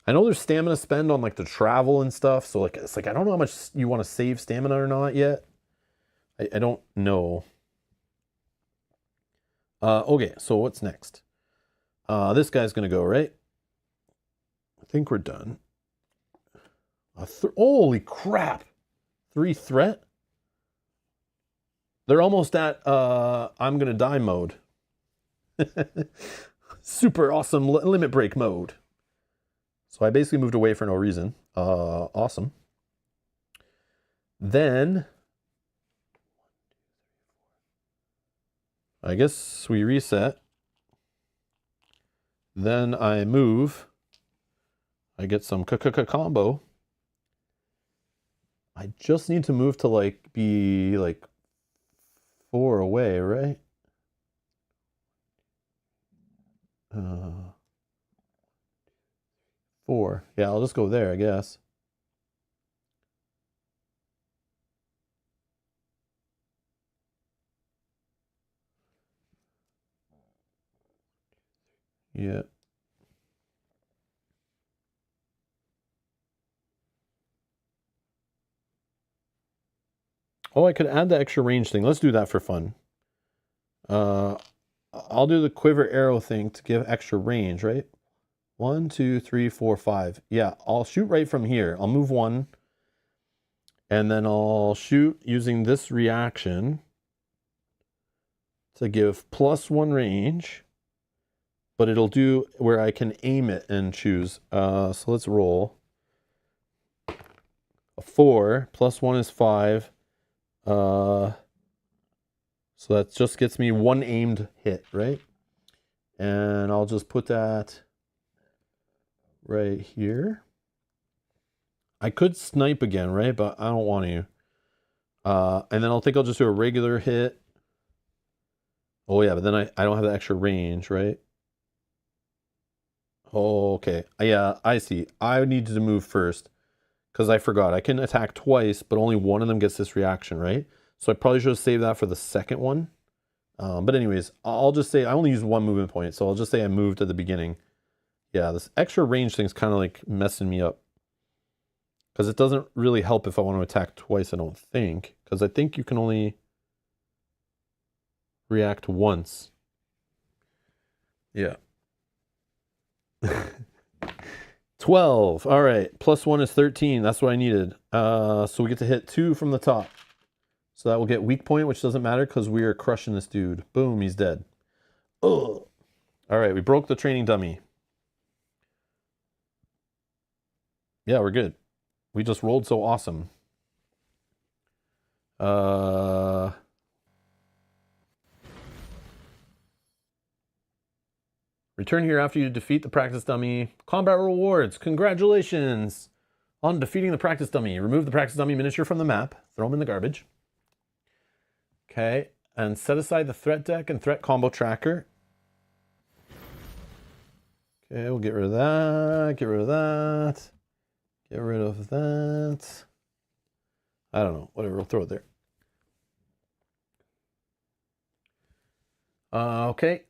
I know there's stamina spend on like the travel and stuff, so like it's like I don't know how much you want to save stamina or not yet. I don't know. Okay, so what's next? This guy's gonna go, right? I think we're done. Holy crap! 3 threat? They're almost at I'm gonna die mode. Super awesome limit break mode. So I basically moved away for no reason. Awesome. Then I guess we reset. Then I move. I get some combo. I just need to move to like be like 4 away, right? 4. Yeah, I'll just go there, I guess. Yeah. Oh, I could add the extra range thing. Let's do that for fun. I'll do the quiver arrow thing to give extra range, right? 1, 2, 3, 4, 5. Yeah, I'll shoot right from here. I'll move 1. And then I'll shoot using this reaction to give +1 range. But it'll do where I can aim it and choose. So let's roll. A 4 +1 is 5. So that just gets me 1 aimed hit, right? And I'll just put that right here. I could snipe again, right? But I don't want to. And then I'll just do a regular hit. Oh yeah, but then I don't have the extra range, right? Oh, okay. Yeah, I see. I needed to move first because I forgot. I can attack twice, but only one of them gets this reaction, right? So I probably should have saved that for the second one. But anyways, I'll just say I only use 1 movement point, so I'll just say I moved at the beginning. Yeah, this extra range thing's kind of like messing me up. Because it doesn't really help if I want to attack twice, I don't think. Because I think you can only react once. Yeah. 12. All right. +1 is 13. That's what I needed. So we get to hit 2 from the top. So that will get weak point, which doesn't matter because we are crushing this dude. Boom, he's dead. Ugh. All right, we broke the training dummy. Yeah, we're good. We just rolled so awesome. Return here after you defeat the practice dummy. Combat rewards. Congratulations on defeating the practice dummy. Remove the practice dummy miniature from the map. Throw them in the garbage. Okay, and set aside the threat deck and threat combo tracker. Okay, we'll get rid of that. Get rid of that. Get rid of that. I don't know. Whatever, we'll throw it there. Okay.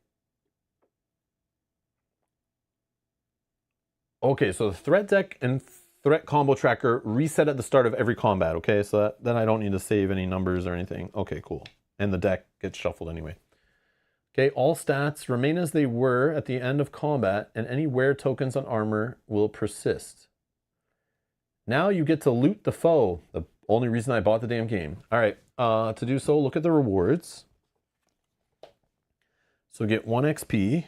Okay, so the threat deck and threat combo tracker reset at the start of every combat, okay? So then I don't need to save any numbers or anything. Okay, cool. And the deck gets shuffled anyway. Okay, all stats remain as they were at the end of combat, and any wear tokens on armor will persist. Now you get to loot the foe. The only reason I bought the damn game. All right, to do so, look at the rewards. So get 1 XP.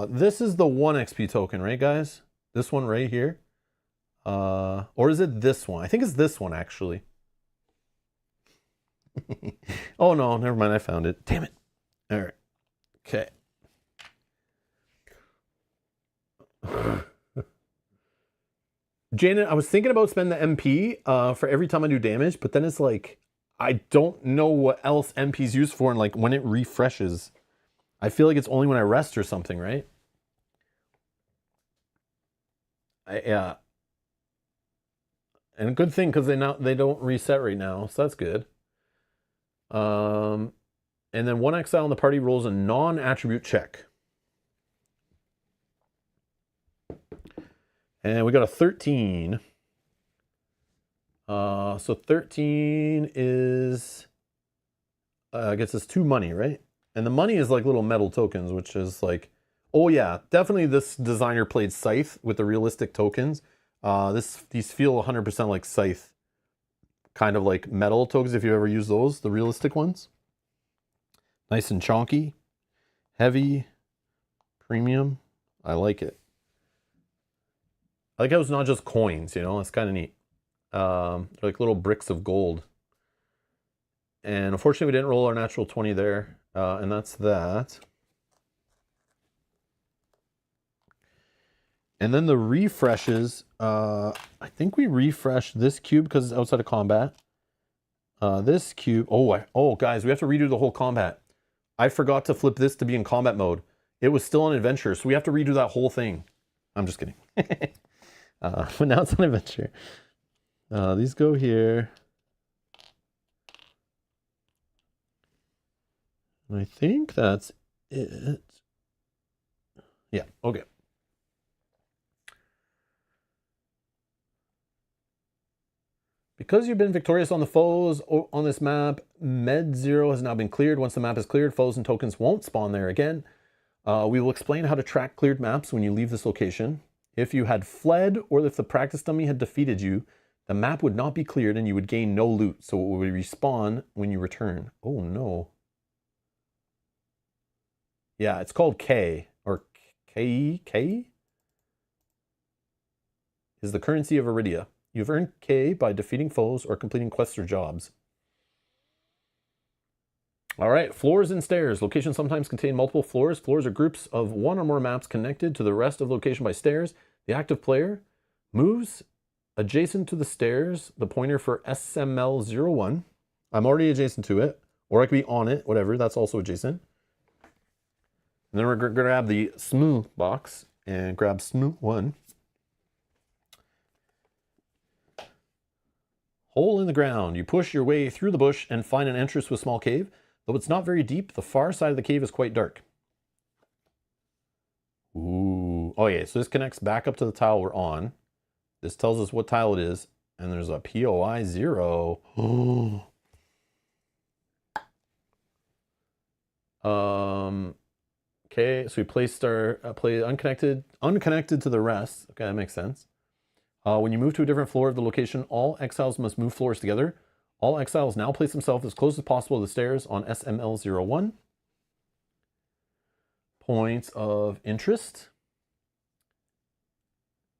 This is the 1 XP token, right, guys? This one right here. Or is it this one? I think it's this one, actually. Oh, no, never mind. I found it. Damn it. All right. Okay. Janet, I was thinking about spending the MP for every time I do damage, but then it's like, I don't know what else MP's used for, and like when it refreshes, I feel like it's only when I rest or something, right? Yeah. And a good thing because they don't reset right now, so that's good. And then 1 exile in the party rolls a non-attribute check. And we got a 13. So 13 is, gets us 2 money, right? And the money is like little metal tokens, which is like, oh yeah, definitely this designer played Scythe with the realistic tokens. These feel 100% like Scythe, kind of like metal tokens if you ever use those, the realistic ones. Nice and chonky, heavy, premium. I like it. I like how it's not just coins, you know, it's kind of neat. They're like little bricks of gold. And unfortunately, we didn't roll our natural 20 there. And that's that. And then the refreshes, I think we refreshed this cube because it's outside of combat. This cube, oh guys, we have to redo the whole combat. I forgot to flip this to be in combat mode. It was still on adventure, so we have to redo that whole thing. I'm just kidding. But now it's on adventure. These go here. And I think that's it. Yeah, okay. Because you've been victorious on the foes on this map, Med 0 has now been cleared. Once the map is cleared, foes and tokens won't spawn there again. We will explain how to track cleared maps when you leave this location. If you had fled or if the practice dummy had defeated you, the map would not be cleared and you would gain no loot, so it would respawn when you return. Oh no. Yeah, it's called K, or K is the currency of Arydia. You've earned K by defeating foes or completing quests or jobs. All right, floors and stairs. Locations sometimes contain multiple floors. Floors are groups of one or more maps connected to the rest of the location by stairs. The active player moves adjacent to the stairs, the pointer for SML01. I'm already adjacent to it, or I could be on it, whatever, that's also adjacent. And then we're going to grab the SMU box and grab SMU1. Hole in the ground. You push your way through the bush and find an entrance to a small cave. Though it's not very deep, the far side of the cave is quite dark. Ooh. Oh yeah, so this connects back up to the tile we're on. This tells us what tile it is. And there's a POI 0. Okay, so we placed our play unconnected to the rest. Okay, that makes sense. When you move to a different floor of the location, all exiles must move floors together. All exiles now place themselves as close as possible to the stairs on SML01. Points of interest.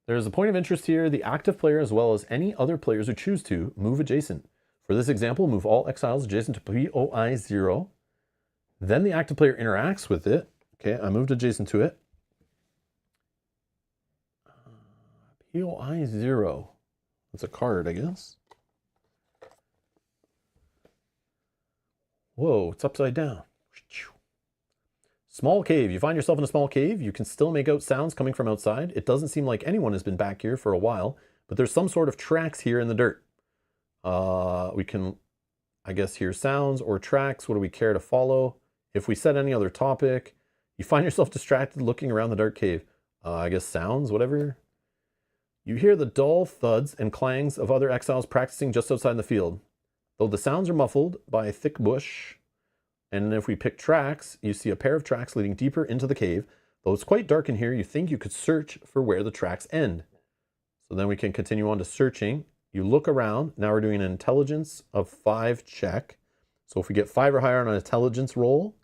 There's a point of interest here. The active player, as well as any other players who choose to, move adjacent. For this example, move all exiles adjacent to POI 0. Then the active player interacts with it. Okay, I moved adjacent to it. POI 0. That's a card, I guess. Whoa, it's upside down. Small cave. You find yourself in a small cave. You can still make out sounds coming from outside. It doesn't seem like anyone has been back here for a while, but there's some sort of tracks here in the dirt. We can, I guess, hear sounds or tracks. What do we care to follow? If we set any other topic, you find yourself distracted looking around the dark cave. I guess sounds, whatever. You hear the dull thuds and clangs of other exiles practicing just outside the field. Though the sounds are muffled by a thick bush, and if we pick tracks, you see a pair of tracks leading deeper into the cave. Though it's quite dark in here, you think you could search for where the tracks end. So then we can continue on to searching. You look around. Now we're doing an intelligence of 5 check. So if we get 5 or higher on an intelligence roll,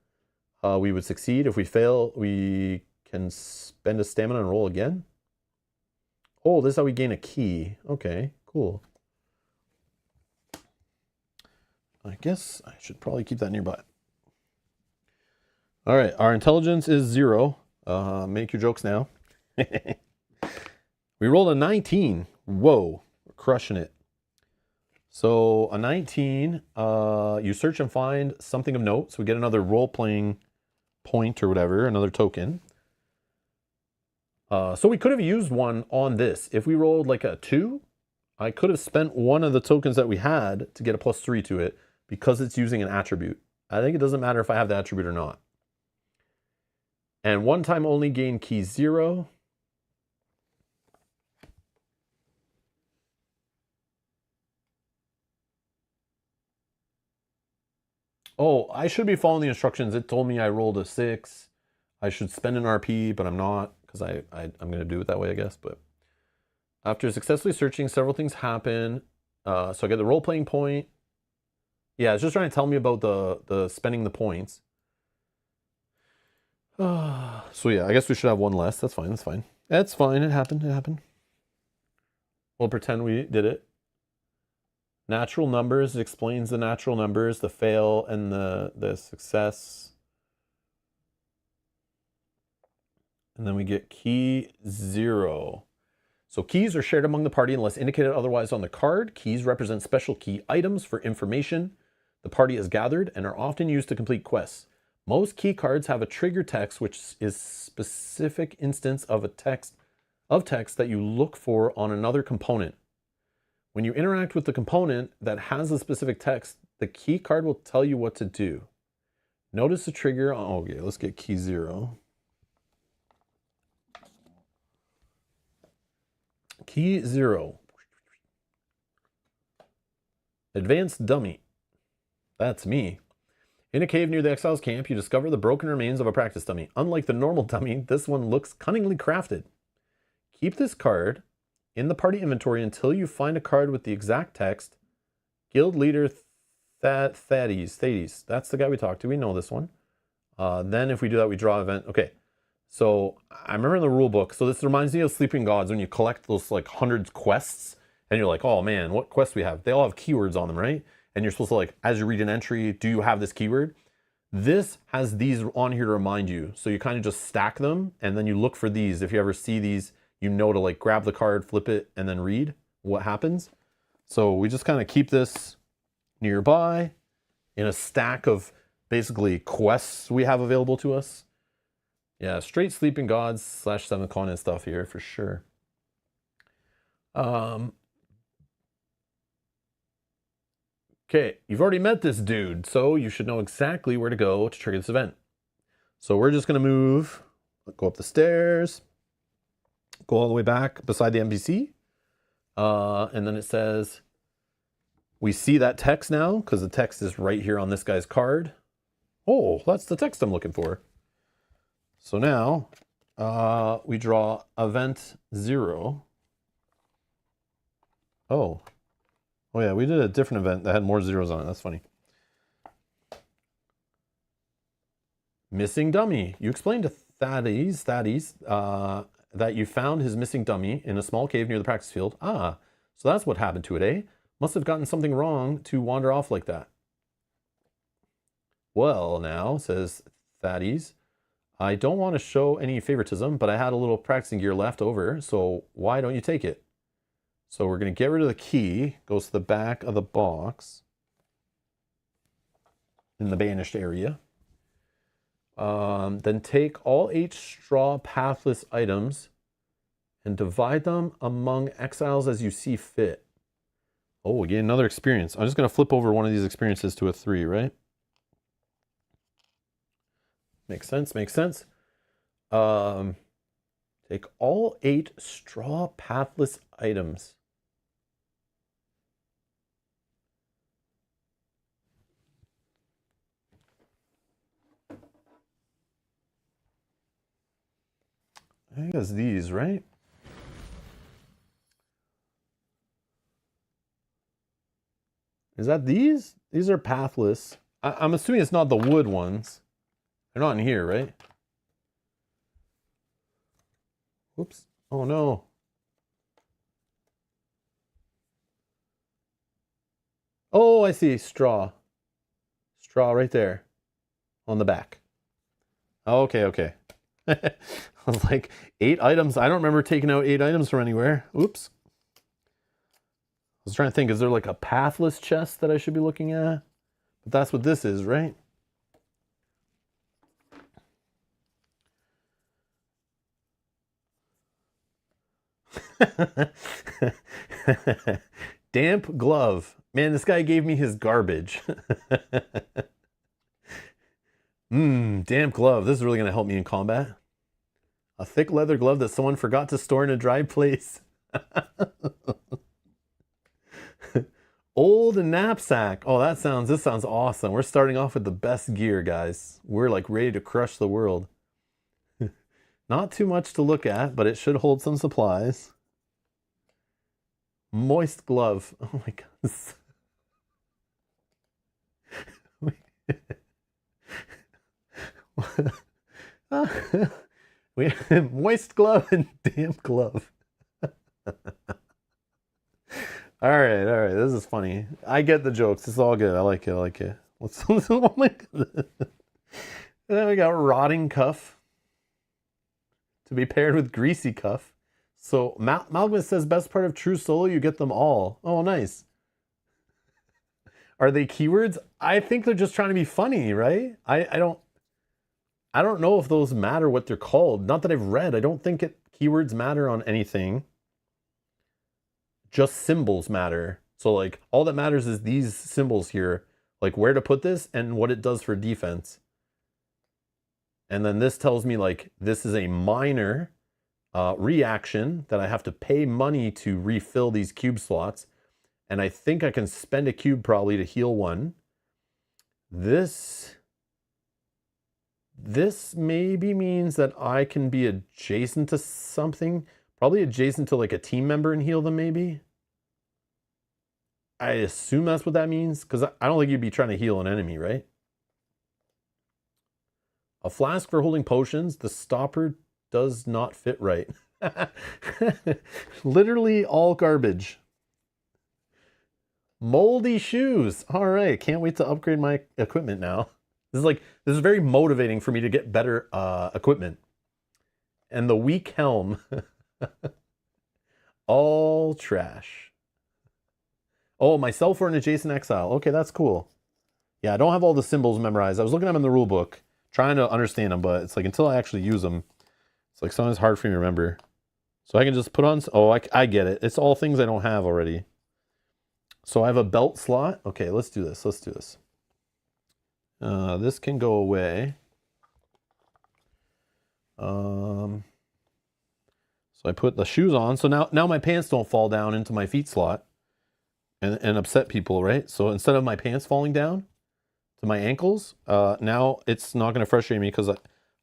we would succeed. If we fail, we can spend a stamina and roll again. Oh, this is how we gain a key. Okay, cool. I guess I should probably keep that nearby. All right, our intelligence is 0. Make your jokes now. We rolled a 19. Whoa, we're crushing it. So a 19, you search and find something of note. So we get another role-playing point or whatever, another token. So we could have used one on this. If we rolled like a 2, I could have spent one of the tokens that we had to get a +3 to it because it's using an attribute. I think it doesn't matter if I have the attribute or not. And one time only gain key 0. Oh, I should be following the instructions. It told me I rolled a 6. I should spend an RP, but I'm not because I'm going to do it that way, I guess. But after successfully searching, several things happen. So I get the role-playing point. Yeah, it's just trying to tell me about the spending the points. So yeah, I guess we should have one less. That's fine. That's fine. That's fine. It happened. It happened. We'll pretend we did it. Natural numbers explains the natural numbers, the fail and the success. And then we get key 0. So keys are shared among the party unless indicated otherwise on the card. Keys represent special key items for information the party has gathered and are often used to complete quests. Most key cards have a trigger text, which is specific instance of a text that you look for on another component. When you interact with the component that has a specific text, the key card will tell you what to do. Notice the trigger. Oh, okay, let's get key 0. Key 0. Advanced dummy. That's me. In a cave near the exiles camp, you discover the broken remains of a practice dummy. Unlike the normal dummy, this one looks cunningly crafted. Keep this card in the party inventory until you find a card with the exact text. Guild leader Thades. That's the guy we talked to. We know this one. Then if we do that, we draw event. Okay. So I remember in the rule book, so this reminds me of Sleeping Gods when you collect those like 100 quests and you're like, oh man, what quests we have? They all have keywords on them, right? And you're supposed to like, as you read an entry, do you have this keyword? This has these on here to remind you. So you kind of just stack them and then you look for these. If you ever see these, you know to like grab the card, flip it, and then read what happens. So we just kind of keep this nearby in a stack of basically quests we have available to us. Yeah, straight Sleeping Gods / 7th Continent stuff here for sure. Okay, you've already met this dude, so you should know exactly where to go to trigger this event. So we're just going to move, go up the stairs, go all the way back beside the NPC. And then it says, we see that text now because the text is right here on this guy's card. Oh, that's the text I'm looking for. So now we draw event 0. Oh yeah, we did a different event that had more zeros on it. That's funny. Missing dummy. You explained to Thades that you found his missing dummy in a small cave near the practice field. Ah, so that's what happened to it, eh? Must have gotten something wrong to wander off like that. Well, now, says Thades, I don't want to show any favoritism, but I had a little practicing gear left over, so why don't you take it? So we're going to get rid of the key, goes to the back of the box in the banished area. Then take all 8 straw pathless items and divide them among exiles as you see fit. Oh, again, another experience. I'm just going to flip over one of these experiences to a 3, right? Makes sense, makes sense. Take all 8 straw pathless items. I think it's these, right? Is that these? These are pathless. I'm assuming it's not the wood ones. They're not in here, right? Whoops. Oh no. Oh, I see. Straw. Straw right there. On the back. Okay, okay. I was like, 8 items. I don't remember taking out 8 items from anywhere. Oops. I was trying to think, is there like a pathless chest that I should be looking at? But that's what this is, right? Damp glove. Man, this guy gave me his garbage. Damp glove. This is really going to help me in combat. A thick leather glove that someone forgot to store in a dry place. Old knapsack. Oh, this sounds awesome. We're starting off with the best gear, guys. We're like ready to crush the world. Not too much to look at, but it should hold some supplies. Moist glove. Oh my god. We have moist glove and damp glove. All right. This is funny. I get the jokes. It's all good. I like it. Oh my god. And then we got rotting cuff to be paired with greasy cuff. So Malgman says best part of true solo, you get them all. Oh, nice. Are they keywords? I think they're just trying to be funny, right? I don't know if those matter what they're called. Not that I've read. I don't think keywords matter on anything. Just symbols matter. So like all that matters is these symbols here, like where to put this and what it does for defense. And then this tells me like this is a minor reaction that I have to pay money to refill these cube slots. And I think I can spend a cube probably to heal one. This maybe means that I can be adjacent to something. Probably adjacent to like a team member and heal them maybe. I assume that's what that means. Because I don't think you'd be trying to heal an enemy, right? A flask for holding potions. The stopper does not fit right. Literally all garbage. Moldy shoes. All right. Can't wait to upgrade my equipment now. This is very motivating for me to get better equipment. And the weak helm. All trash. Oh, myself or an adjacent exile. Okay, that's cool. Yeah, I don't have all the symbols memorized. I was looking at them in the rule book, trying to understand them, but it's like until I actually use them, it's like sometimes hard for me to remember. So I can just put on, oh, I get it. It's all things I don't have already. So I have a belt slot. Okay, let's do this. This can go away. So I put the shoes on. So now my pants don't fall down into my feet slot and upset people, right? So instead of my pants falling down to my ankles, now it's not going to frustrate me because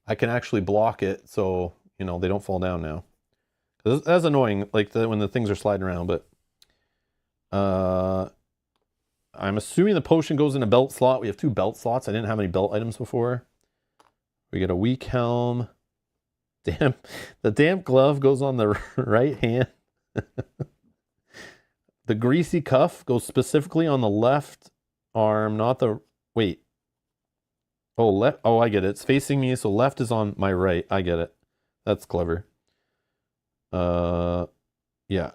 I can actually block it so, you know, they don't fall down now. That's annoying, like when the things are sliding around, but I'm assuming the potion goes in a belt slot. We have 2 belt slots. I didn't have any belt items before. We get a weak helm. The damp glove goes on the right hand. The greasy cuff goes specifically on the left arm, not the... Wait. Oh, left. Oh, I get it. It's facing me, so left is on my right. I get it. That's clever. Yeah. The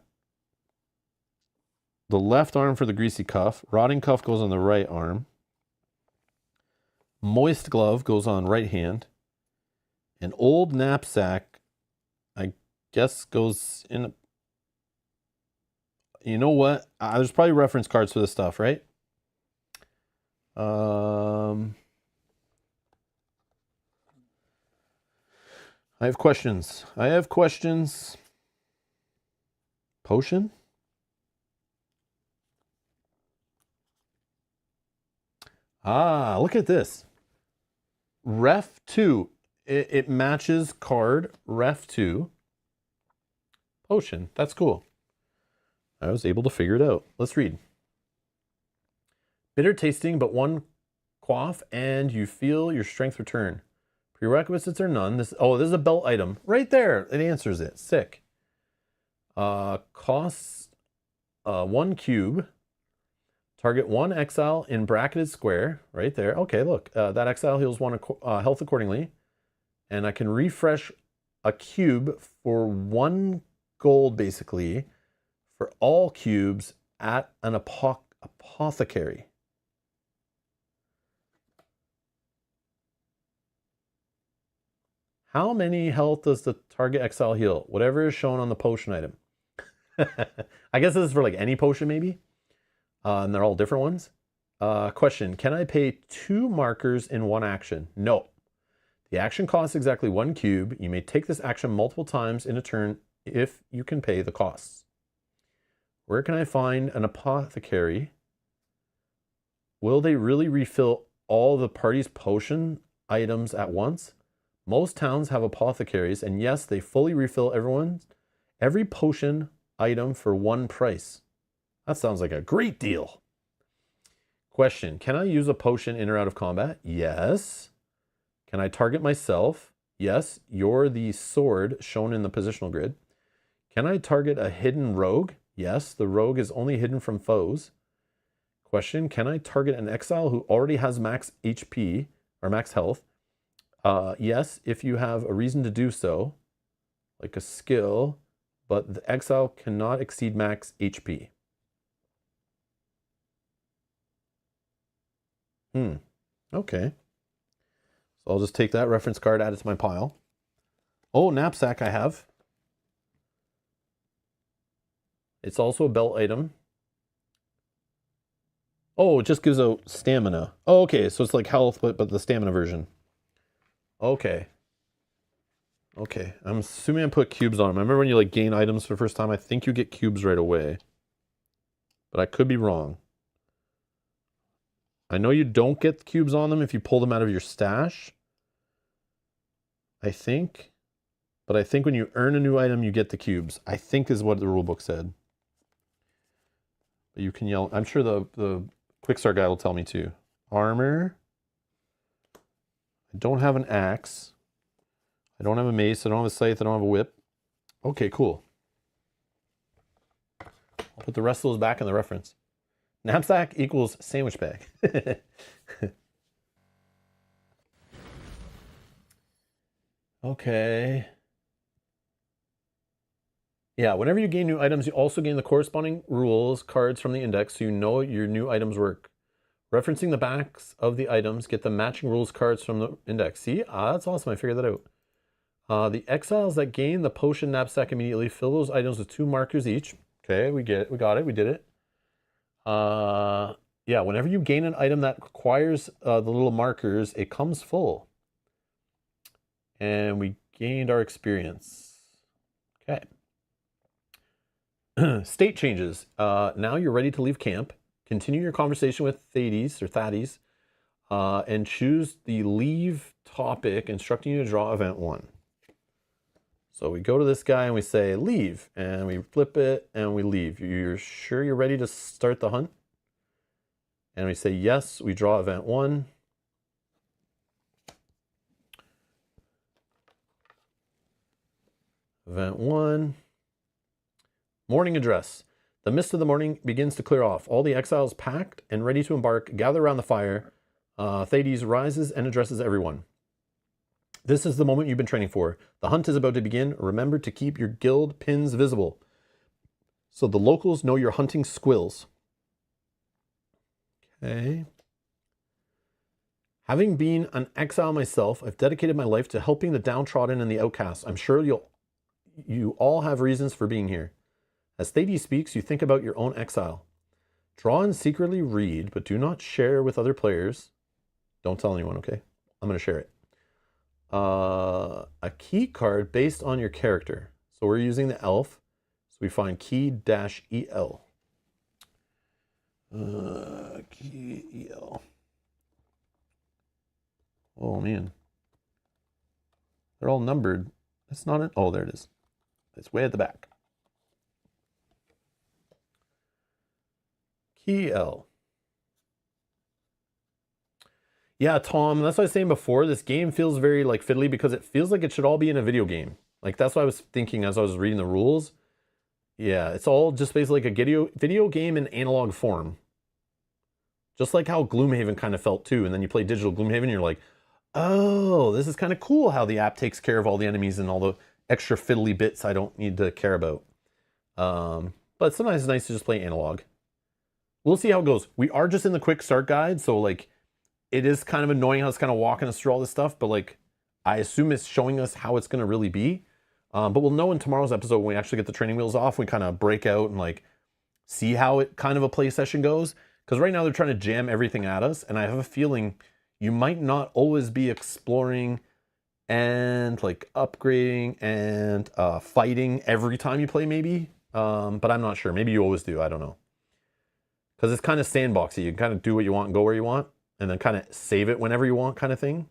left arm for the greasy cuff. Rotting cuff goes on the right arm. Moist glove goes on right hand. An old knapsack, I guess, goes in. You know what? There's probably reference cards for this stuff, right? I have questions. Potion? Ah, look at this. Ref 2. It matches card Ref 2. Potion. That's cool. I was able to figure it out. Let's read. Bitter tasting, but 1 quaff, and you feel your strength return. Prerequisites are none. This is a belt item. Right there. It answers it. Sick. Costs 1 cube. Target 1 exile in bracketed square. Right there. Okay, look. That exile heals 1 health accordingly. And I can refresh a cube for 1 gold, basically, for all cubes at an apothecary. How many health does the target exile heal? Whatever is shown on the potion item. I guess this is for like any potion, maybe. And they're all different ones. Question, can I pay 2 markers in 1 action? No. The action costs exactly 1 cube. You may take this action multiple times in a turn if you can pay the costs. Where can I find an apothecary Will they really refill all the party's potion items at once? Most towns have apothecaries, and yes, they fully refill every potion item for one price. That sounds like a great deal. Question, can I use a potion in or out of combat? Yes. Can I target myself? Yes. You're the sword shown in the positional grid. Can I target a hidden rogue? Yes. The rogue is only hidden from foes. Question, can I target an exile who already has max HP or max health? Yes, if you have a reason to do so, like a skill, but the exile cannot exceed max HP. Okay. So I'll just take that reference card, add it to my pile. Oh, knapsack I have. It's also a belt item. Oh, it just gives out stamina. Oh, okay, so it's like health, but the stamina version. Okay. Okay, I'm assuming I put cubes on them. I remember when you like gain items for the first time, I think you get cubes right away. But I could be wrong. I know you don't get cubes on them if you pull them out of your stash. I think. But I think when you earn a new item, you get the cubes. I think is what the rulebook said. But you can yell. I'm sure the quick start guy will tell me too. Armor. I don't have an axe. I don't have a mace. I don't have a scythe. I don't have a whip. Okay, cool. I'll put the rest of those back in the reference. Knapsack equals sandwich bag. Okay. Yeah, whenever you gain new items, you also gain the corresponding rules cards from the index so you know your new items work. Referencing the backs of the items, get the matching rules cards from the index. See? That's awesome. I figured that out. The exiles that gain the potion knapsack immediately fill those items with 2 markers each. Okay, we got it. We did it. Yeah, whenever you gain an item that requires the little markers, it comes full. And we gained our experience. Okay. State changes. Now you're ready to leave camp. Continue your conversation with Thades, and choose the leave topic instructing you to draw event 1. So we go to this guy and we say leave, and we flip it and we leave. You're sure you're ready to start the hunt? And we say yes, we draw event 1. Event 1. Morning address. The mist of the morning begins to clear off. All the exiles packed and ready to embark gather around the fire. Thades rises and addresses everyone. This is the moment you've been training for. The hunt is about to begin. Remember to keep your guild pins visible so the locals know you're hunting squills. Okay. Having been an exile myself, I've dedicated my life to helping the downtrodden and the outcasts. I'm sure you all have reasons for being here. As Thades speaks, you think about your own exile. Draw and secretly read, but do not share with other players. Don't tell anyone, okay? I'm going to share it. A key card based on your character. So we're using the elf. So we find key-EL. Key-EL. Oh, man. They're all numbered. It's not an... Oh, there it is. It's way at the back. Key-EL. Yeah, Tom, that's what I was saying before. This game feels very like fiddly because it feels like it should all be in a video game. Like that's what I was thinking as I was reading the rules. Yeah, it's all just basically like a video game in analog form. Just like how Gloomhaven kind of felt too. And then you play digital Gloomhaven and you're like, oh, this is kind of cool how the app takes care of all the enemies and all the extra fiddly bits I don't need to care about. But sometimes it's nice to just play analog. We'll see how it goes. We are just in the quick start guide, so like it is kind of annoying how it's kind of walking us through all this stuff, but like I assume it's showing us how it's going to really be. But we'll know in tomorrow's episode when we actually get the training wheels off, we kind of break out and like see how it kind of a play session goes. Because right now they're trying to jam everything at us, and I have a feeling you might not always be exploring and like upgrading and fighting every time you play maybe. But I'm not sure. Maybe you always do. I don't know. Because it's kind of sandboxy. You can kind of do what you want and go where you want, and then kind of save it whenever you want kind of thing.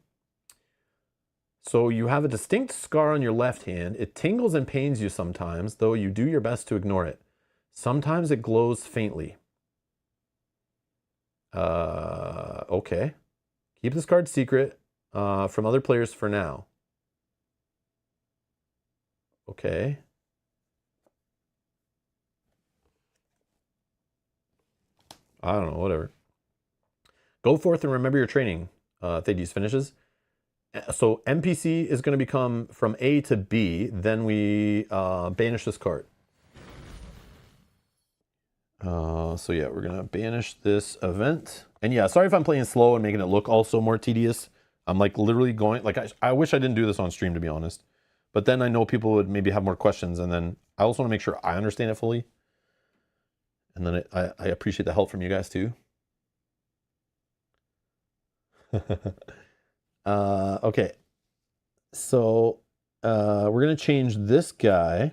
So you have a distinct scar on your left hand. It tingles and pains you sometimes, though you do your best to ignore it. Sometimes it glows faintly. Okay. Keep this card secret from other players for now. Okay. I don't know, whatever. Go forth and remember your training. Thades finishes. So NPC is going to become from A to B. Then we banish this card. So yeah, we're going to banish this event. And yeah, sorry if I'm playing slow and making it look also more tedious. I'm like literally going, like I wish I didn't do this on stream, to be honest. But then I know people would maybe have more questions, and then I also want to make sure I understand it fully. And then I appreciate the help from you guys too. Okay. So we're going to change this guy.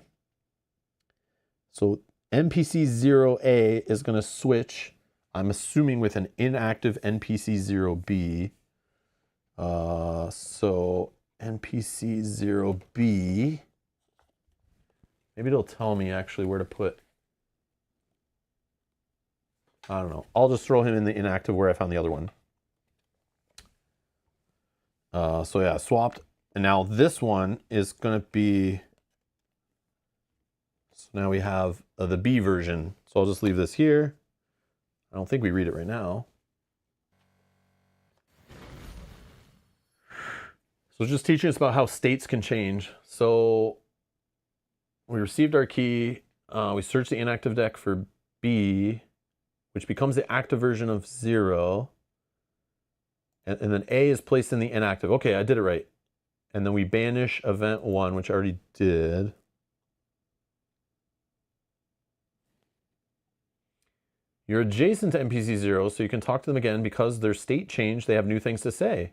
So NPC 0A is going to switch, I'm assuming, with an inactive NPC 0B. So NPC 0B, maybe it'll tell me actually where to put. I don't know. I'll just throw him in the inactive where I found the other one. So yeah, swapped. And now this one is going to be, so now we have the B version. So I'll just leave this here. I don't think we read it right now. So it's just teaching us about how states can change. So we received our key. We searched the inactive deck for B, which becomes the active version of 0. And then A is placed in the inactive. Okay, I did it right. And then we banish event 1, which I already did. You're adjacent to NPC 0, so you can talk to them again because their state changed. They have new things to say.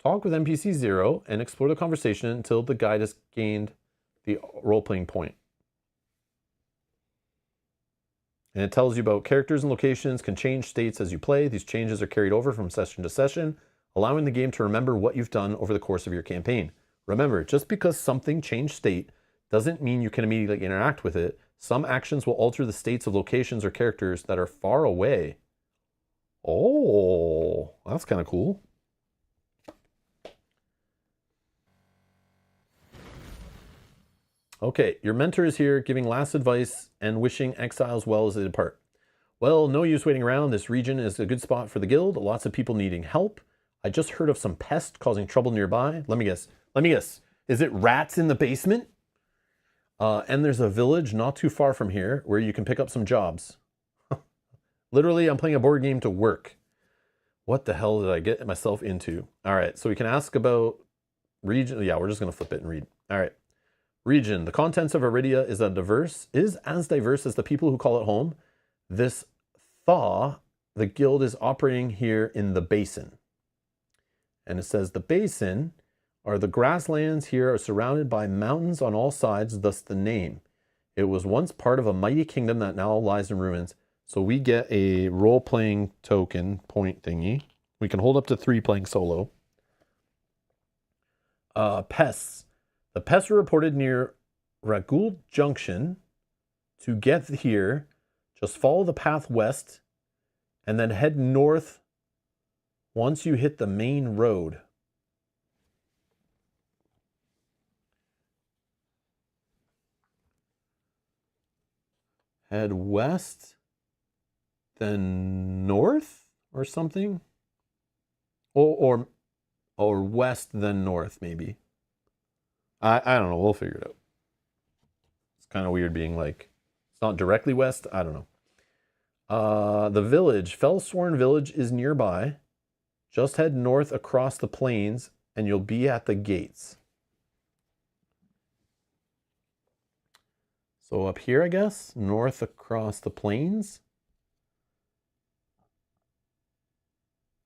Talk with NPC 0 and explore the conversation until the guide has gained the role-playing point. And it tells you about characters and locations can change states as you play. These changes are carried over from session to session, allowing the game to remember what you've done over the course of your campaign. Remember, just because something changed state doesn't mean you can immediately interact with it. Some actions will alter the states of locations or characters that are far away. Oh, that's kind of cool. Okay, your mentor is here giving last advice and wishing exiles well as they depart. Well, no use waiting around. This region is a good spot for the guild. Lots of people needing help. I just heard of some pest causing trouble nearby. Let me guess. Is it rats in the basement? And there's a village not too far from here where you can pick up some jobs. Literally, I'm playing a board game to work. What the hell did I get myself into? All right, so we can ask about region. Yeah, we're just going to flip it and read. All right. Region. The contents of Arydia is as diverse as the people who call it home. This thaw, the guild is operating here in the basin. And it says the basin are the grasslands here are surrounded by mountains on all sides, thus the name. It was once part of a mighty kingdom that now lies in ruins. So we get a role-playing token point thingy. We can hold up to 3 playing solo. Pests. The pests were reported near Ragul Junction. To get here, just follow the path west and then head north once you hit the main road. Head west, then north or something? Or west, then north, maybe. I don't know. We'll figure it out. It's kind of weird being like, it's not directly west. I don't know. The village, Fellsworn Village is nearby. Just head north across the plains and you'll be at the gates. So up here, I guess, north across the plains.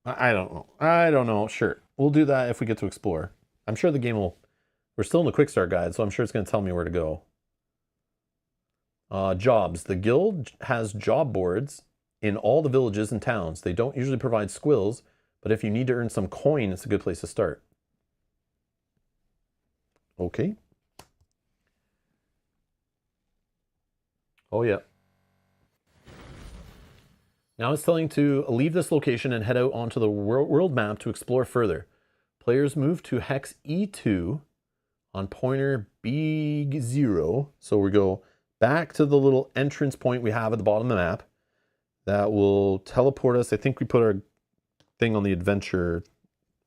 I don't know. Sure. We'll do that if we get to explore. I'm sure the game will. We're still in the quick start guide, so I'm sure it's going to tell me where to go. Jobs. The guild has job boards in all the villages and towns. They don't usually provide squills, but if you need to earn some coin, it's a good place to start. Okay. Oh yeah. Now it's telling to leave this location and head out onto the world map to explore further. Players move to hex E2 on pointer big 0. So we go back to the little entrance point we have at the bottom of the map. That will teleport us. I think we put our thing on the adventure,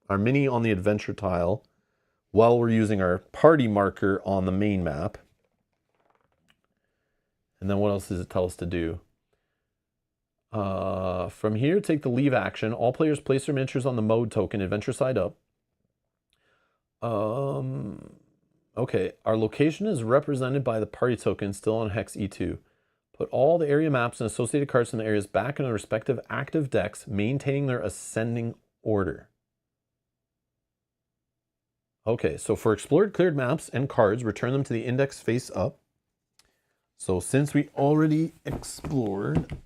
our mini on the adventure tile, while we're using our party marker on the main map. And then what else does it tell us to do? From here, take the leave action. All players place their miniatures on the mode token, adventure side up. Okay, our location is represented by the party token still on hex E2. Put all the area maps and associated cards from the areas back in their respective active decks, maintaining their ascending order. Okay, so for explored cleared maps and cards, return them to the index face up. So since we already explored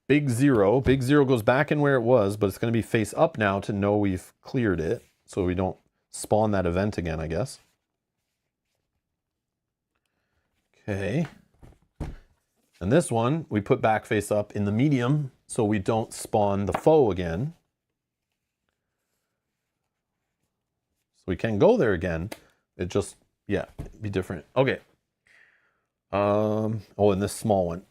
Big 0, Big 0 goes back in where it was, but it's going to be face up now to know we've cleared it, so we don't spawn that event again, I guess. Okay. And this one, we put back face up in the medium, so we don't spawn the foe again. So we can go there again. It just, yeah, it'd be different. Okay. Oh, and this small one.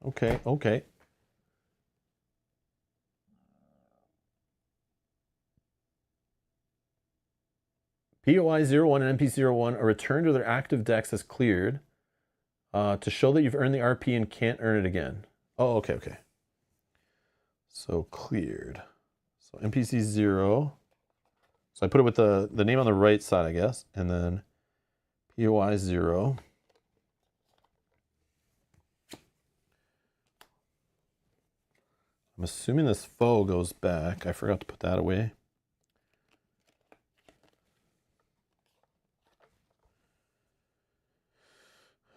Okay, okay. POI 01 and NPC 01 are returned to their active decks as cleared to show that you've earned the RP and can't earn it again. Oh, okay, okay. So cleared. So NPC 0. So I put it with the name on the right side, I guess. And then POI 0. I'm assuming this foe goes back. I forgot to put that away.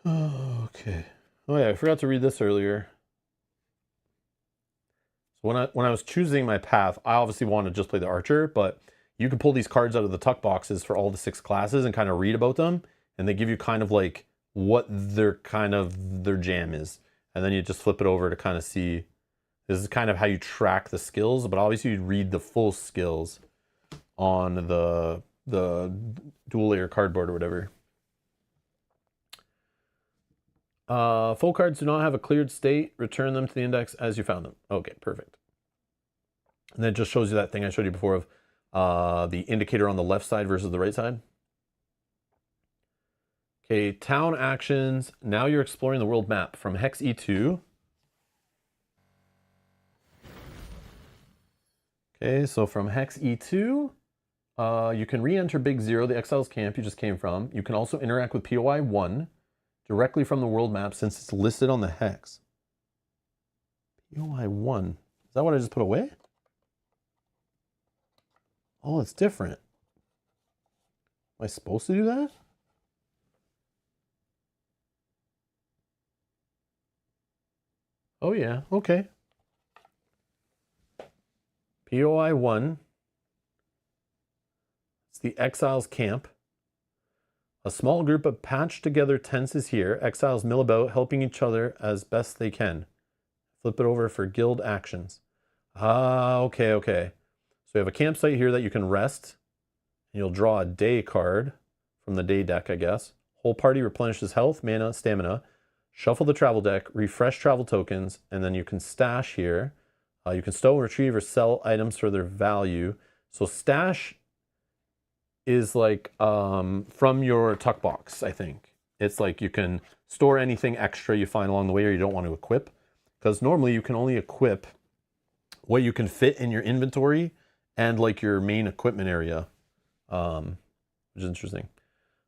Oh, okay. Oh yeah, I forgot to read this earlier. So when I was choosing my path, I obviously wanted to just play the archer, but you can pull these cards out of the tuck boxes for all the 6 classes and kind of read about them, and they give you kind of like what their jam is, and then you just flip it over to kind of see. This is kind of how you track the skills, but obviously you'd read the full skills on the dual layer cardboard or whatever. Full cards do not have a cleared state. Return them to the index as you found them. Okay, perfect. And then it just shows you that thing I showed you before of the indicator on the left side versus the right side. Okay, town actions. Now you're exploring the world map from hex E2. Okay, so from hex E2, you can re-enter Big 0, the Exiles camp you just came from. You can also interact with POI 1 directly from the world map since it's listed on the hex. POI 1. Is that what I just put away? Oh, it's different. Am I supposed to do that? Oh yeah, okay. POI 1. It's the Exiles camp. A small group of patched together tents is here. Exiles mill about, helping each other as best they can. Flip it over for guild actions. Ah, okay, okay. So we have a campsite here that you can rest. You'll draw a day card from the day deck, I guess. Whole party replenishes health, mana, stamina. Shuffle the travel deck, refresh travel tokens, and then you can stash here. You can stow, retrieve, or sell items for their value. So stash is like from your tuck box, I think. It's like you can store anything extra you find along the way or you don't want to equip. Because normally you can only equip what you can fit in your inventory and like your main equipment area, which is interesting.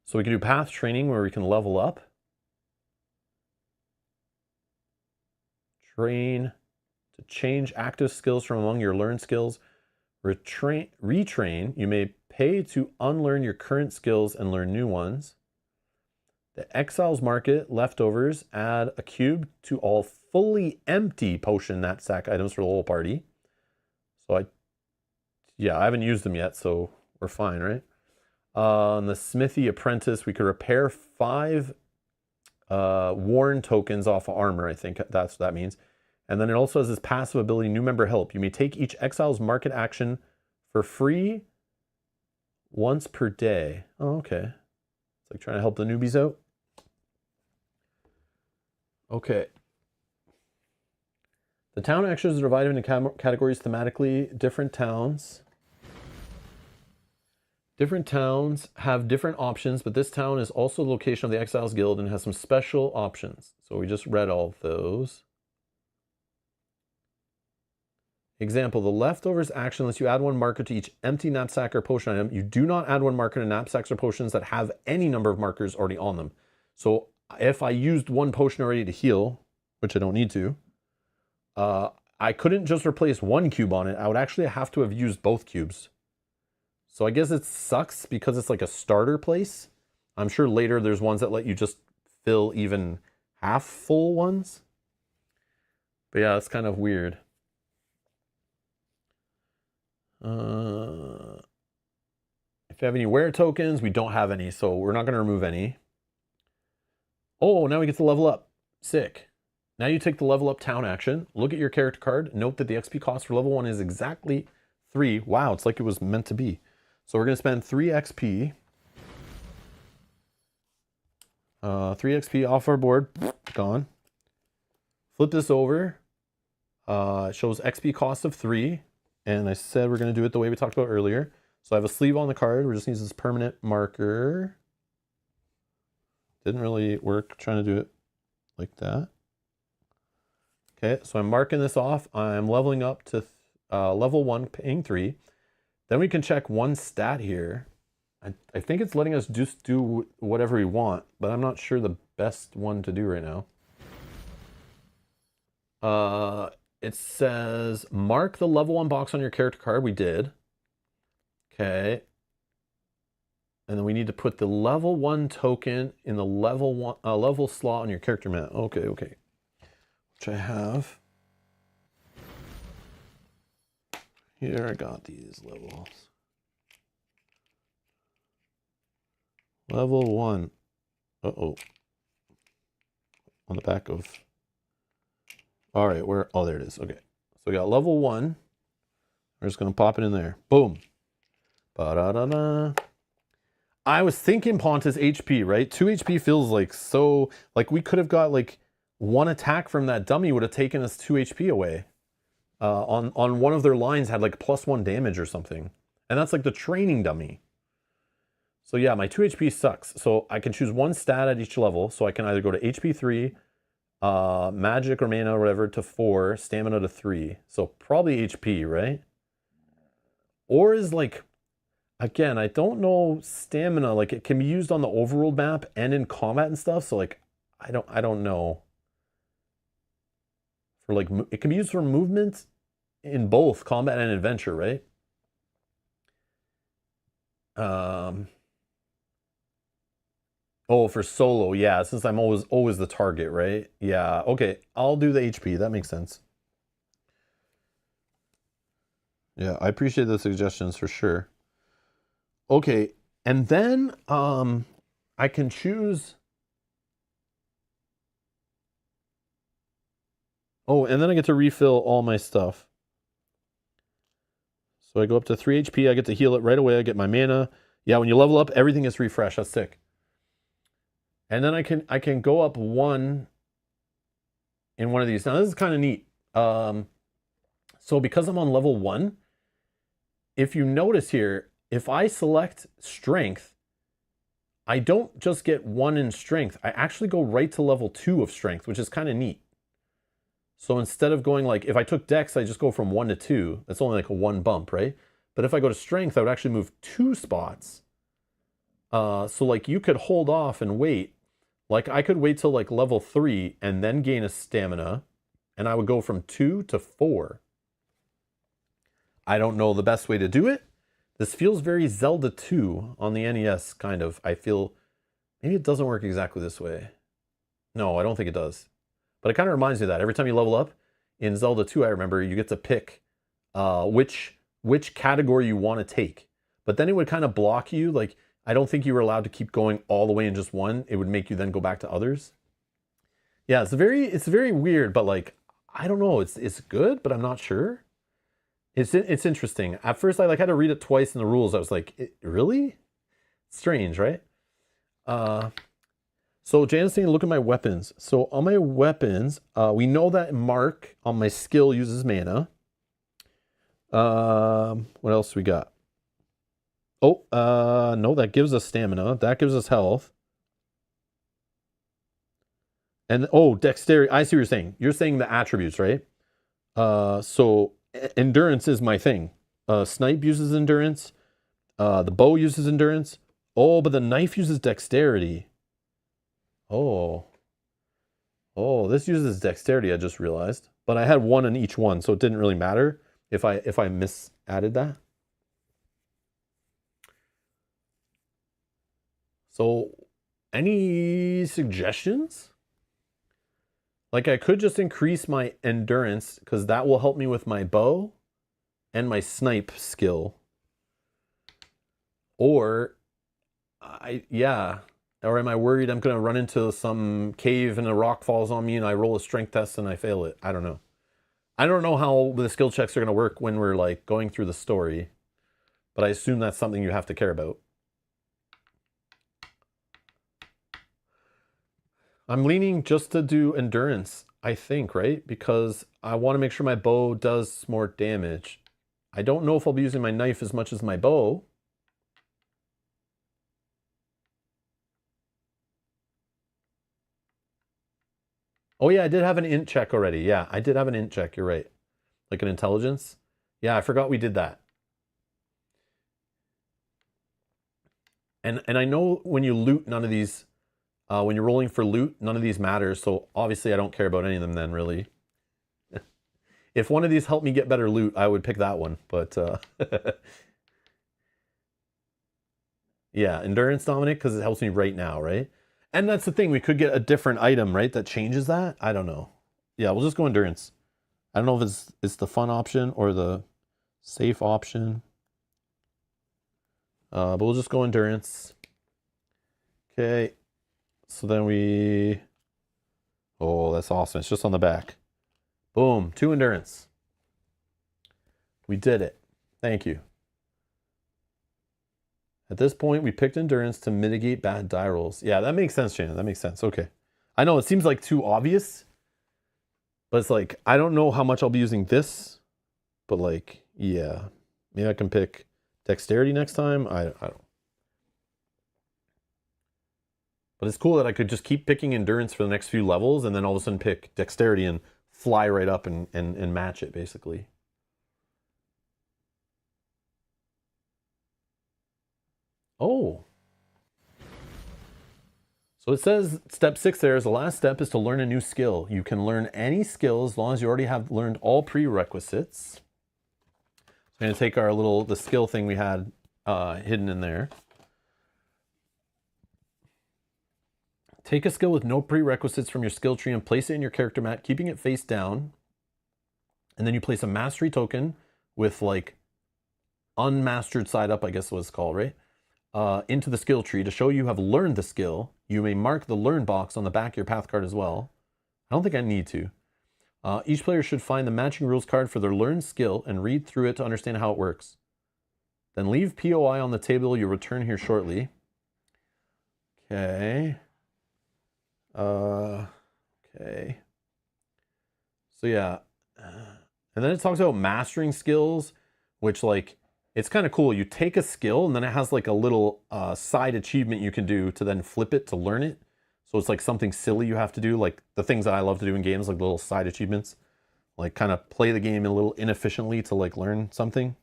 So we can do path training where we can level up. Train to change active skills from among your learned skills. Retrain, you may pay to unlearn your current skills and learn new ones. The Exiles Market leftovers add a cube to all fully empty potion knapsack items for the whole party. So I haven't used them yet, so we're fine, right? On the Smithy Apprentice, we could repair 5 worn tokens off of armor. I think that's what that means. And then it also has this passive ability, New Member Help. You may take each Exiles Market action for free once per day. Oh, okay. It's like trying to help the newbies out. Okay. The town actions are divided into categories thematically. Different towns have different options, but this town is also the location of the Exiles Guild and has some special options. So we just read all of those. Example, the leftovers action lets you add 1 marker to each empty knapsack or potion item. You do not add 1 marker to knapsacks or potions that have any number of markers already on them. So if I used 1 potion already to heal, which I don't need to, I couldn't just replace 1 cube on it. I would actually have to have used both cubes. So I guess it sucks because it's like a starter place. I'm sure later there's ones that let you just fill even half full ones. But yeah, it's kind of weird. If you have any wear tokens, we don't have any, so we're not going to remove any. Oh, now we get to level up. Sick. Now you take the level up town action. Look at your character card. Note that the XP cost for level 1 is exactly 3. Wow, it's like it was meant to be. So we're going to spend 3 XP. 3 XP off our board. Gone. Flip this over. It shows XP cost of 3. And I said we're going to do it the way we talked about earlier. So I have a sleeve on the card. We're just using this permanent marker. Didn't really work trying to do it like that. Okay, so I'm marking this off. I'm leveling up to level 1, paying 3. Then we can check 1 stat here. I think it's letting us just do whatever we want, but I'm not sure the best one to do right now. It says mark the level 1 box on your character card. We did. Okay. And then we need to put the level 1 token in the level slot on your character mat. Okay. Which I have. Here I got these levels. Level 1. Uh-oh. On the back of... All right, oh, there it is. Okay. So we got level 1. We're just going to pop it in there. Boom. Ba-da-da-da. I was thinking Pontus HP, right? 2 HP feels like so... Like we could have got like 1 attack from that dummy would have taken us 2 HP away. On one of their lines had like +1 damage or something. And that's like the training dummy. So yeah, my 2 HP sucks. So I can choose 1 stat at each level. So I can either go to HP 3... magic or mana or whatever to 4, stamina to 3. So probably HP, right? Or is like, again, I don't know stamina, like it can be used on the overworld map and in combat and stuff. So like, I don't know. For like, it can be used for movement in both combat and adventure, right? Oh, for solo, yeah, since I'm always the target, right? Yeah, okay, I'll do the HP, that makes sense. Yeah, I appreciate the suggestions for sure. Okay, and then I can choose... Oh, and then I get to refill all my stuff. So I go up to 3 HP, I get to heal it right away, I get my mana. Yeah, when you level up, everything is refreshed, that's sick. And then I can go up 1 in one of these. Now this is kind of neat. So because I'm on level 1, if you notice here, if I select strength, I don't just get 1 in strength. I actually go right to level 2 of strength, which is kind of neat. So instead of going like, if I took dex, I just go from 1 to 2. That's only like a 1 bump, right? But if I go to strength, I would actually move 2 spots. So like you could hold off and wait. Like I could wait till like level 3 and then gain a stamina, and I would go from 2 to 4. I don't know the best way to do it. This feels very Zelda 2 on the NES, kind of. I feel Maybe it doesn't work exactly this way. No, I don't think it does. But it kind of reminds me of that. Every time you level up in Zelda 2, I remember you get to pick which category you want to take. But then it would kind of block you. Like, I don't think you were allowed to keep going all the way in just one. It would make you then go back to others. Yeah, it's very weird, but like, I don't know. It's good, but I'm not sure. It's interesting. At first, I like had to read it twice in the rules. I was like, really? Strange, right? So Jan's saying, look at my weapons. So on my weapons, we know that Mark on my skill uses mana. What else we got? Oh, no, that gives us stamina. That gives us health. And oh, dexterity. I see what you're saying. You're saying the attributes, right? So endurance is my thing. Snipe uses endurance. The bow uses endurance. Oh, but the knife uses dexterity. Oh. Oh, this uses dexterity, I just realized. But I had one in each one, so it didn't really matter if I mis-added that. So, any suggestions? Like, I could just increase my endurance, because that will help me with my bow and my snipe skill. Or, or am I worried I'm going to run into some cave and a rock falls on me and I roll a strength test and I fail it? I don't know. I don't know how the skill checks are going to work when we're like going through the story, but I assume that's something you have to care about. I'm leaning just to do endurance, I think, right? Because I want to make sure my bow does more damage. I don't know if I'll be using my knife as much as my bow. Oh yeah, I did have an int check already. Yeah, I did have an int check, you're right. Like an intelligence. Yeah, I forgot we did that. And I know when you loot, none of these, when you're rolling for loot, none of these matters. So obviously I don't care about any of them then, really. If one of these helped me get better loot, I would pick that one. But yeah, endurance, Dominic, because it helps me right now, right? And that's the thing, we could get a different item, right, that changes that? I don't know. Yeah, we'll just go endurance. I don't know if it's the fun option or the safe option. But we'll just go endurance. Okay. So then we... Oh, that's awesome. It's just on the back. Boom. 2 endurance. We did it. Thank you. At this point, we picked endurance to mitigate bad die rolls. Yeah, that makes sense, Shannon. That makes sense. Okay. I know it seems like too obvious, but it's like, I don't know how much I'll be using this, but like, yeah. Maybe I can pick dexterity next time. I don't. But it's cool that I could just keep picking endurance for the next few levels and then all of a sudden pick dexterity and fly right up and match it, basically. Oh. So it says step 6 there is the last step is to learn a new skill. You can learn any skill as long as you already have learned all prerequisites. So I'm going to take our the skill thing we had hidden in there. Take a skill with no prerequisites from your skill tree and place it in your character mat, keeping it face down. And then you place a mastery token with like unmastered side up, I guess was called, right? Into the skill tree to show you have learned the skill. You may mark the learn box on the back of your path card as well. I don't think I need to. Each player should find the matching rules card for their learned skill and read through it to understand how it works. Then leave POI on the table. You'll return here shortly. Okay. Okay. So yeah. And then it talks about mastering skills, which like, it's kind of cool. You take a skill and then it has like a little side achievement you can do to then flip it to learn it. So it's like something silly you have to do, like the things that I love to do in games, like little side achievements, like kind of play the game a little inefficiently to like learn something.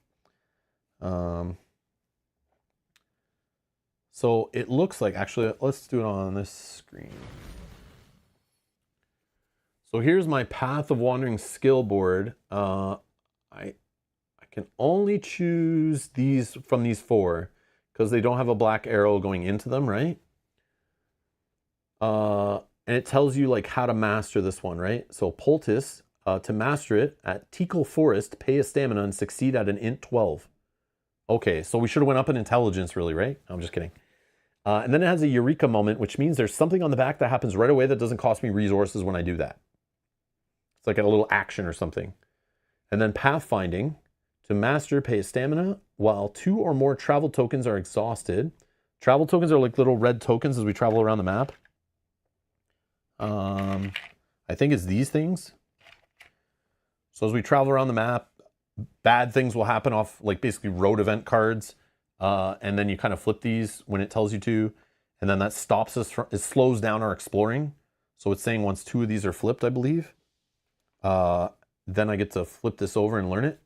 So it looks like, actually, let's do it on this screen. So here's my Path of Wandering skill board. I can only choose these from these 4 because they don't have a black arrow going into them, right? And it tells you like how to master this one, right? So Poultice, to master it, at Tickle Forest, pay a stamina and succeed at an int 12. Okay, so we should have went up in intelligence really, right? I'm just kidding. And then it has a Eureka moment, which means there's something on the back that happens right away that doesn't cost me resources when I do that. It's like a little action or something. And then Pathfinding, to master, pay a stamina while 2 or more travel tokens are exhausted. Travel tokens are like little red tokens as we travel around the map. I think it's these things. So as we travel around the map, bad things will happen off like basically road event cards. And then you kind of flip these when it tells you to. And then that stops us from, it slows down our exploring. So it's saying once 2 of these are flipped, I believe. Then I get to flip this over and learn it.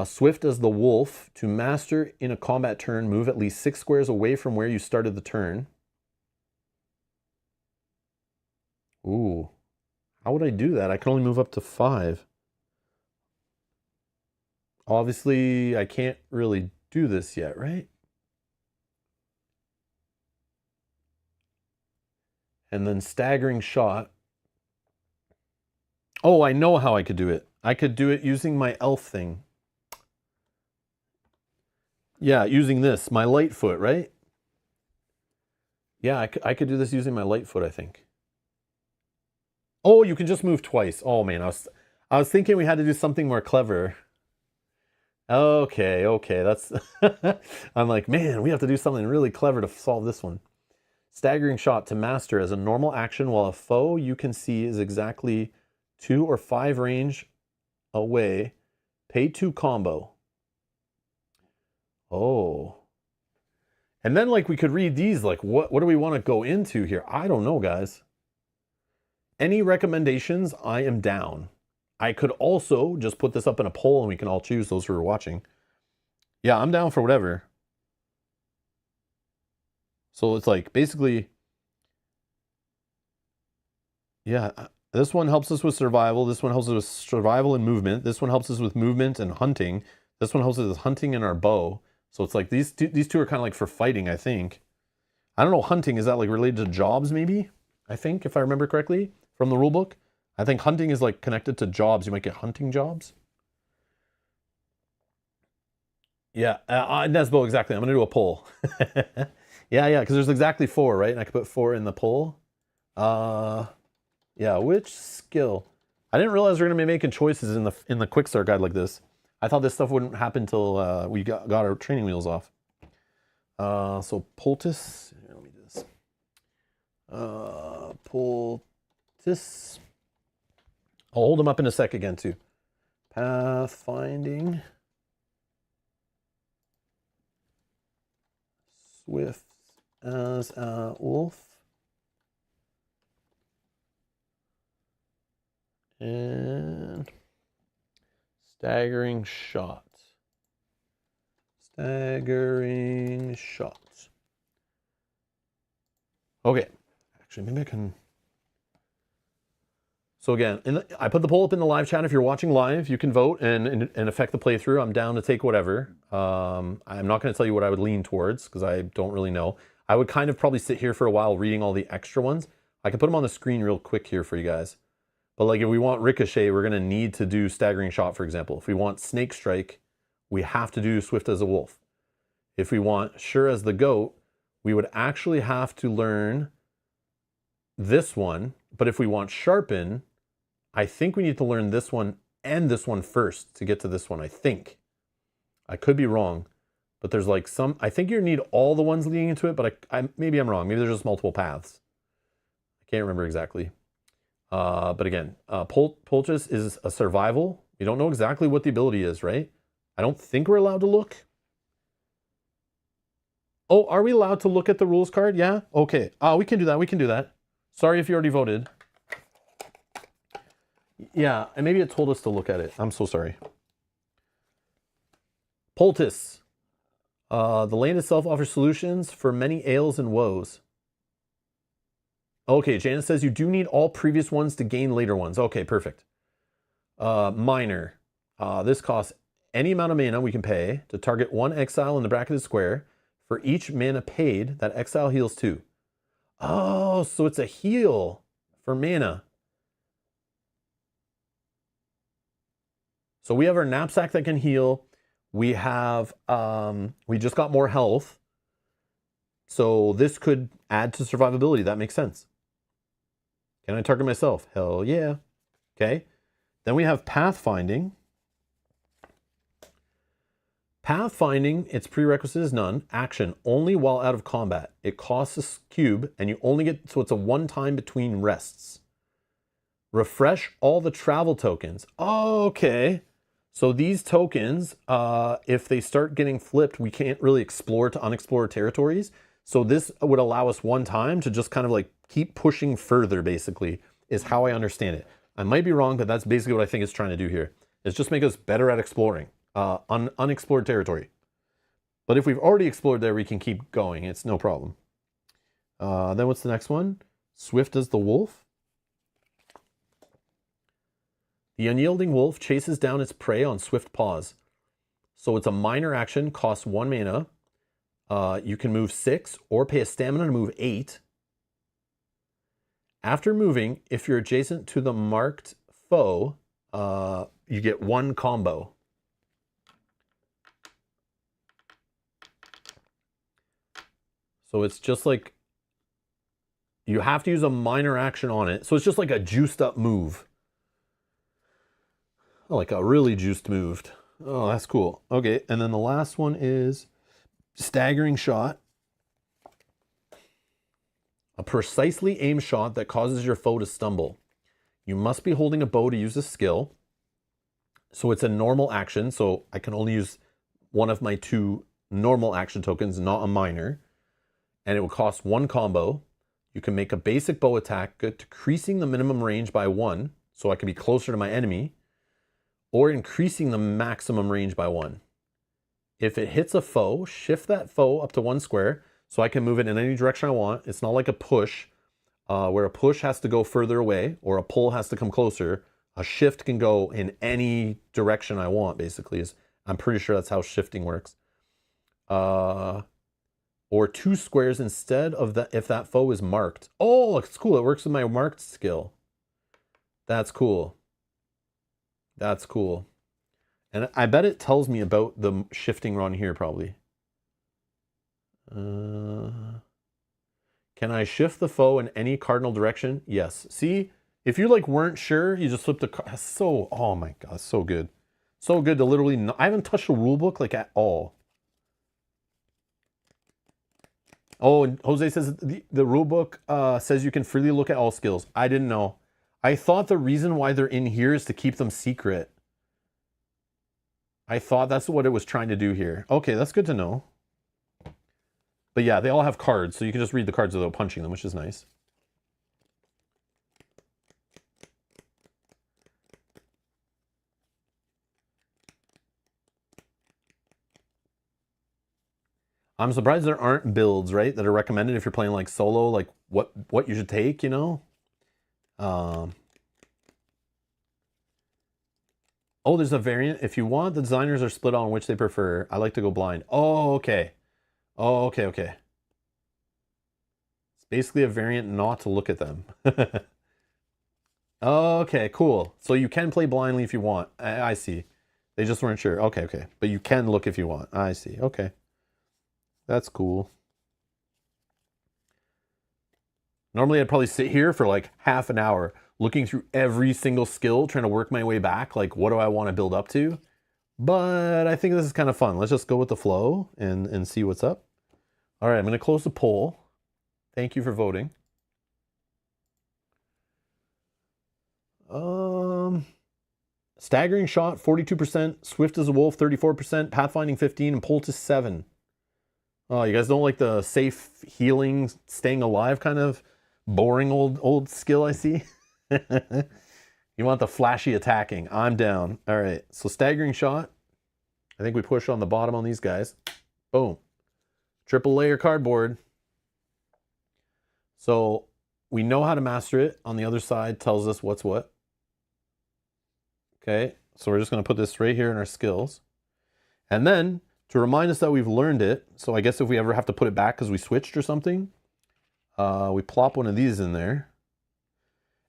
Swift as the wolf, to master in a combat turn, move at least 6 squares away from where you started the turn. Ooh, how would I do that? I can only move up to 5. Obviously, I can't really do this yet, right? And then staggering shot. Oh, I know how I could do it. I could do it using my elf thing. Yeah, using this, my Lightfoot, right? Yeah, I could do this using my Lightfoot, I think. Oh, you can just move twice. Oh man, I was thinking we had to do something more clever. Okay, that's I'm like, man, we have to do something really clever to solve this one. Staggering shot, to master as a normal action while a foe you can see is exactly 2 or 5 range away. Pay 2 combo. Oh. And then like we could read these, like what do we want to go into here? I don't know, guys. Any recommendations? I am down. I could also just put this up in a poll and we can all choose, those who are watching. Yeah, I'm down for whatever. So it's like basically, yeah, this one helps us with survival. This one helps us with survival and movement. This one helps us with movement and hunting. This one helps us with hunting and our bow. So it's like these two are kind of like for fighting, I think. I don't know, hunting, is that like related to jobs maybe? I think, if I remember correctly from the rule book. I think hunting is like connected to jobs. You might get hunting jobs. Yeah, Nesbo, exactly. I'm going to do a poll. Yeah, because there's exactly 4, right? And I could put 4 in the poll. Yeah, which skill? I didn't realize we are going to be making choices in the quick start guide like this. I thought this stuff wouldn't happen until we got our training wheels off. So Poultice. Here, let me do this. Poultice. I'll hold them up in a sec again too. Pathfinding. Swift as a wolf. And staggering shot. Staggering shots. Okay. Actually, maybe I can. So again, I put the poll up in the live chat. If you're watching live, you can vote and affect the playthrough. I'm down to take whatever. I'm not going to tell you what I would lean towards because I don't really know. I would kind of probably sit here for a while reading all the extra ones. I can put them on the screen real quick here for you guys. But like if we want Ricochet, we're going to need to do Staggering Shot, for example. If we want Snake Strike, we have to do Swift as a Wolf. If we want Sure as the Goat, we would actually have to learn this one. But if we want Sharpen, I think we need to learn this one and this one first to get to this one, I think. I could be wrong, but there's like some, I think you need all the ones leading into it, but maybe I'm wrong. Maybe there's just multiple paths. I can't remember exactly. But again, Poultice is a survival. We don't know exactly what the ability is, right? I don't think we're allowed to look. Oh, are we allowed to look at the rules card? Yeah? Okay. We can do that. We can do that. Sorry if you already voted. Yeah, and maybe it told us to look at it. I'm so sorry. Poultice. The land itself offers solutions for many ails and woes. Okay, Janice says you do need all previous ones to gain later ones. Okay, perfect. Minor. This costs any amount of mana we can pay to target 1 exile in the bracketed square. For each mana paid, that exile heals 2. Oh, so it's a heal for mana. So we have our knapsack that can heal. We have, we just got more health. So this could add to survivability. That makes sense. Can I target myself? Hell yeah. Okay. Then we have pathfinding. Pathfinding, its prerequisite is none. Action, only while out of combat. It costs a cube, and you only get, so it's a one time between rests. Refresh all the travel tokens. Okay. So these tokens, if they start getting flipped, we can't really explore to unexplored territories. So this would allow us one time to just kind of like keep pushing further, basically, is how I understand it. I might be wrong, but that's basically what I think it's trying to do here. Is just make us better at exploring unexplored territory. But if we've already explored there, we can keep going. It's no problem. Then what's the next one? Swift as the wolf. The unyielding wolf chases down its prey on swift paws. So it's a minor action, costs 1 mana. You can move 6 or pay a stamina to move 8. After moving, if you're adjacent to the marked foe, you get 1 combo. So it's just like, you have to use a minor action on it. So it's just like a juiced up move. Like a really juiced moved. Oh, that's cool. Okay, and then the last one is staggering shot. A precisely aimed shot that causes your foe to stumble. You must be holding a bow to use this skill. So it's a normal action, so I can only use one of my 2 normal action tokens, not a minor. And it will cost 1 combo. You can make a basic bow attack, decreasing the minimum range by 1, so I can be closer to my enemy, or increasing the maximum range by 1. If it hits a foe, shift that foe up to 1 square, so I can move it in any direction I want. It's not like a push, where a push has to go further away, or a pull has to come closer. A shift can go in any direction I want, basically. I'm pretty sure that's how shifting works. Or 2 squares instead of that if that foe is marked. Oh, it's cool. It works with my marked skill. That's cool. That's cool. And I bet it tells me about the shifting on here, probably. Can I shift the foe in any cardinal direction? Yes. See, if you like weren't sure, you just flipped the so, oh my God, so good. So good to literally, I haven't touched a rule book like at all. Oh, and Jose says the rule book says you can freely look at all skills. I didn't know. I thought the reason why they're in here is to keep them secret. I thought that's what it was trying to do here. Okay, that's good to know. But yeah, they all have cards, so you can just read the cards without punching them, which is nice. I'm surprised there aren't builds, right, that are recommended if you're playing like solo, like what you should take, you know? Oh, there's a variant. If you want, the designers are split on which they prefer. I like to go blind. Oh, okay. Oh, okay, okay. It's basically a variant not to look at them. Okay, cool. So you can play blindly if you want. I see. They just weren't sure. Okay, okay. But you can look if you want. I see. Okay. That's cool. Normally I'd probably sit here for like half an hour looking through every single skill, trying to work my way back. Like, what do I want to build up to? But I think this is kind of fun. Let's just go with the flow and see what's up. All right, I'm going to close the poll. Thank you for voting. Staggering shot, 42%. Swift as a wolf, 34%. Pathfinding, 15%. And poultice, 7%. Oh, you guys don't like the safe healing, staying alive kind of boring old skill I see? You want the flashy attacking. I'm down. All right, so staggering shot. I think we push on the bottom on these guys. Boom. Triple layer cardboard. So we know how to master it. On the other side tells us what's what. Okay, so we're just going to put this right here in our skills. And then to remind us that we've learned it, so I guess if we ever have to put it back because we switched or something, We plop one of these in there.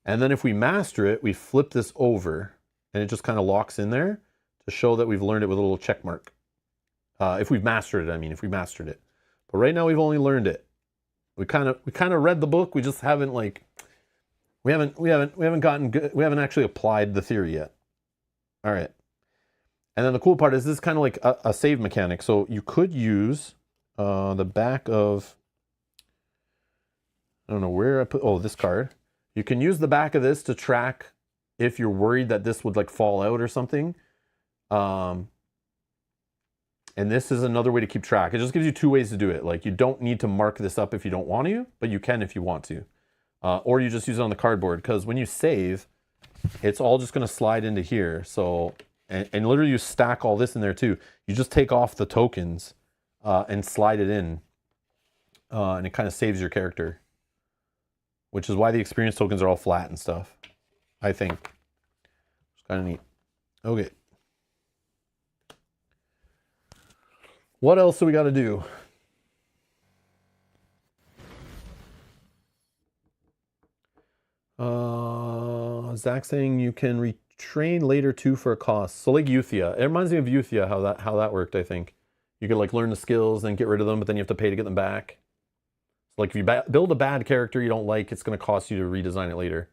And then if we master it, we flip this over and it just kind of locks in there to show that we've learned it with a little check mark. If we've mastered it, I mean, if we mastered it. But right now we've only learned it. We kind of read the book, we just haven't like we haven't gotten good, we haven't actually applied the theory yet. All right. And then the cool part is this is kind of like a save mechanic. So you could use the back of, I don't know where I put, oh, this card. You can use the back of this to track if you're worried that this would like fall out or something. And this is another way to keep track. It just gives you two ways to do it. Like you don't need to mark this up if you don't want to, but you can if you want to. Or you just use it on the cardboard, because when you save, it's all just going to slide into here. So, and literally you stack all this in there too. You just take off the tokens and slide it in. And it kind of saves your character. Which is why the experience tokens are all flat and stuff, I think. It's kind of neat. Okay. What else do we got to do? Zach saying you can retrain later too for a cost. So like Euthia. It reminds me of Euthia, how that worked, I think. You could like learn the skills, then get rid of them, but then you have to pay to get them back. So like if you build a bad character you don't like, it's going to cost you to redesign it later.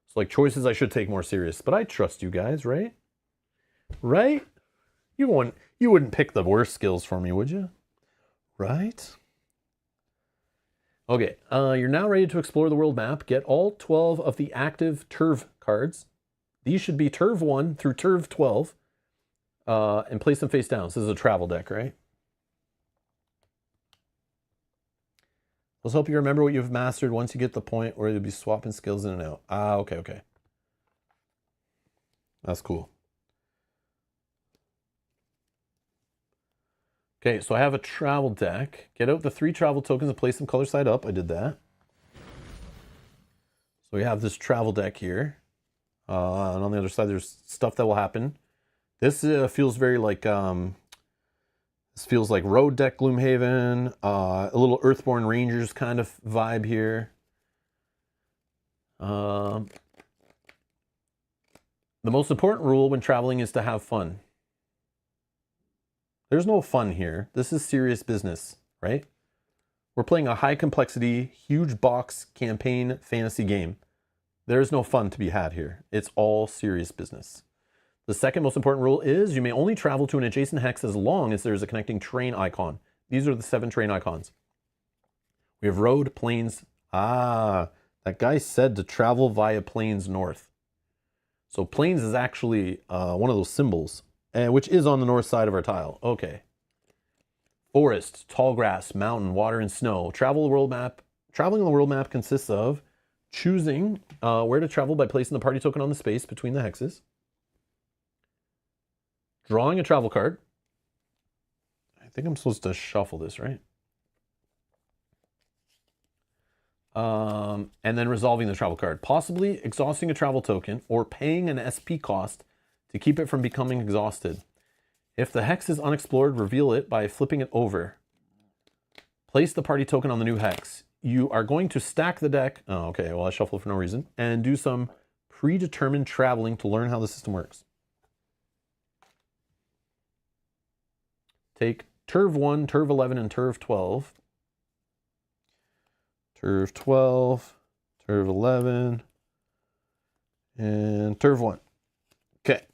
So like choices I should take more serious. But I trust you guys, right? Right? You wouldn't pick the worst skills for me, would you? Right? Okay, you're now ready to explore the world map. Get all 12 of the active Turv cards. These should be Turv 1 through Turv 12. And place them face down. So this is a travel deck, right? Let's hope you remember what you've mastered once you get to the point where you'll be swapping skills in and out. Ah, okay, okay. That's cool. Okay, so I have a travel deck. Get out the 3 travel tokens and place them color side up. I did that. So we have this travel deck here. And on the other side, there's stuff that will happen. This feels very like, this feels like road deck Gloomhaven, a little Earthborn Rangers kind of vibe here. The most important rule when traveling is to have fun. There's no fun here. This is serious business, right? We're playing a high complexity, huge box campaign fantasy game. There's no fun to be had here. It's all serious business. The second most important rule is you may only travel to an adjacent hex as long as there's a connecting train icon. These are the 7 train icons. We have road, plains. Ah, that guy said to travel via plains north. So plains is actually one of those symbols, which is on the north side of our tile. Okay. Forest, tall grass, mountain, water, and snow. Traveling on the world map consists of choosing where to travel by placing the party token on the space between the hexes. Drawing a travel card. I think I'm supposed to shuffle this, right? And then resolving the travel card. Possibly exhausting a travel token or paying an SP cost to keep it from becoming exhausted. If the hex is unexplored, reveal it by flipping it over. Place the party token on the new hex. You are going to stack the deck. Oh, okay, well I shuffled for no reason. And do some predetermined traveling to learn how the system works. Take Turv 1, Turv 11, and Turv 12. Turv 12, Turv 11, and Turv 1. Okay.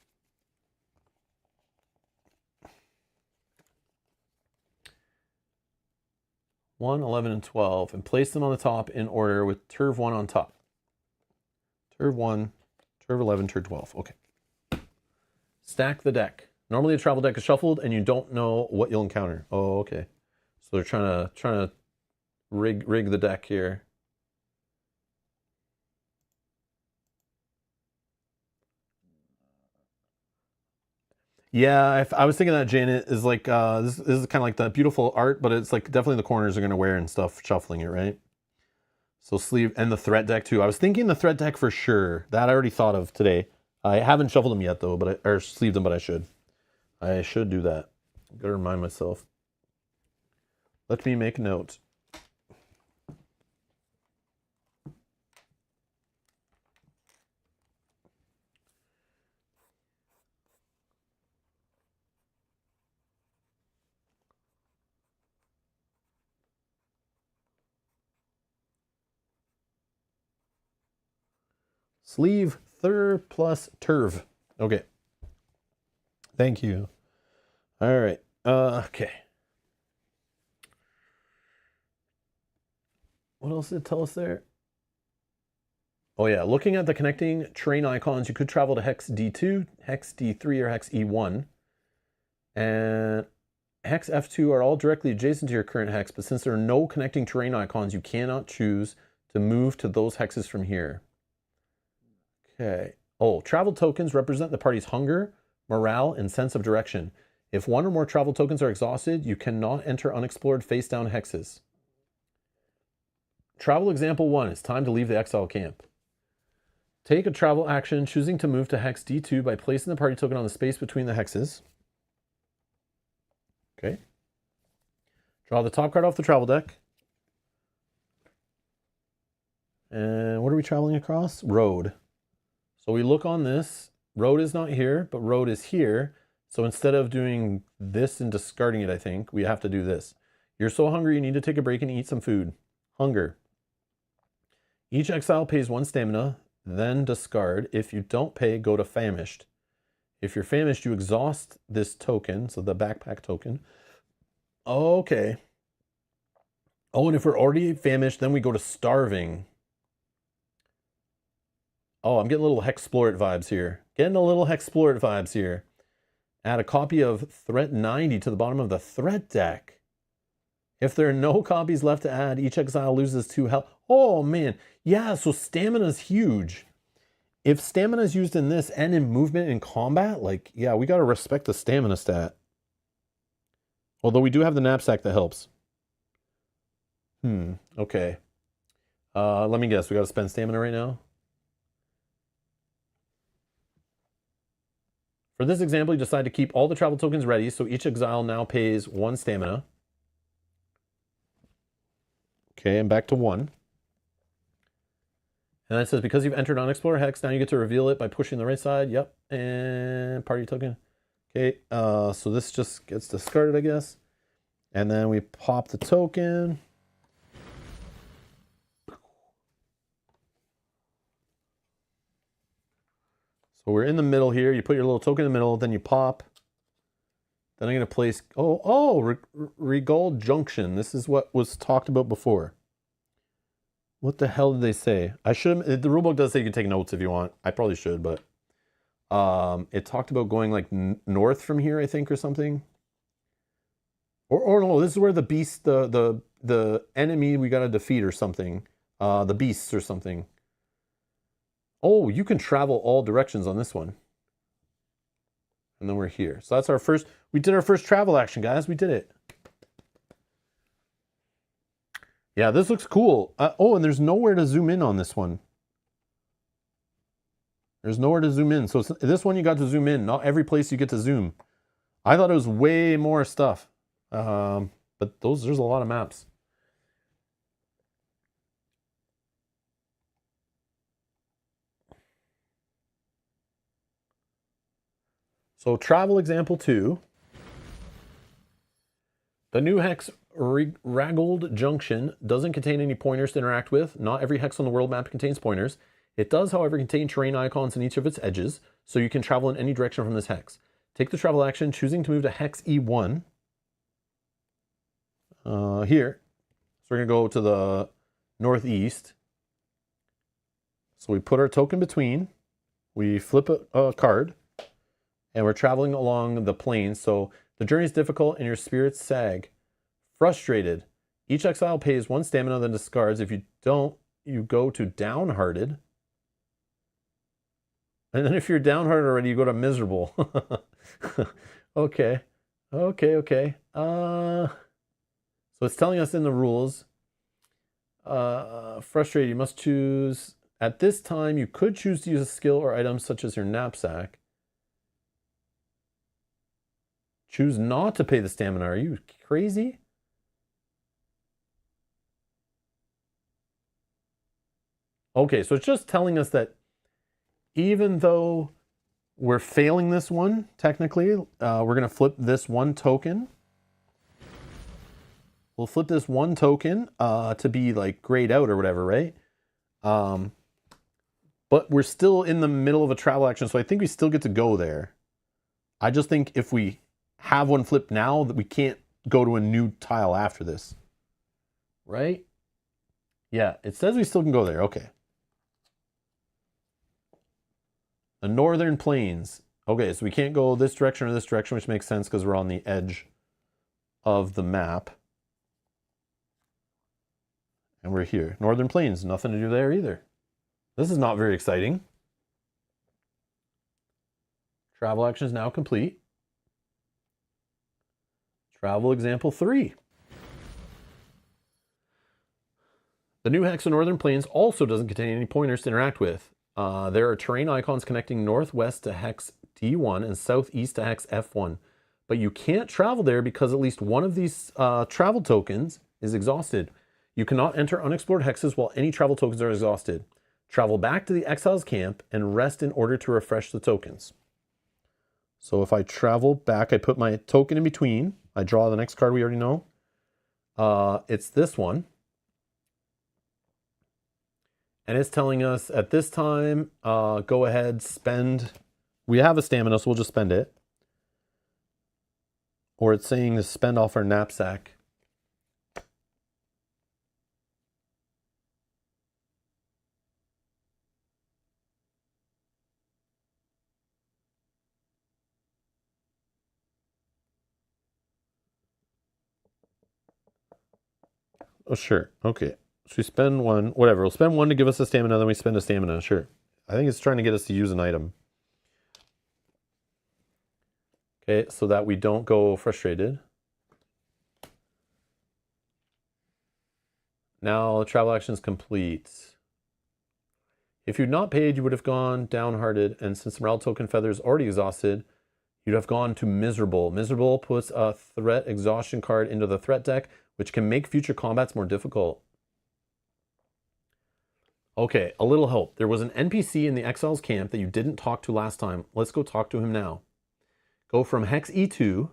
One, 11, and 12, and place them on the top in order with Turv 1 on top. Turv 1, Turv 11, Turv 12. Okay. Stack the deck. Normally the travel deck is shuffled and you don't know what you'll encounter. Oh, okay. So they're trying to rig the deck here. Yeah, I was thinking that Janet is like, this is kind of like the beautiful art, but it's like definitely the corners are going to wear and stuff, shuffling it, right? So sleeve, and the threat deck too. I was thinking the threat deck for sure. That I already thought of today. I haven't shuffled them yet though, or sleeved them, but I should. I should do that. Gotta remind myself. Let me make a note. Sleeve thir plus turv. Okay. Thank you. All right. Okay. What else did it tell us there? Oh yeah, looking at the connecting terrain icons, you could travel to hex D2, hex D3, or hex E1. And hex F2 are all directly adjacent to your current hex, but since there are no connecting terrain icons, you cannot choose to move to those hexes from here. Okay. Oh, travel tokens represent the party's hunger, morale, and sense of direction. If one or more travel tokens are exhausted, you cannot enter unexplored face-down hexes. Travel example 1, it's time to leave the exile camp. Take a travel action, choosing to move to hex D2 by placing the party token on the space between the hexes. Okay. Draw the top card off the travel deck. And what are we traveling across? Road. So we look on this. Road is not here, but road is here. So instead of doing this and discarding it, I think, we have to do this. You're so hungry you need to take a break and eat some food. Hunger. Each exile pays 1 stamina, then discard. If you don't pay, go to famished. If you're famished, you exhaust this token, so the backpack token. Okay. Oh, and if we're already famished, then we go to starving. Oh, I'm getting a little Hexplorit vibes here. Add a copy of Threat 90 to the bottom of the threat deck. If there are no copies left to add, each exile loses 2 health. Oh, man. Yeah, so stamina's huge. If stamina is used in this and in movement and combat, like, yeah, we got to respect the stamina stat. Although we do have the knapsack that helps. Okay. Let me guess. We got to spend stamina right now? For this example, you decide to keep all the travel tokens ready, so each exile now pays 1 stamina. Okay, and back to 1. And that says, because you've entered unexplored hex, now you get to reveal it by pushing the right side. Yep, and party token. Okay, so this just gets discarded, I guess. And then we pop the token. So we're in the middle here. You put your little token in the middle, then you pop. Then I'm going to place, Regal Junction. This is what was talked about before. What the hell did they say? I should. The rulebook does say you can take notes if you want. I probably should, but it talked about going like north from here, I think, or something. Or no, this is where the beast, the enemy we got to defeat or something. The beasts or something. Oh, you can travel all directions on this one. And then we're here. So that's our first, we did our first travel action, guys. We did it. Yeah, this looks cool. Oh, and there's nowhere to zoom in on this one. There's nowhere to zoom in. So this one you got to zoom in. Not every place you get to zoom. I thought it was way more stuff. But there's a lot of maps. So travel example 2. The new hex Raggold Junction doesn't contain any pointers to interact with. Not every hex on the world map contains pointers. It does, however, contain terrain icons in each of its edges, so you can travel in any direction from this hex. Take the travel action, choosing to move to hex E1. Here. So we're going to go to the northeast. So we put our token between. We flip a card. And we're traveling along the plain. So the journey is difficult and your spirits sag. Frustrated. Each exile pays 1 stamina, then discards. If you don't, you go to downhearted. And then if you're downhearted already, you go to miserable. Okay. So it's telling us in the rules. Frustrated, you must choose. At this time, you could choose to use a skill or item such as your knapsack. Choose not to pay the stamina. Are you crazy? Okay, so it's just telling us that even though we're failing this one, technically, we're going to flip this 1 token. We'll flip this 1 token to be like grayed out or whatever, right? But we're still in the middle of a travel action, so I think we still get to go there. I just think if we have one flipped now, that we can't go to a new tile after this. Right? Yeah, it says we still can go there. Okay. The Northern Plains. Okay, so we can't go this direction or this direction, which makes sense because we're on the edge of the map. And we're here. Northern Plains, nothing to do there either. This is not very exciting. Travel action is now complete. Travel example 3. The new hex of Northern Plains also doesn't contain any pointers to interact with. There are terrain icons connecting northwest to hex D1 and southeast to hex F1. But you can't travel there because at least one of these travel tokens is exhausted. You cannot enter unexplored hexes while any travel tokens are exhausted. Travel back to the Exiles camp and rest in order to refresh the tokens. So if I travel back, I put my token in between. I draw the next card we already know. It's this one. And it's telling us at this time, go ahead, spend. We have a stamina, so we'll just spend it. Or it's saying to spend off our knapsack. Oh, sure. Okay. So we spend one, whatever. We'll spend one to give us a stamina, then we spend a stamina. Sure. I think it's trying to get us to use an item. Okay, so that we don't go frustrated. Now the travel action is complete. If you'd not paid, you would have gone downhearted, and since the morale token feather is already exhausted, you'd have gone to miserable. Miserable puts a threat exhaustion card into the threat deck, which can make future combats more difficult. Okay, a little help. There was an NPC in the Exiles camp that you didn't talk to last time. Let's go talk to him now. Go from hex E2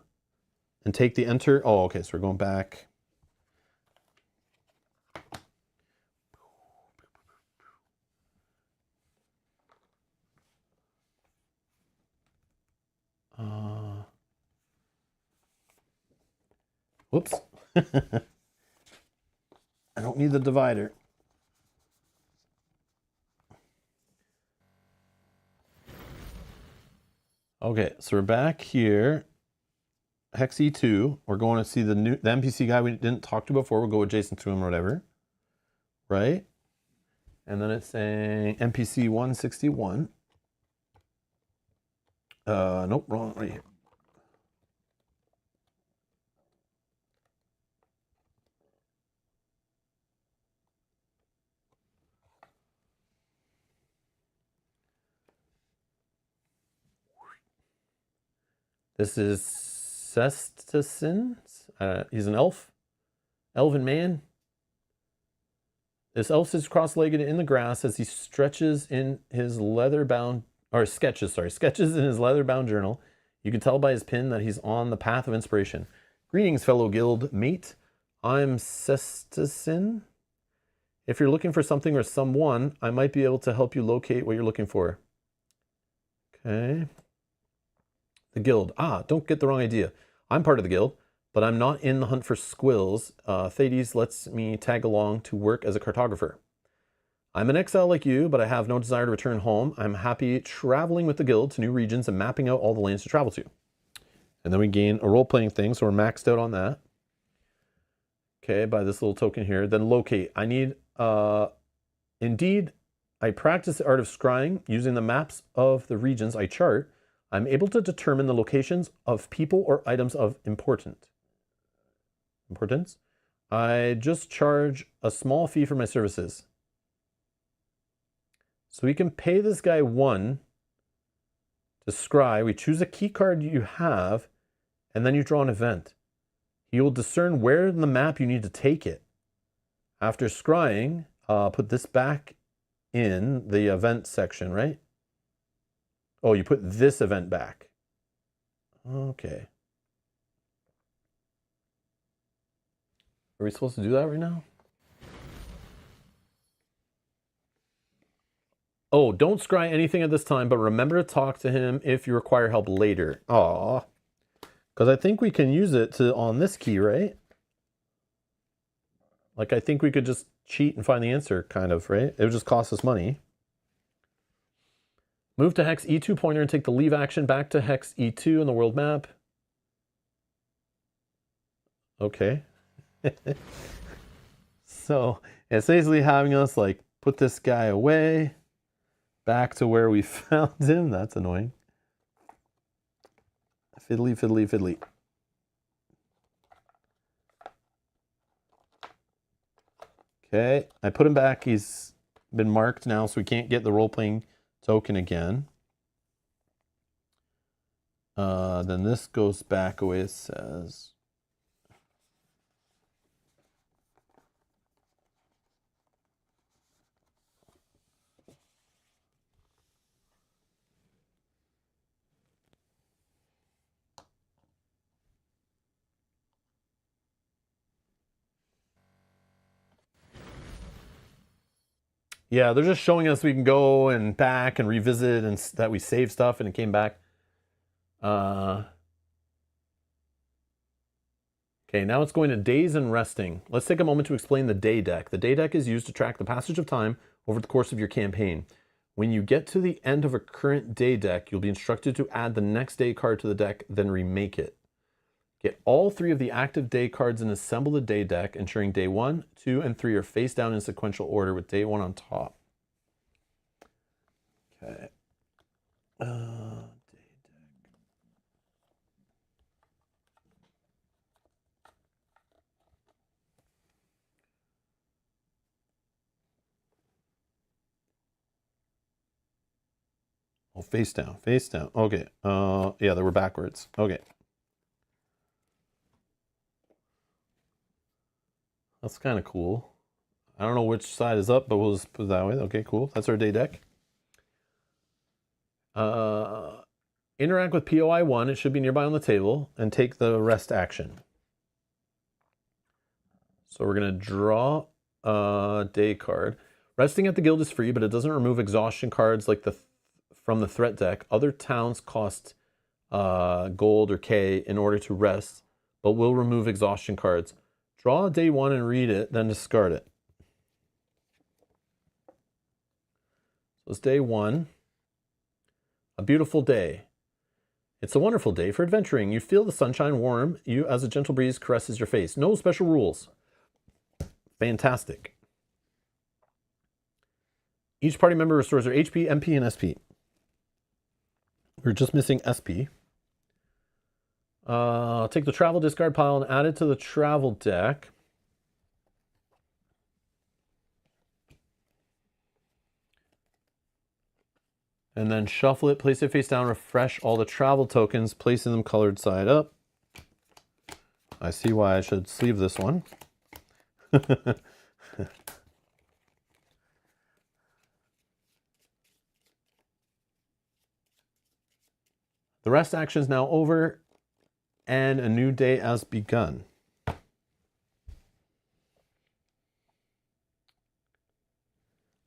and take the enter. Oh, okay, so we're going back. Whoops. I don't need the divider. Okay, so we're back here. Hex E2. We're going to see the NPC guy we didn't talk to before. We'll go adjacent to him or whatever. Right? And then it's saying NPC 161. Nope, wrong, right here. This is Cestacin. He's an elf. Elven man. This elf sits cross-legged in the grass as he stretches in his leather-bound, or sketches in his leather-bound journal. You can tell by his pin that he's on the path of inspiration. Greetings, fellow guild mate. I'm Cestacin. If you're looking for something or someone, I might be able to help you locate what you're looking for. Okay. The guild. Don't get the wrong idea. I'm part of the guild, but I'm not in the hunt for squills. Thades lets me tag along to work as a cartographer. I'm an exile like you, but I have no desire to return home. I'm happy traveling with the guild to new regions and mapping out all the lanes to travel to. And then we gain a role-playing thing, so we're maxed out on that. Okay, by this little token here. Then locate. I need, indeed, I practice the art of scrying using the maps of the regions I chart. I'm able to determine the locations of people or items of importance. I just charge a small fee for my services. So we can pay this guy 1 to scry. We choose a key card you have, and then you draw an event. He will discern where in the map you need to take it. After scrying, put this back in the event section, right? Oh, you put this event back. Okay. Are we supposed to do that right now? Oh, don't scry anything at this time, but remember to talk to him if you require help later. Aw. Because I think we can use it to on this key, right? Like, I think we could just cheat and find the answer, kind of, right? It would just cost us money. Move to hex E2 pointer and take the leave action back to hex E2 in the world map. Okay. So it's basically having us like put this guy away back to where we found him. That's annoying. Fiddly, fiddly, fiddly. Okay, I put him back. He's been marked now, so we can't get the role-playing token again. Then this goes back away, it says. Yeah, they're just showing us we can go and back and revisit and that we saved stuff and it came back. Okay, now it's going to days and resting. Let's take a moment to explain the day deck. The day deck is used to track the passage of time over the course of your campaign. When you get to the end of a current day deck, you'll be instructed to add the next day card to the deck, then remake it. Get all 3 of the active day cards and assemble the day deck, ensuring day 1, 2, and 3 are face down in sequential order with day 1 on top. Okay. Day deck. Oh, face down, face down. Okay. Yeah, they were backwards. Okay. That's kind of cool. I don't know which side is up, but we'll just put it that way. Okay, cool. That's our day deck. Interact with POI 1. It should be nearby on the table, and take the rest action. So we're going to draw a day card. Resting at the guild is free, but it doesn't remove exhaustion cards like from the threat deck. Other towns cost gold or K in order to rest, but will remove exhaustion cards. Draw day 1 and read it, then discard it. So it's day 1. A beautiful day. It's a wonderful day for adventuring. You feel the sunshine warm you as a gentle breeze caresses your face. No special rules. Fantastic. Each party member restores their HP, MP, and SP. We're just missing SP. Take the travel discard pile and add it to the travel deck. And then shuffle it, place it face down, refresh all the travel tokens, placing them colored side up. I see why I should sleeve this one. The rest action is now over, and a new day has begun.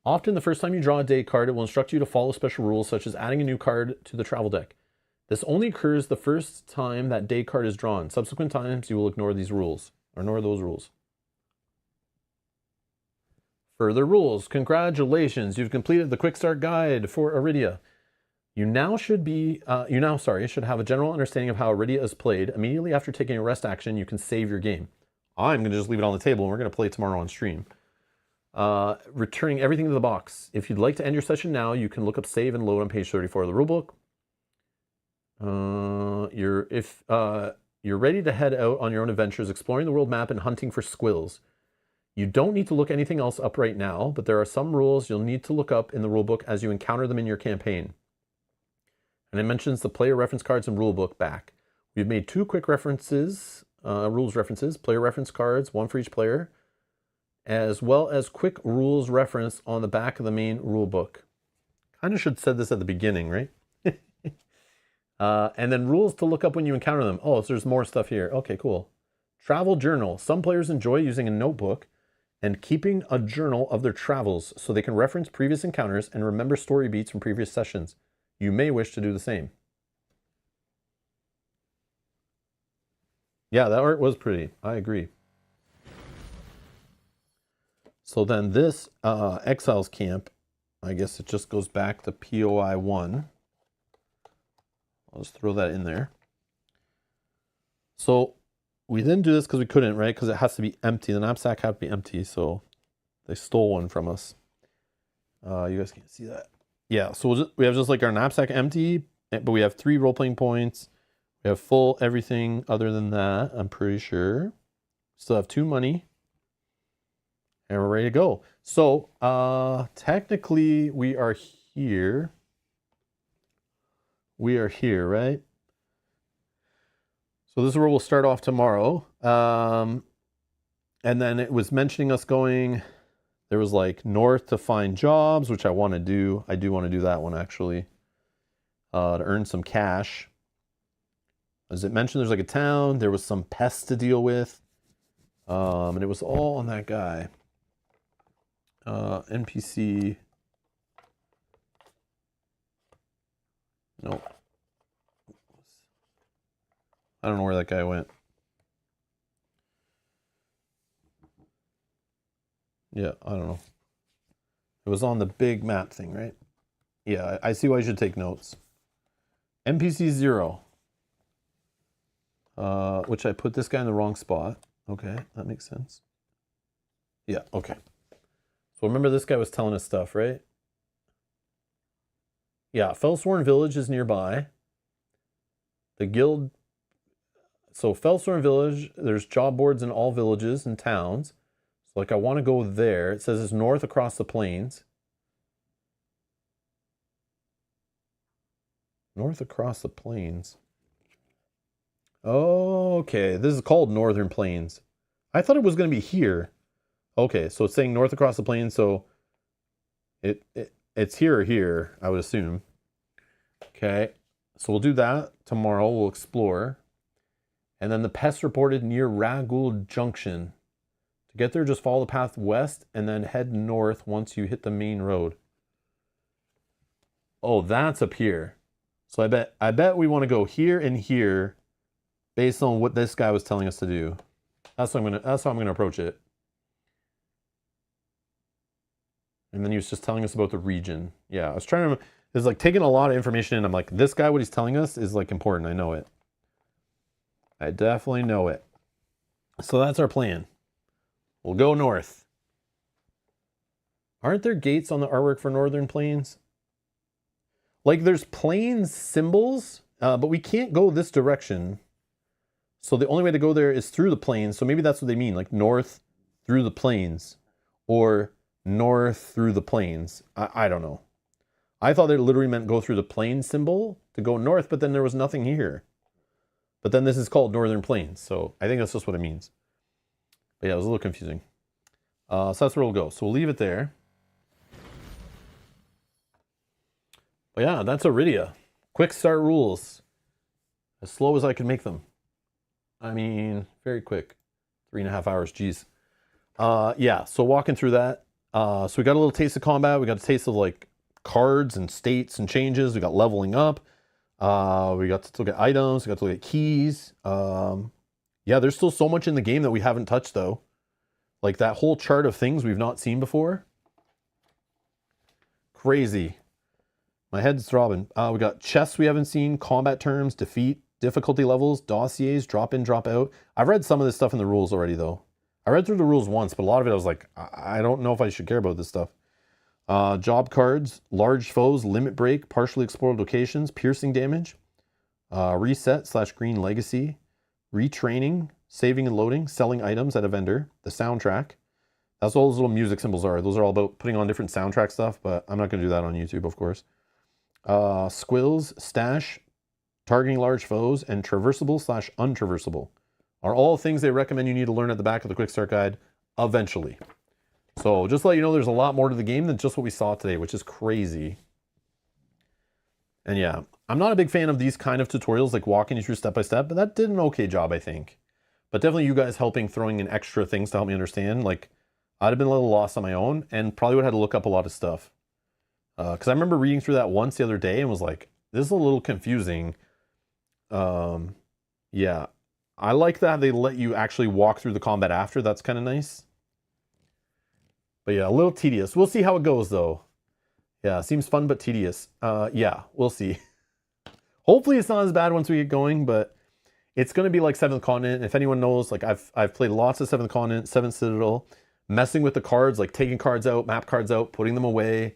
Often the first time you draw a day card, it will instruct you to follow special rules such as adding a new card to the travel deck. This only occurs the first time that day card is drawn. Subsequent times you will ignore these rules, or ignore those rules. Further rules. Congratulations, you've completed the quick start guide for Arydia. You now should have a general understanding of how Arydia is played. Immediately after taking a rest action, you can save your game. I'm going to just leave it on the table and we're going to play tomorrow on stream. Returning everything to the box. If you'd like to end your session now, you can look up save and load on page 34 of the rulebook. You're ready to head out on your own adventures, exploring the world map and hunting for squills. You don't need to look anything else up right now, but there are some rules you'll need to look up in the rulebook as you encounter them in your campaign. And it mentions the player reference cards and rulebook back. We've made 2 quick references, rules references, player reference cards, 1 for each player, as well as quick rules reference on the back of the main rulebook. Kind of should have said this at the beginning, right? And then rules to look up when you encounter them. Oh, so there's more stuff here. Okay, cool. Travel journal. Some players enjoy using a notebook and keeping a journal of their travels so they can reference previous encounters and remember story beats from previous sessions. You may wish to do the same. Yeah, that art was pretty. I agree. So then this Exiles Camp, I guess it just goes back to POI 1. I'll just throw that in there. So we didn't do this because we couldn't, right? Because it has to be empty. The knapsack had to be empty, so they stole one from us. You guys can't see that. Yeah, so we have just like our knapsack empty, but we have 3 role-playing points. We have full everything other than that, I'm pretty sure. Still have 2 money. And we're ready to go. So technically we are here. We are here, right? So this is where we'll start off tomorrow. And then it was mentioning us going, there was like north to find jobs, which I want to do. I do want to do that one actually, to earn some cash. As it mentioned, there's like a town. There was some pests to deal with. And it was all on that guy. NPC. Nope. I don't know where that guy went. Yeah, I don't know. It was on the big map thing, right? Yeah, I see why you should take notes. NPC 0. Which I put this guy in the wrong spot. Okay, that makes sense. Yeah, okay. So remember this guy was telling us stuff, right? Yeah, Fellsworn Village is nearby. The guild... So Fellsworn Village, there's job boards in all villages and towns. So like I want to go there. It says it's north across the plains. North across the plains. Oh, okay. This is called Northern Plains. I thought it was going to be here. Okay, so it's saying north across the plains, so it's here or here, I would assume. Okay, so we'll do that tomorrow. We'll explore. And then the pests reported near Ragul Junction. To get there, just follow the path west and then head north once you hit the main road. Oh, that's up here. So I bet we want to go here and here based on what this guy was telling us to do. That's how I'm gonna approach it. And then he was just telling us about the region. Yeah, I was trying to, it's like taking a lot of information in. I'm like, this guy, what he's telling us is like important. I know it. I definitely know it. So that's our plan. We'll go north. Aren't there gates on the artwork for Northern Plains? Like there's plains symbols, but we can't go this direction. So the only way to go there is through the plains. So maybe that's what they mean, like north through the plains or north through the plains. I don't know. I thought it literally meant go through the plain symbol to go north, but then there was nothing here. But then this is called Northern Plains. So I think that's just what it means. But yeah, it was a little confusing. So that's where we'll go. So we'll leave it there. But yeah, that's Arydia. Quick start rules. As slow as I can make them. I mean, very quick. 3.5 hours, geez. Yeah, so walking through that. So we got a little taste of combat. We got a taste of like cards and states and changes. We got leveling up. We got to look at items. We got to look at keys. Yeah, there's still so much in the game that we haven't touched though. Like that whole chart of things we've not seen before. Crazy. My head's throbbing. We got chests we haven't seen, combat terms, defeat, difficulty levels, dossiers, drop in, drop out. I've read some of this stuff in the rules already though. I read through the rules once, but a lot of it I was like, I don't know if I should care about this stuff. Job cards, large foes, limit break, partially explored locations, piercing damage, reset / green legacy, retraining, saving and loading, selling items at a vendor, the soundtrack. That's what all those little music symbols are. Those are all about putting on different soundtrack stuff, but I'm not going to do that on YouTube, of course. Squills, stash, targeting large foes, and traversable / untraversable are all things they recommend you need to learn at the back of the quick start guide eventually. So just to let you know, there's a lot more to the game than just what we saw today, which is crazy. And yeah, I'm not a big fan of these kind of tutorials, like walking you through step by step, but that did an okay job, I think. But definitely you guys helping, throwing in extra things to help me understand. Like, I'd have been a little lost on my own and probably would have had to look up a lot of stuff. Because I remember reading through that once the other day and was like, this is a little confusing. Yeah, I like that they let you actually walk through the combat after. That's kind of nice. But yeah, a little tedious. We'll see how it goes though. Yeah, seems fun but tedious. Yeah, we'll see. Hopefully it's not as bad once we get going, but it's going to be like 7th Continent. If anyone knows, like I've played lots of 7th Continent, 7th Citadel, messing with the cards, like taking cards out, map cards out, putting them away.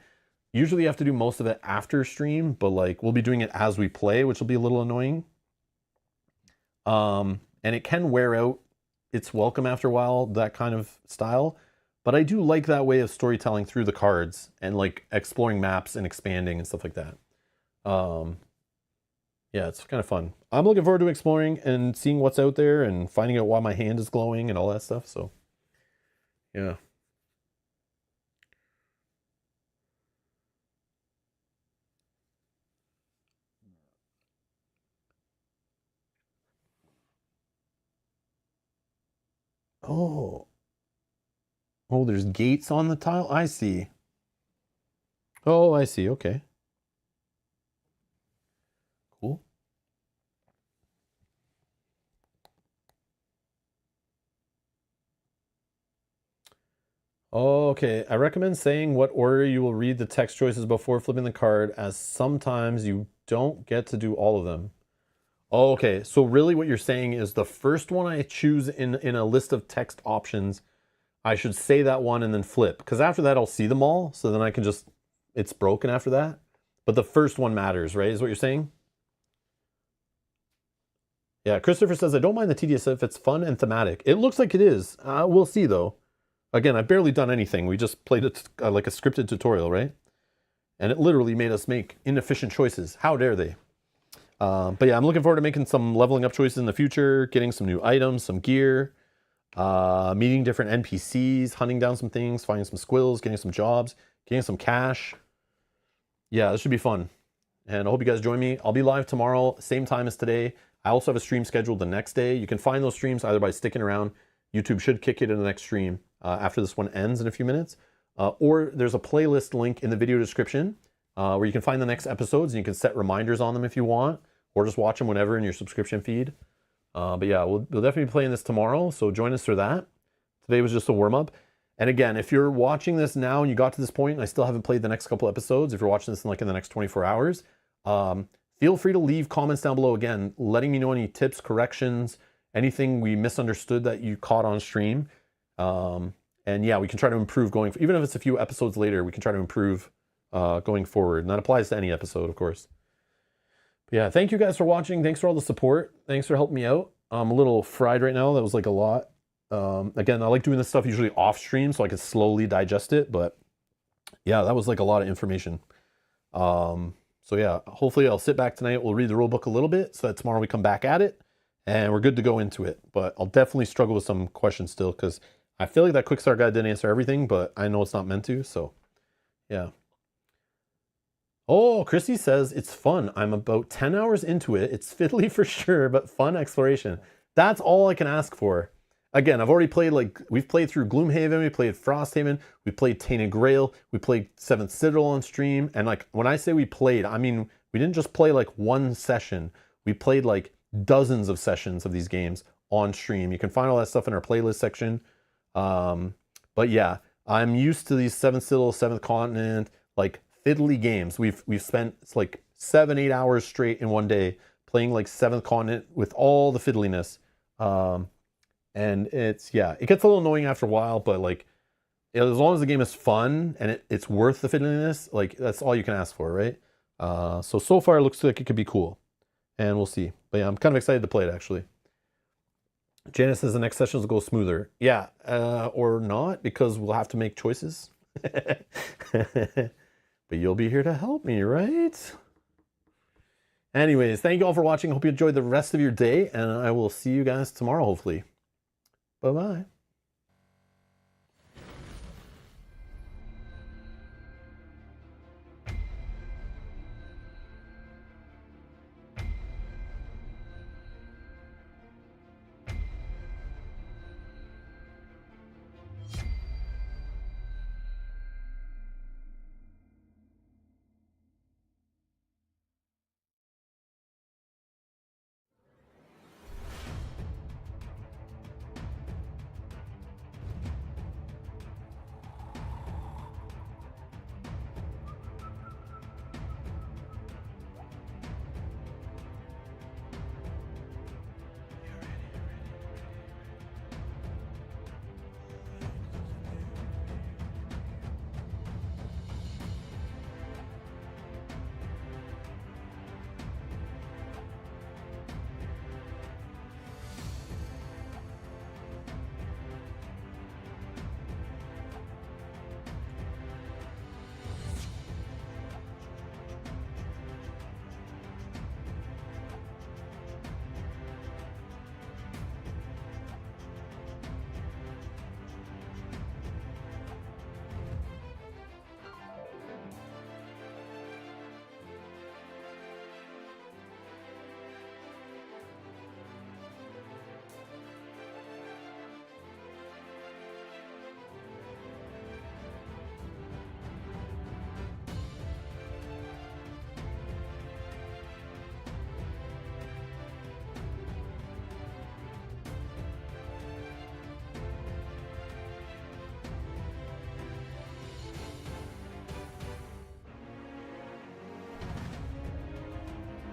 Usually you have to do most of it after stream, but like we'll be doing it as we play, which will be a little annoying. And it can wear out its welcome after a while, that kind of style. But I do like that way of storytelling through the cards and like exploring maps and expanding and stuff like that. Yeah, it's kind of fun. I'm looking forward to exploring and seeing what's out there and finding out why my hand is glowing and all that stuff. So, yeah. Oh. Oh, there's gates on the tile? I see. Oh, I see. Okay. Cool. Okay, I recommend saying what order you will read the text choices before flipping the card, as sometimes you don't get to do all of them. Okay, so really what you're saying is the first one I choose in a list of text options, I should say that one and then flip. Because after that, I'll see them all, so then I can just, it's broken after that. But the first one matters, right, is what you're saying? Yeah, Christopher says, I don't mind the tedious if it's fun and thematic. It looks like it is. We'll see, though. Again, I've barely done anything. We just played it like a scripted tutorial, right? And it literally made us make inefficient choices. How dare they? But yeah, I'm looking forward to making some leveling up choices in the future, getting some new items, some gear, meeting different NPCs, hunting down some things, finding some squills, getting some jobs, getting some cash. Yeah, this should be fun. And I hope you guys join me. I'll be live tomorrow, same time as today. I also have a stream scheduled the next day. You can find those streams either by sticking around. YouTube should kick it in the next stream after this one ends in a few minutes. Or there's a playlist link in the video description where you can find the next episodes and you can set reminders on them if you want, or just watch them whenever in your subscription feed. But yeah, we'll definitely be playing this tomorrow, so join us for that. Today was just a warm-up. And again, if you're watching this now and you got to this point and I still haven't played the next couple episodes, if you're watching this in the next 24 hours, feel free to leave comments down below again, letting me know any tips, corrections, anything we misunderstood that you caught on stream. And yeah, we can try to improve even if it's a few episodes later, we can try to improve going forward. And that applies to any episode, of course. But yeah, thank you guys for watching. Thanks for all the support. Thanks for helping me out. I'm a little fried right now. That was like a lot. Again, I like doing this stuff usually off stream so I can slowly digest it. But yeah, that was like a lot of information. So yeah, hopefully I'll sit back tonight. We'll read the rule book a little bit so that tomorrow we come back at it and we're good to go into it. But I'll definitely struggle with some questions still because I feel like that quick start guide didn't answer everything, but I know it's not meant to. So yeah. Oh, Christy says it's fun. I'm about 10 hours into it. It's fiddly for sure, but fun exploration. That's all I can ask for. Again, I've already played, we've played through Gloomhaven, we played Frosthaven, we played Tainted Grail, we played 7th Citadel on stream. And when I say we played, I mean, we didn't just play one session. We played dozens of sessions of these games on stream. You can find all that stuff in our playlist section. But yeah, I'm used to these 7th Citadel, 7th Continent, fiddly games. We've spent 7-8 hours straight in one day playing 7th Continent with all the fiddliness. And it gets a little annoying after a while, but as long as the game is fun and it's worth the fiddliness, that's all you can ask for, right? So far it looks like it could be cool, and we'll see. But yeah, I'm kind of excited to play it actually. Janice says the next sessions will go smoother. Yeah, or not, because we'll have to make choices. But you'll be here to help me, right? Anyways, thank you all for watching. Hope you enjoyed the rest of your day, and I will see you guys tomorrow, hopefully. Bye-bye.